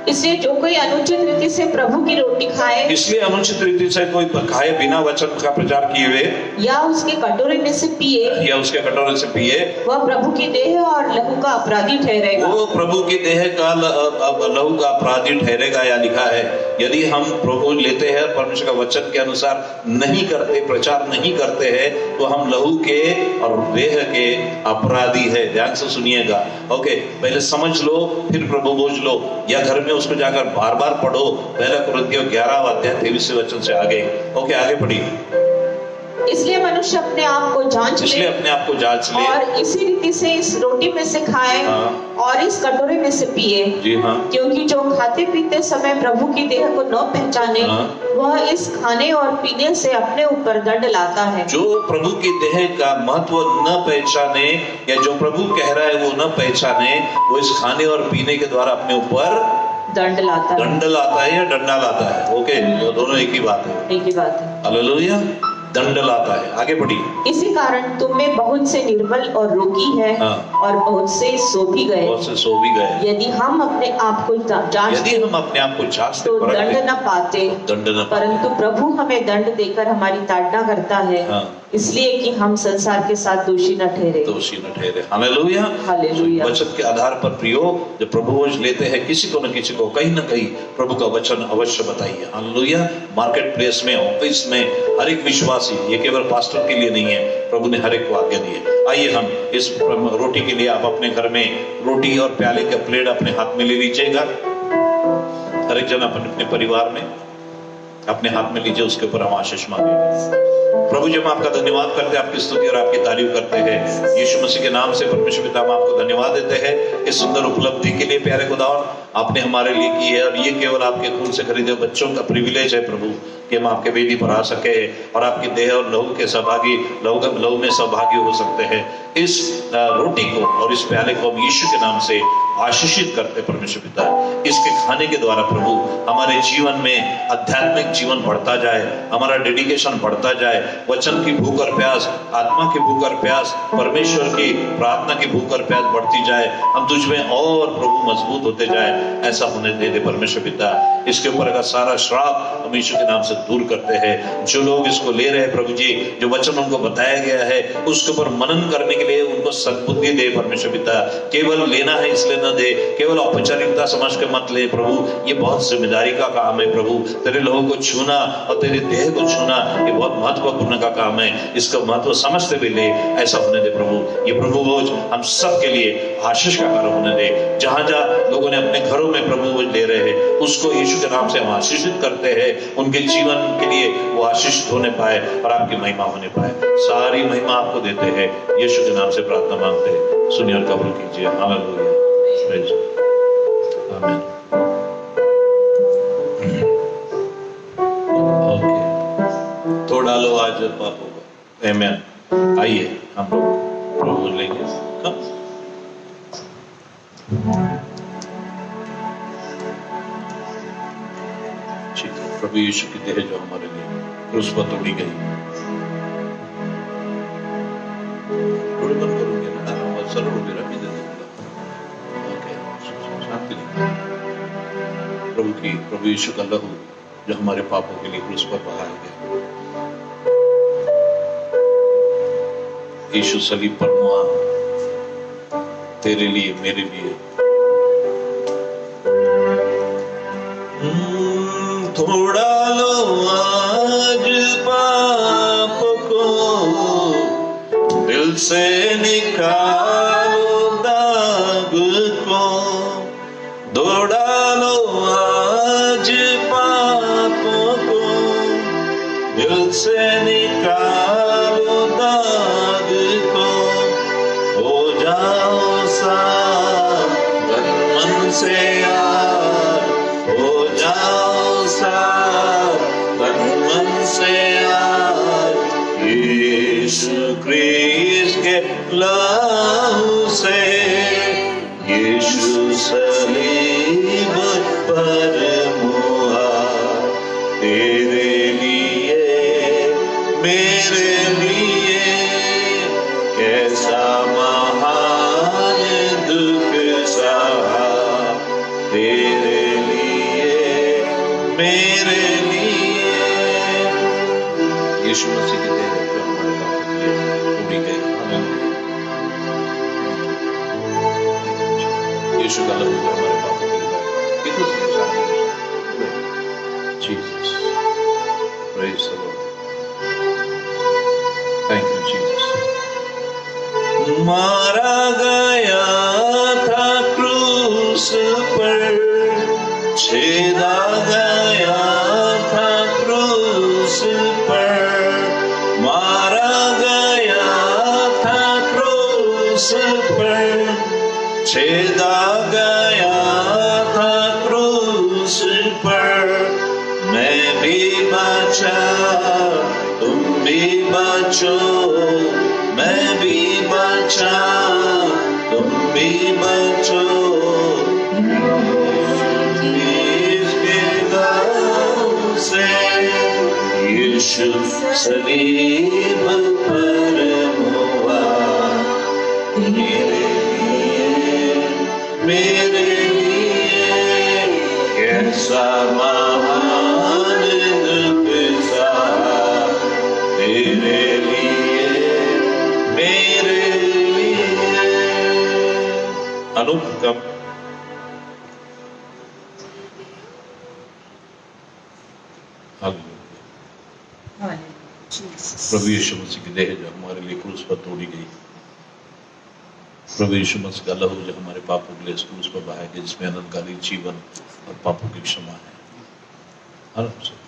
इसलिए जो कोई अनुचित रीति से प्रभु की रोटी खाए, इसलिए अनुचित रीति से कोई खाए बिना वचन का प्रचार किए हुए, या उसके कटोरे में से पिए, या उसके कटोरे से पिए, वह प्रभु की देह और लहू का अपराधी ठहरेगा। वो प्रभु की देह का लहू का अपराधी ठहरेगा। या लिखा है यदि हम प्रभु लेते हैं, परमेश्वर का वचन के अनुसार नहीं करते, प्रचार नहीं करते हैं, तो हम लहू के और देह के अपराधी है। ध्यान से सुनिएगा। ओके, पहले समझ लो, फिर प्रभु भोज लो, या घर में उसको जाकर बार बार पढ़ो। पहला कुरिन्थियों 11वां अध्याय 23वें वचन से आगे। ओके, आगे पढ़िए। इसलिए मनुष्य अपने आप को जांच ले, इसलिए अपने आप को जांच ले, और इसी रीति से इस रोटी में से खाए हाँ। और इस कटोरे में से पिए। जी हाँ। क्योंकि जो खाते पीते समय प्रभु की देह को न पहचाने, हाँ। वह इस खाने और पीने से अपने ऊपर दंड लाता है। जो प्रभु की देह का महत्व न पहचाने, या जो प्रभु कह रहा है वो न पहचाने, वो इस खाने और पीने के द्वारा अपने ऊपर दंड लाता है। दंड लाता है या डंडा लाता है। ओके, दोनों एक ही बात है। एक ही बात है। हालेलुया। दंड लाता है। आगे बढ़िए। इसी कारण तुम में बहुत से निर्बल और रोगी हैं, हाँ। और बहुत से सो भी गए। बहुत से सो भी गए। यदि हम अपने आप को जांचते, यदि हम अपने आप को जांचते तो दंड न पाते, परंतु प्रभु हमें दंड देकर हमारी ताड़ना करता है। हाँ। इसलिए कि हम संसार के साथ दोषी न ठहरे। दोषी न ठहरे। हालेलुया। हालेलुया। वचन के आधार पर प्रियो, जब प्रभु वचन लेते हैं किसी को न किसी को कहीं न कहीं प्रभु का वचन अवश्य बताइए। हालेलुया। मार्केट प्लेस में, ऑफिस में, हर एक विश्वासी, ये केवल पास्टर के लिए नहीं है, प्रभु ने हर एक को आज्ञा दी है। आइए हम इस रोटी के लिए, आप अपने घर में रोटी और प्याले का प्लेट अपने हाथ में ले लीजिएगा। हर एक जन अपने परिवार में अपने हाथ में लीजिए, उसके ऊपर हम आशीष मांगेंगे। प्रभु जी, हम आपका धन्यवाद करते हैं, आपकी स्तुति और आपकी तारीफ करते हैं। यीशु मसीह के नाम से परमेश्वर पिता, हम आपको धन्यवाद देते हैं इस सुंदर उपलब्धि के लिए। प्यारे खुदावन, आपने हमारे लिए की है, और ये केवल आपके खून से खरीदे बच्चों का प्रिविलेज है प्रभु, कि हम आपके वेदी पर आ सके और आपकी देह और लहू के सहभागी, लहू में सहभागी हो सकते हैं। इस रोटी को और इस प्याले को हम यीशु के नाम से आशीषित करते परमेश्वर पिता। इसके खाने के द्वारा प्रभु हमारे जीवन में आध्यात्मिक जीवन बढ़ता जाए, हमारा डेडिकेशन बढ़ता जाए, वचन की भूख और प्यास, आत्मा की भूख और प्यास, परमेश्वर की प्रार्थना की भूख और प्यास बढ़ती जाए, हम तुझ में और प्रभु मजबूत होते जाए, ऐसा होने दे परमेश्वर पिता। इसके ऊपर का सारा श्राप हम यीशु के नाम से दूर करते हैं। जो लोग इसको ले रहे हैं प्रभु जी, जो वचन उनको बताया गया है उसके ऊपर मनन करने के लिए उनको सद्बुद्धि दे परमेश्वर पिता। केवल लेना है इसलिए न दे, केवल औपचारिकता समझ के मत ले प्रभु, ये बहुत जिम्मेदारी का काम है प्रभु। तेरे लोगों को छूना और तेरे देह को छूना, ये बहुत महत्वपूर्ण का काम है। इसका महत्व समझते हुए ले, ऐसा होने दे प्रभु। ये प्रभु भोज हम सब के लिए आशीष का कारण होने दे। जहां जहां लोगों ने अपने घरों में प्रभु भोज ले रहे हैं, उसको यीशु के नाम से हम आशीषित करते हैं। उनके जीवन के लिए वो आशीषित होने पाए और आपकी महिमा होने पाए। सारी महिमा आपको देते हैं, यीशु के नाम से प्रार्थना मांगते हैं, सुनिए और कबूल कीजिए। हालेलुया। आमीन। ओके, तो डालो आज पापों को। आमीन। आइए हम लोग प्रभु लेंगे। प्रभु यीशु की देह जो हमारे लिए क्रूस पर तोड़ी गई, थोड़े बंद करोगे ना, आराम सरल हो गया, भी दे दूंगा। ओके, शांति नहीं। प्रभु यीशु का लहू जो हमारे पापों के लिए क्रूस पर बहाया गया, यीशु सलीब पर मुआ तेरे लिए, मेरे लिए। थोड़ा लो आज पाप को, दिल से निकालो दाग को। दौड़ा लो आज पाप को, दिल से निकालो दाग को। हो जाओ साफ तन मन से यार, हो जाओ साफ तन मन से यार। यीशु क्रिस्ट के लहू से, यीशु सलीब पर मुआ तेरे लिए, मेरे लिए। कैसा महान दुख सहा तेरे लिए, मेरे लिए। यीशु मसीह के देह जो हमारे पापों के लिए तोड़ी गई। यीशु का लहू जो हमारे पापों के लिए, कितने Jesus, praise the Lord, thank you Jesus. मारा गया था क्रूस पर, छेदा गया था क्रूस पर, मारा गया था क्रूस पर, छेदा गया था क्रूस पर। मैं भी बचा, तुम भी बचो, मैं भी बचा, तुम भी बचो। से यीशु सलीब पर मुआ मेरे ऐसा महान इंतज़ार तेरे लिए, मेरे लिए। अनूप कब प्रभु यीशु मसीह की देह जो हमारे लिए क्रूस पर तोड़ी गई, प्रभु यीशु मसीह का लहू जो हमारे पापों के लिए क्रूस पर बहाया गया, जिसमें अनंतकालीन जीवन और पापों की क्षमा है। आराम से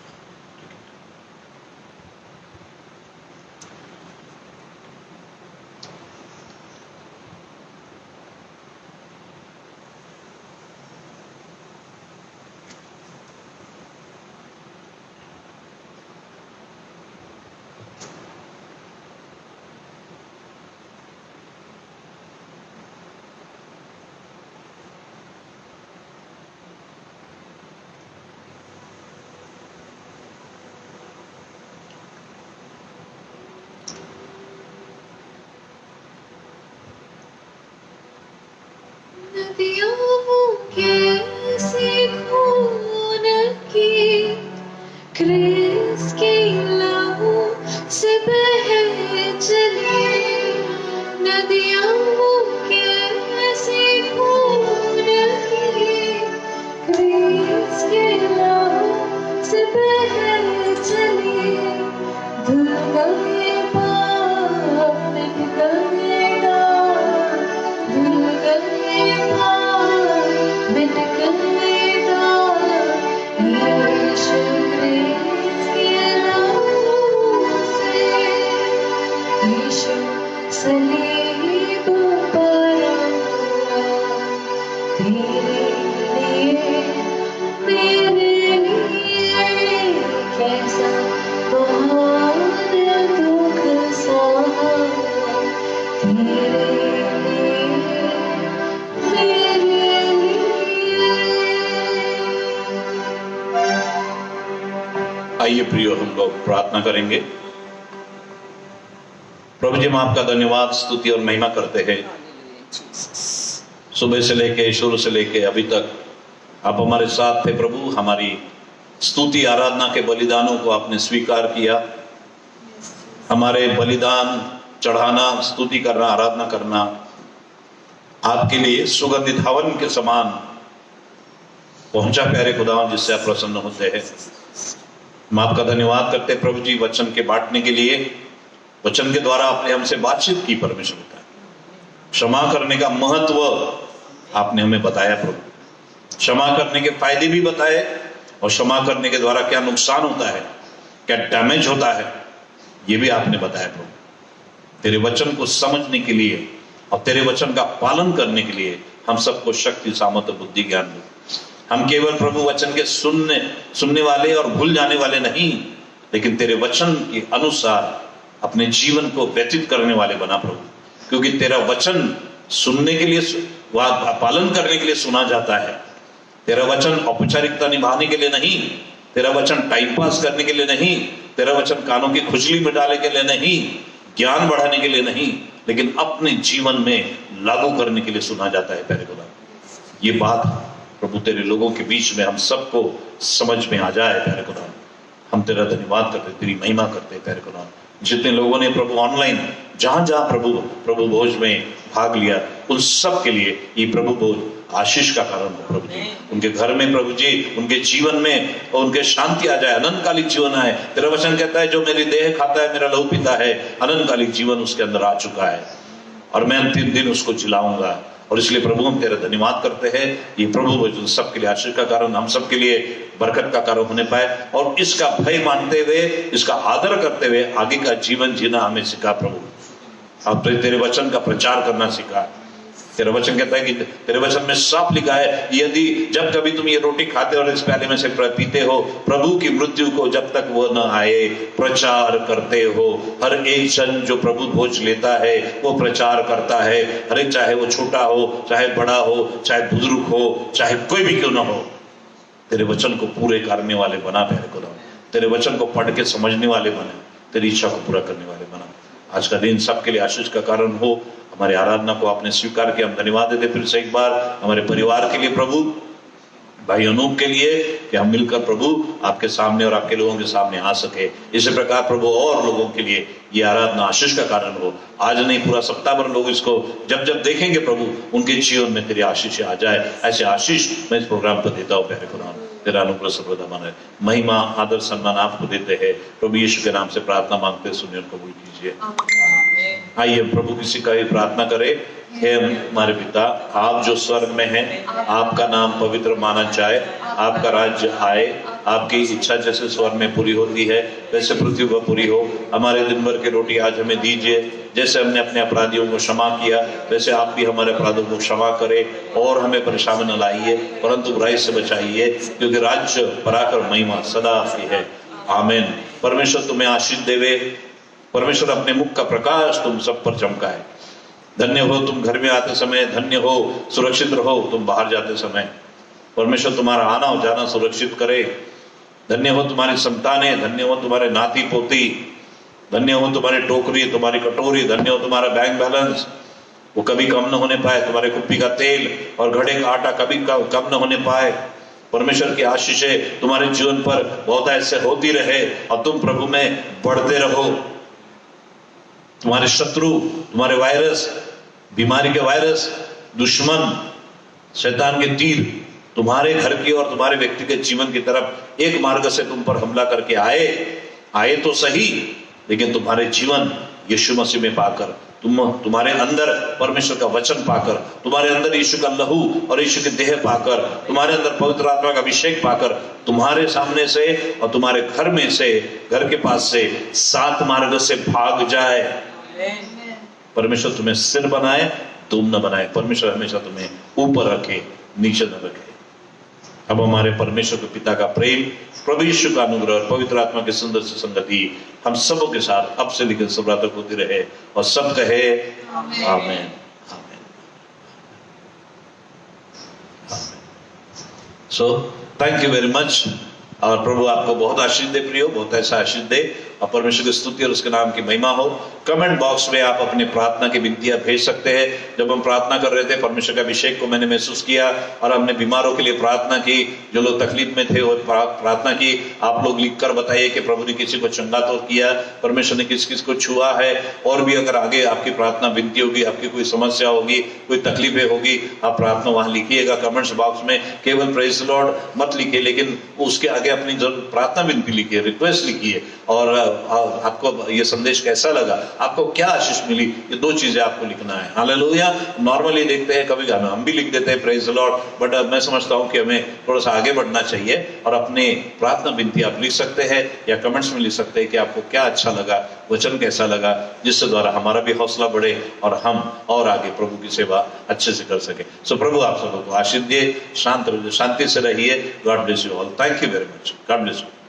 क्रिस के लहू से बह चली नदियाँ वो कैसी खून की, क्रिस के लहू से बह चली, धुल गए पाप मिट गए दाग, धुल गए पाप मिट गए दाग, यीशु क्रिस के लहू से, यीशु सलीब पर तेरे लिए, मेरे लिए कैसा महान दुख सहा, तेरे लिए, मेरे लिए। आइए प्रियो, हम लोग प्रार्थना करेंगे। प्रभु जी, हम आपका धन्यवाद, स्तुति और महिमा करते हैं। सुबह से लेके, शुरू से लेके अभी तक आप हमारे साथ थे प्रभु। हमारी स्तुति आराधना के बलिदानों को आपने स्वीकार किया। हमारे बलिदान चढ़ाना, स्तुति करना, आराधना करना आपके लिए सुगंधित हवन के समान पहुंचा प्यारे खुदावन, जिससे आप प्रसन्न होते हैं। हम आपका धन्यवाद करते हैं प्रभु जी, वचन के बांटने के लिए। वचन के द्वारा आपने हमसे बातचीत की परमेश्वर पिता। क्षमा करने का महत्व आपने हमें बताया प्रभु, क्षमा करने के फायदे भी बताए, और क्षमा करने के द्वारा क्या नुकसान होता है, क्या डैमेज होता है, ये भी आपने बताया प्रभु। तेरे वचन को समझने के लिए और तेरे वचन का पालन करने के लिए हम सबको शक्ति, सामर्थ्य, बुद्धि, ज्ञान दो। हम केवल प्रभु वचन के सुनने वाले और भूल जाने वाले नहीं, लेकिन तेरे वचन के अनुसार अपने जीवन को व्यतीत करने वाले बना प्रभु। क्योंकि तेरा वचन सुनने के लिए, पालन करने के लिए सुना जाता है। तेरा वचन औपचारिकता निभाने के लिए नहीं, तेरा वचन टाइम पास करने के लिए नहीं, तेरा वचन कानों की खुजली मिटाने के लिए नहीं, ज्ञान बढ़ाने के लिए नहीं, लेकिन अपने जीवन में लागू करने के लिए सुना जाता है प्यारे खुदा। ये बात प्रभु तेरे लोगों के बीच में हम सबको समझ में आ जाए प्यारे खुदा। हम तेरा धन्यवाद करते, तेरी महिमा करते प्यारे खुदा। जितने लोगों ने प्रभु ऑनलाइन जहां जहां प्रभु भोज में भाग लिया, उन सब के लिए ये प्रभु भोज आशीष का कारण हो प्रभु जी। उनके घर में प्रभु जी, उनके जीवन में उनके शांति आ जाए, अनंतकालिक जीवन आए। तेरा वचन कहता है, जो मेरी देह खाता है, मेरा लहू पीता है, अनंतकालिक जीवन उसके अंदर आ चुका है, और मैं अंतिम दिन उसको जिलाऊंगा। और इसलिए प्रभु हम तेरा धन्यवाद करते हैं। ये प्रभु भोजन सबके लिए आशीष का कारण, हम सबके लिए बरकत का कारण होने पाए, और इसका भय मानते हुए, इसका आदर करते हुए आगे का जीवन जीना हमें सिखा प्रभु। अब तेरे वचन का प्रचार करना सिखा। तेरा वचन कहता है कि तेरे वचन में साफ लिखा है, यदि जब कभी तुम ये रोटी खाते और इस प्याले में से पीते हो, प्रभु की मृत्यु को जब तक वो न आए प्रचार करते हो। हर एक जन जो प्रभु भोज लेता है वो प्रचार करता है। हर एक, चाहे वो छोटा हो, चाहे बड़ा हो, चाहे बुजुर्ग हो, चाहे कोई भी क्यों ना हो, तेरे वचन को पूरे करने वाले बना प्यारे खुदा। तेरे वचन को पढ़ के समझने वाले बने, तेरी इच्छा को पूरा करने वाले बना। आज का दिन सबके लिए आशीष का कारण हो। हमारी आराधना को आपने स्वीकार किया, हम धन्यवाद देते। फिर से एक बार हमारे परिवार के लिए प्रभु, भाई अनूप के लिए कि हम मिलकर प्रभु आपके सामने और आपके लोगों के सामने आ सके। इसी प्रकार प्रभु और लोगों के लिए ये आराधना आशीष का कारण हो। आज नहीं, पूरा सप्ताह भर लोग इसको जब जब देखेंगे प्रभु, उनके जीवन में तेरी आशीष आ जाए। ऐसे आशीष मैं इस प्रोग्राम पर देता हूँ प्यारे खुदा। तेरा अनुग्रह सर्वदा बना रहे। महिमा आदर सम्मान आपको देते हैं। प्रभु यीशु के नाम से प्रार्थना मांगते सुनिए और कबूल कीजिए। आइए प्रभु किसी का भी प्रार्थना करे। हे हमारे पिता, आप जो स्वर्ग में हैं, आपका नाम पवित्र माना जाए, आपका राज्य आए, आपकी इच्छा जैसे स्वर्ग में पूरी होती है वैसे पृथ्वी पर पूरी हो। हमारे दिन भर की रोटी आज हमें दीजिए, जैसे हमने अपने अपराधियों को क्षमा किया वैसे आप भी हमारे अपराधों को क्षमा करें, और हमें परेशान न लाइए परंतु बुराई से बचाइए, क्योंकि राज्य पराक्रम महिमा सदा आपकी है। आमीन। परमेश्वर तुम्हें आशीष देवे। परमेश्वर अपने मुख का प्रकाश तुम सब पर चमकाए। धन्य हो तुम घर में आते समय, धन्य हो, सुरक्षित रहो तुम बाहर जाते समय। परमेश्वर तुम्हारा आना और जाना सुरक्षित करे। धन्य हो तुम्हारी संतानें, धन्य हो तुम्हारे नाती पोती, धन्य हो तुम्हारी टोकरी, तुम्हारी कटोरी, धन्य हो तुम्हारा बैंक बैलेंस, वो कभी कम न होने पाए। तुम्हारे कुप्पी का तेल और घड़े का आटा कभी कम न होने पाए। परमेश्वर की आशीषें तुम्हारे जीवन पर बहुत ऐसे होती रहे और तुम प्रभु में बढ़ते रहो। तुम्हारे शत्रु, तुम्हारे वायरस, बीमारी के वायरस, दुश्मन, शैतान के तीर तुम्हारे घर की और तुम्हारे व्यक्तिगत जीवन की तरफ एक मार्ग से तुम पर हमला करके आए तो सही, लेकिन तुम्हारे जीवन यीशु मसीह में पाकर, तुम्हारे अंदर परमेश्वर का वचन पाकर, तुम्हारे अंदर यीशु का लहू और यीशु की देह पाकर, तुम्हारे अंदर पवित्र आत्मा का अभिषेक पाकर, तुम्हारे सामने से और तुम्हारे घर में से, घर के पास से 7 मार्ग से भाग जाए। परमेश्वर तुम्हें सिर बनाए, तुम न बनाए। परमेश्वर हमेशा तुम्हें ऊपर रखे, नीचे न रखे। अब हमारे परमेश्वर के पिता का प्रेम, प्रभु यीशु का अनुग्रह और पवित्र आत्मा की सुंदर सी संगति हम सबों के साथ अब से लेकर सब रात तक होती रहे, और सब कहे आमीन। आमीन। So thank you very much. और प्रभु आपको बहुत आशीष दे प्रियो, बहुत ऐसा आशीष दे, और परमेश्वर की स्तुति और उसके नाम की महिमा हो। कमेंट बॉक्स में आप अपनी प्रार्थना की विनतियां भेज सकते हैं। जब हम प्रार्थना कर रहे थे, परमेश्वर के अभिषेक को मैंने महसूस किया और हमने बीमारों के लिए प्रार्थना की, जो लोग तकलीफ में थे वो प्रार्थना की। आप लोग लिखकर बताइए कि प्रभु ने किसी को चंगा तो किया, परमेश्वर ने किस किस को छुआ है। और भी अगर आगे आपकी प्रार्थना विनती होगी, आपकी कोई समस्या होगी, कोई तकलीफें होगी, आप प्रार्थना वहां लिखिएगा कमेंट्स बॉक्स में। केवल प्रेज द लॉर्ड मत लिखिए, लेकिन उसके आगे अपनी प्रार्थना विनती लिखिए, रिक्वेस्ट लिखिए, और आपको ये संदेश कैसा लगा, आपको क्या आशीष मिली, ये 2 चीजें आपको लिखना है। हालेलुया। नॉर्मली देखते हैं, कभी हम भी लिख देते हैं प्रेज द लॉर्ड, बट मैं समझता हूं कि हमें थोड़ा सा आगे बढ़ना चाहिए और अपने प्रार्थना विनती आप लिख सकते हैं या कमेंट्स में लिख सकते हैं कि आपको क्या अच्छा लगा, वचन कैसा लगा, जिससे द्वारा हमारा भी हौसला बढ़े और हम और आगे प्रभु की सेवा अच्छे से कर सके। सो प्रभु आप सबको आशीष दिए, शांति से रहिए। God bless you all. Thank you very much. God bless you.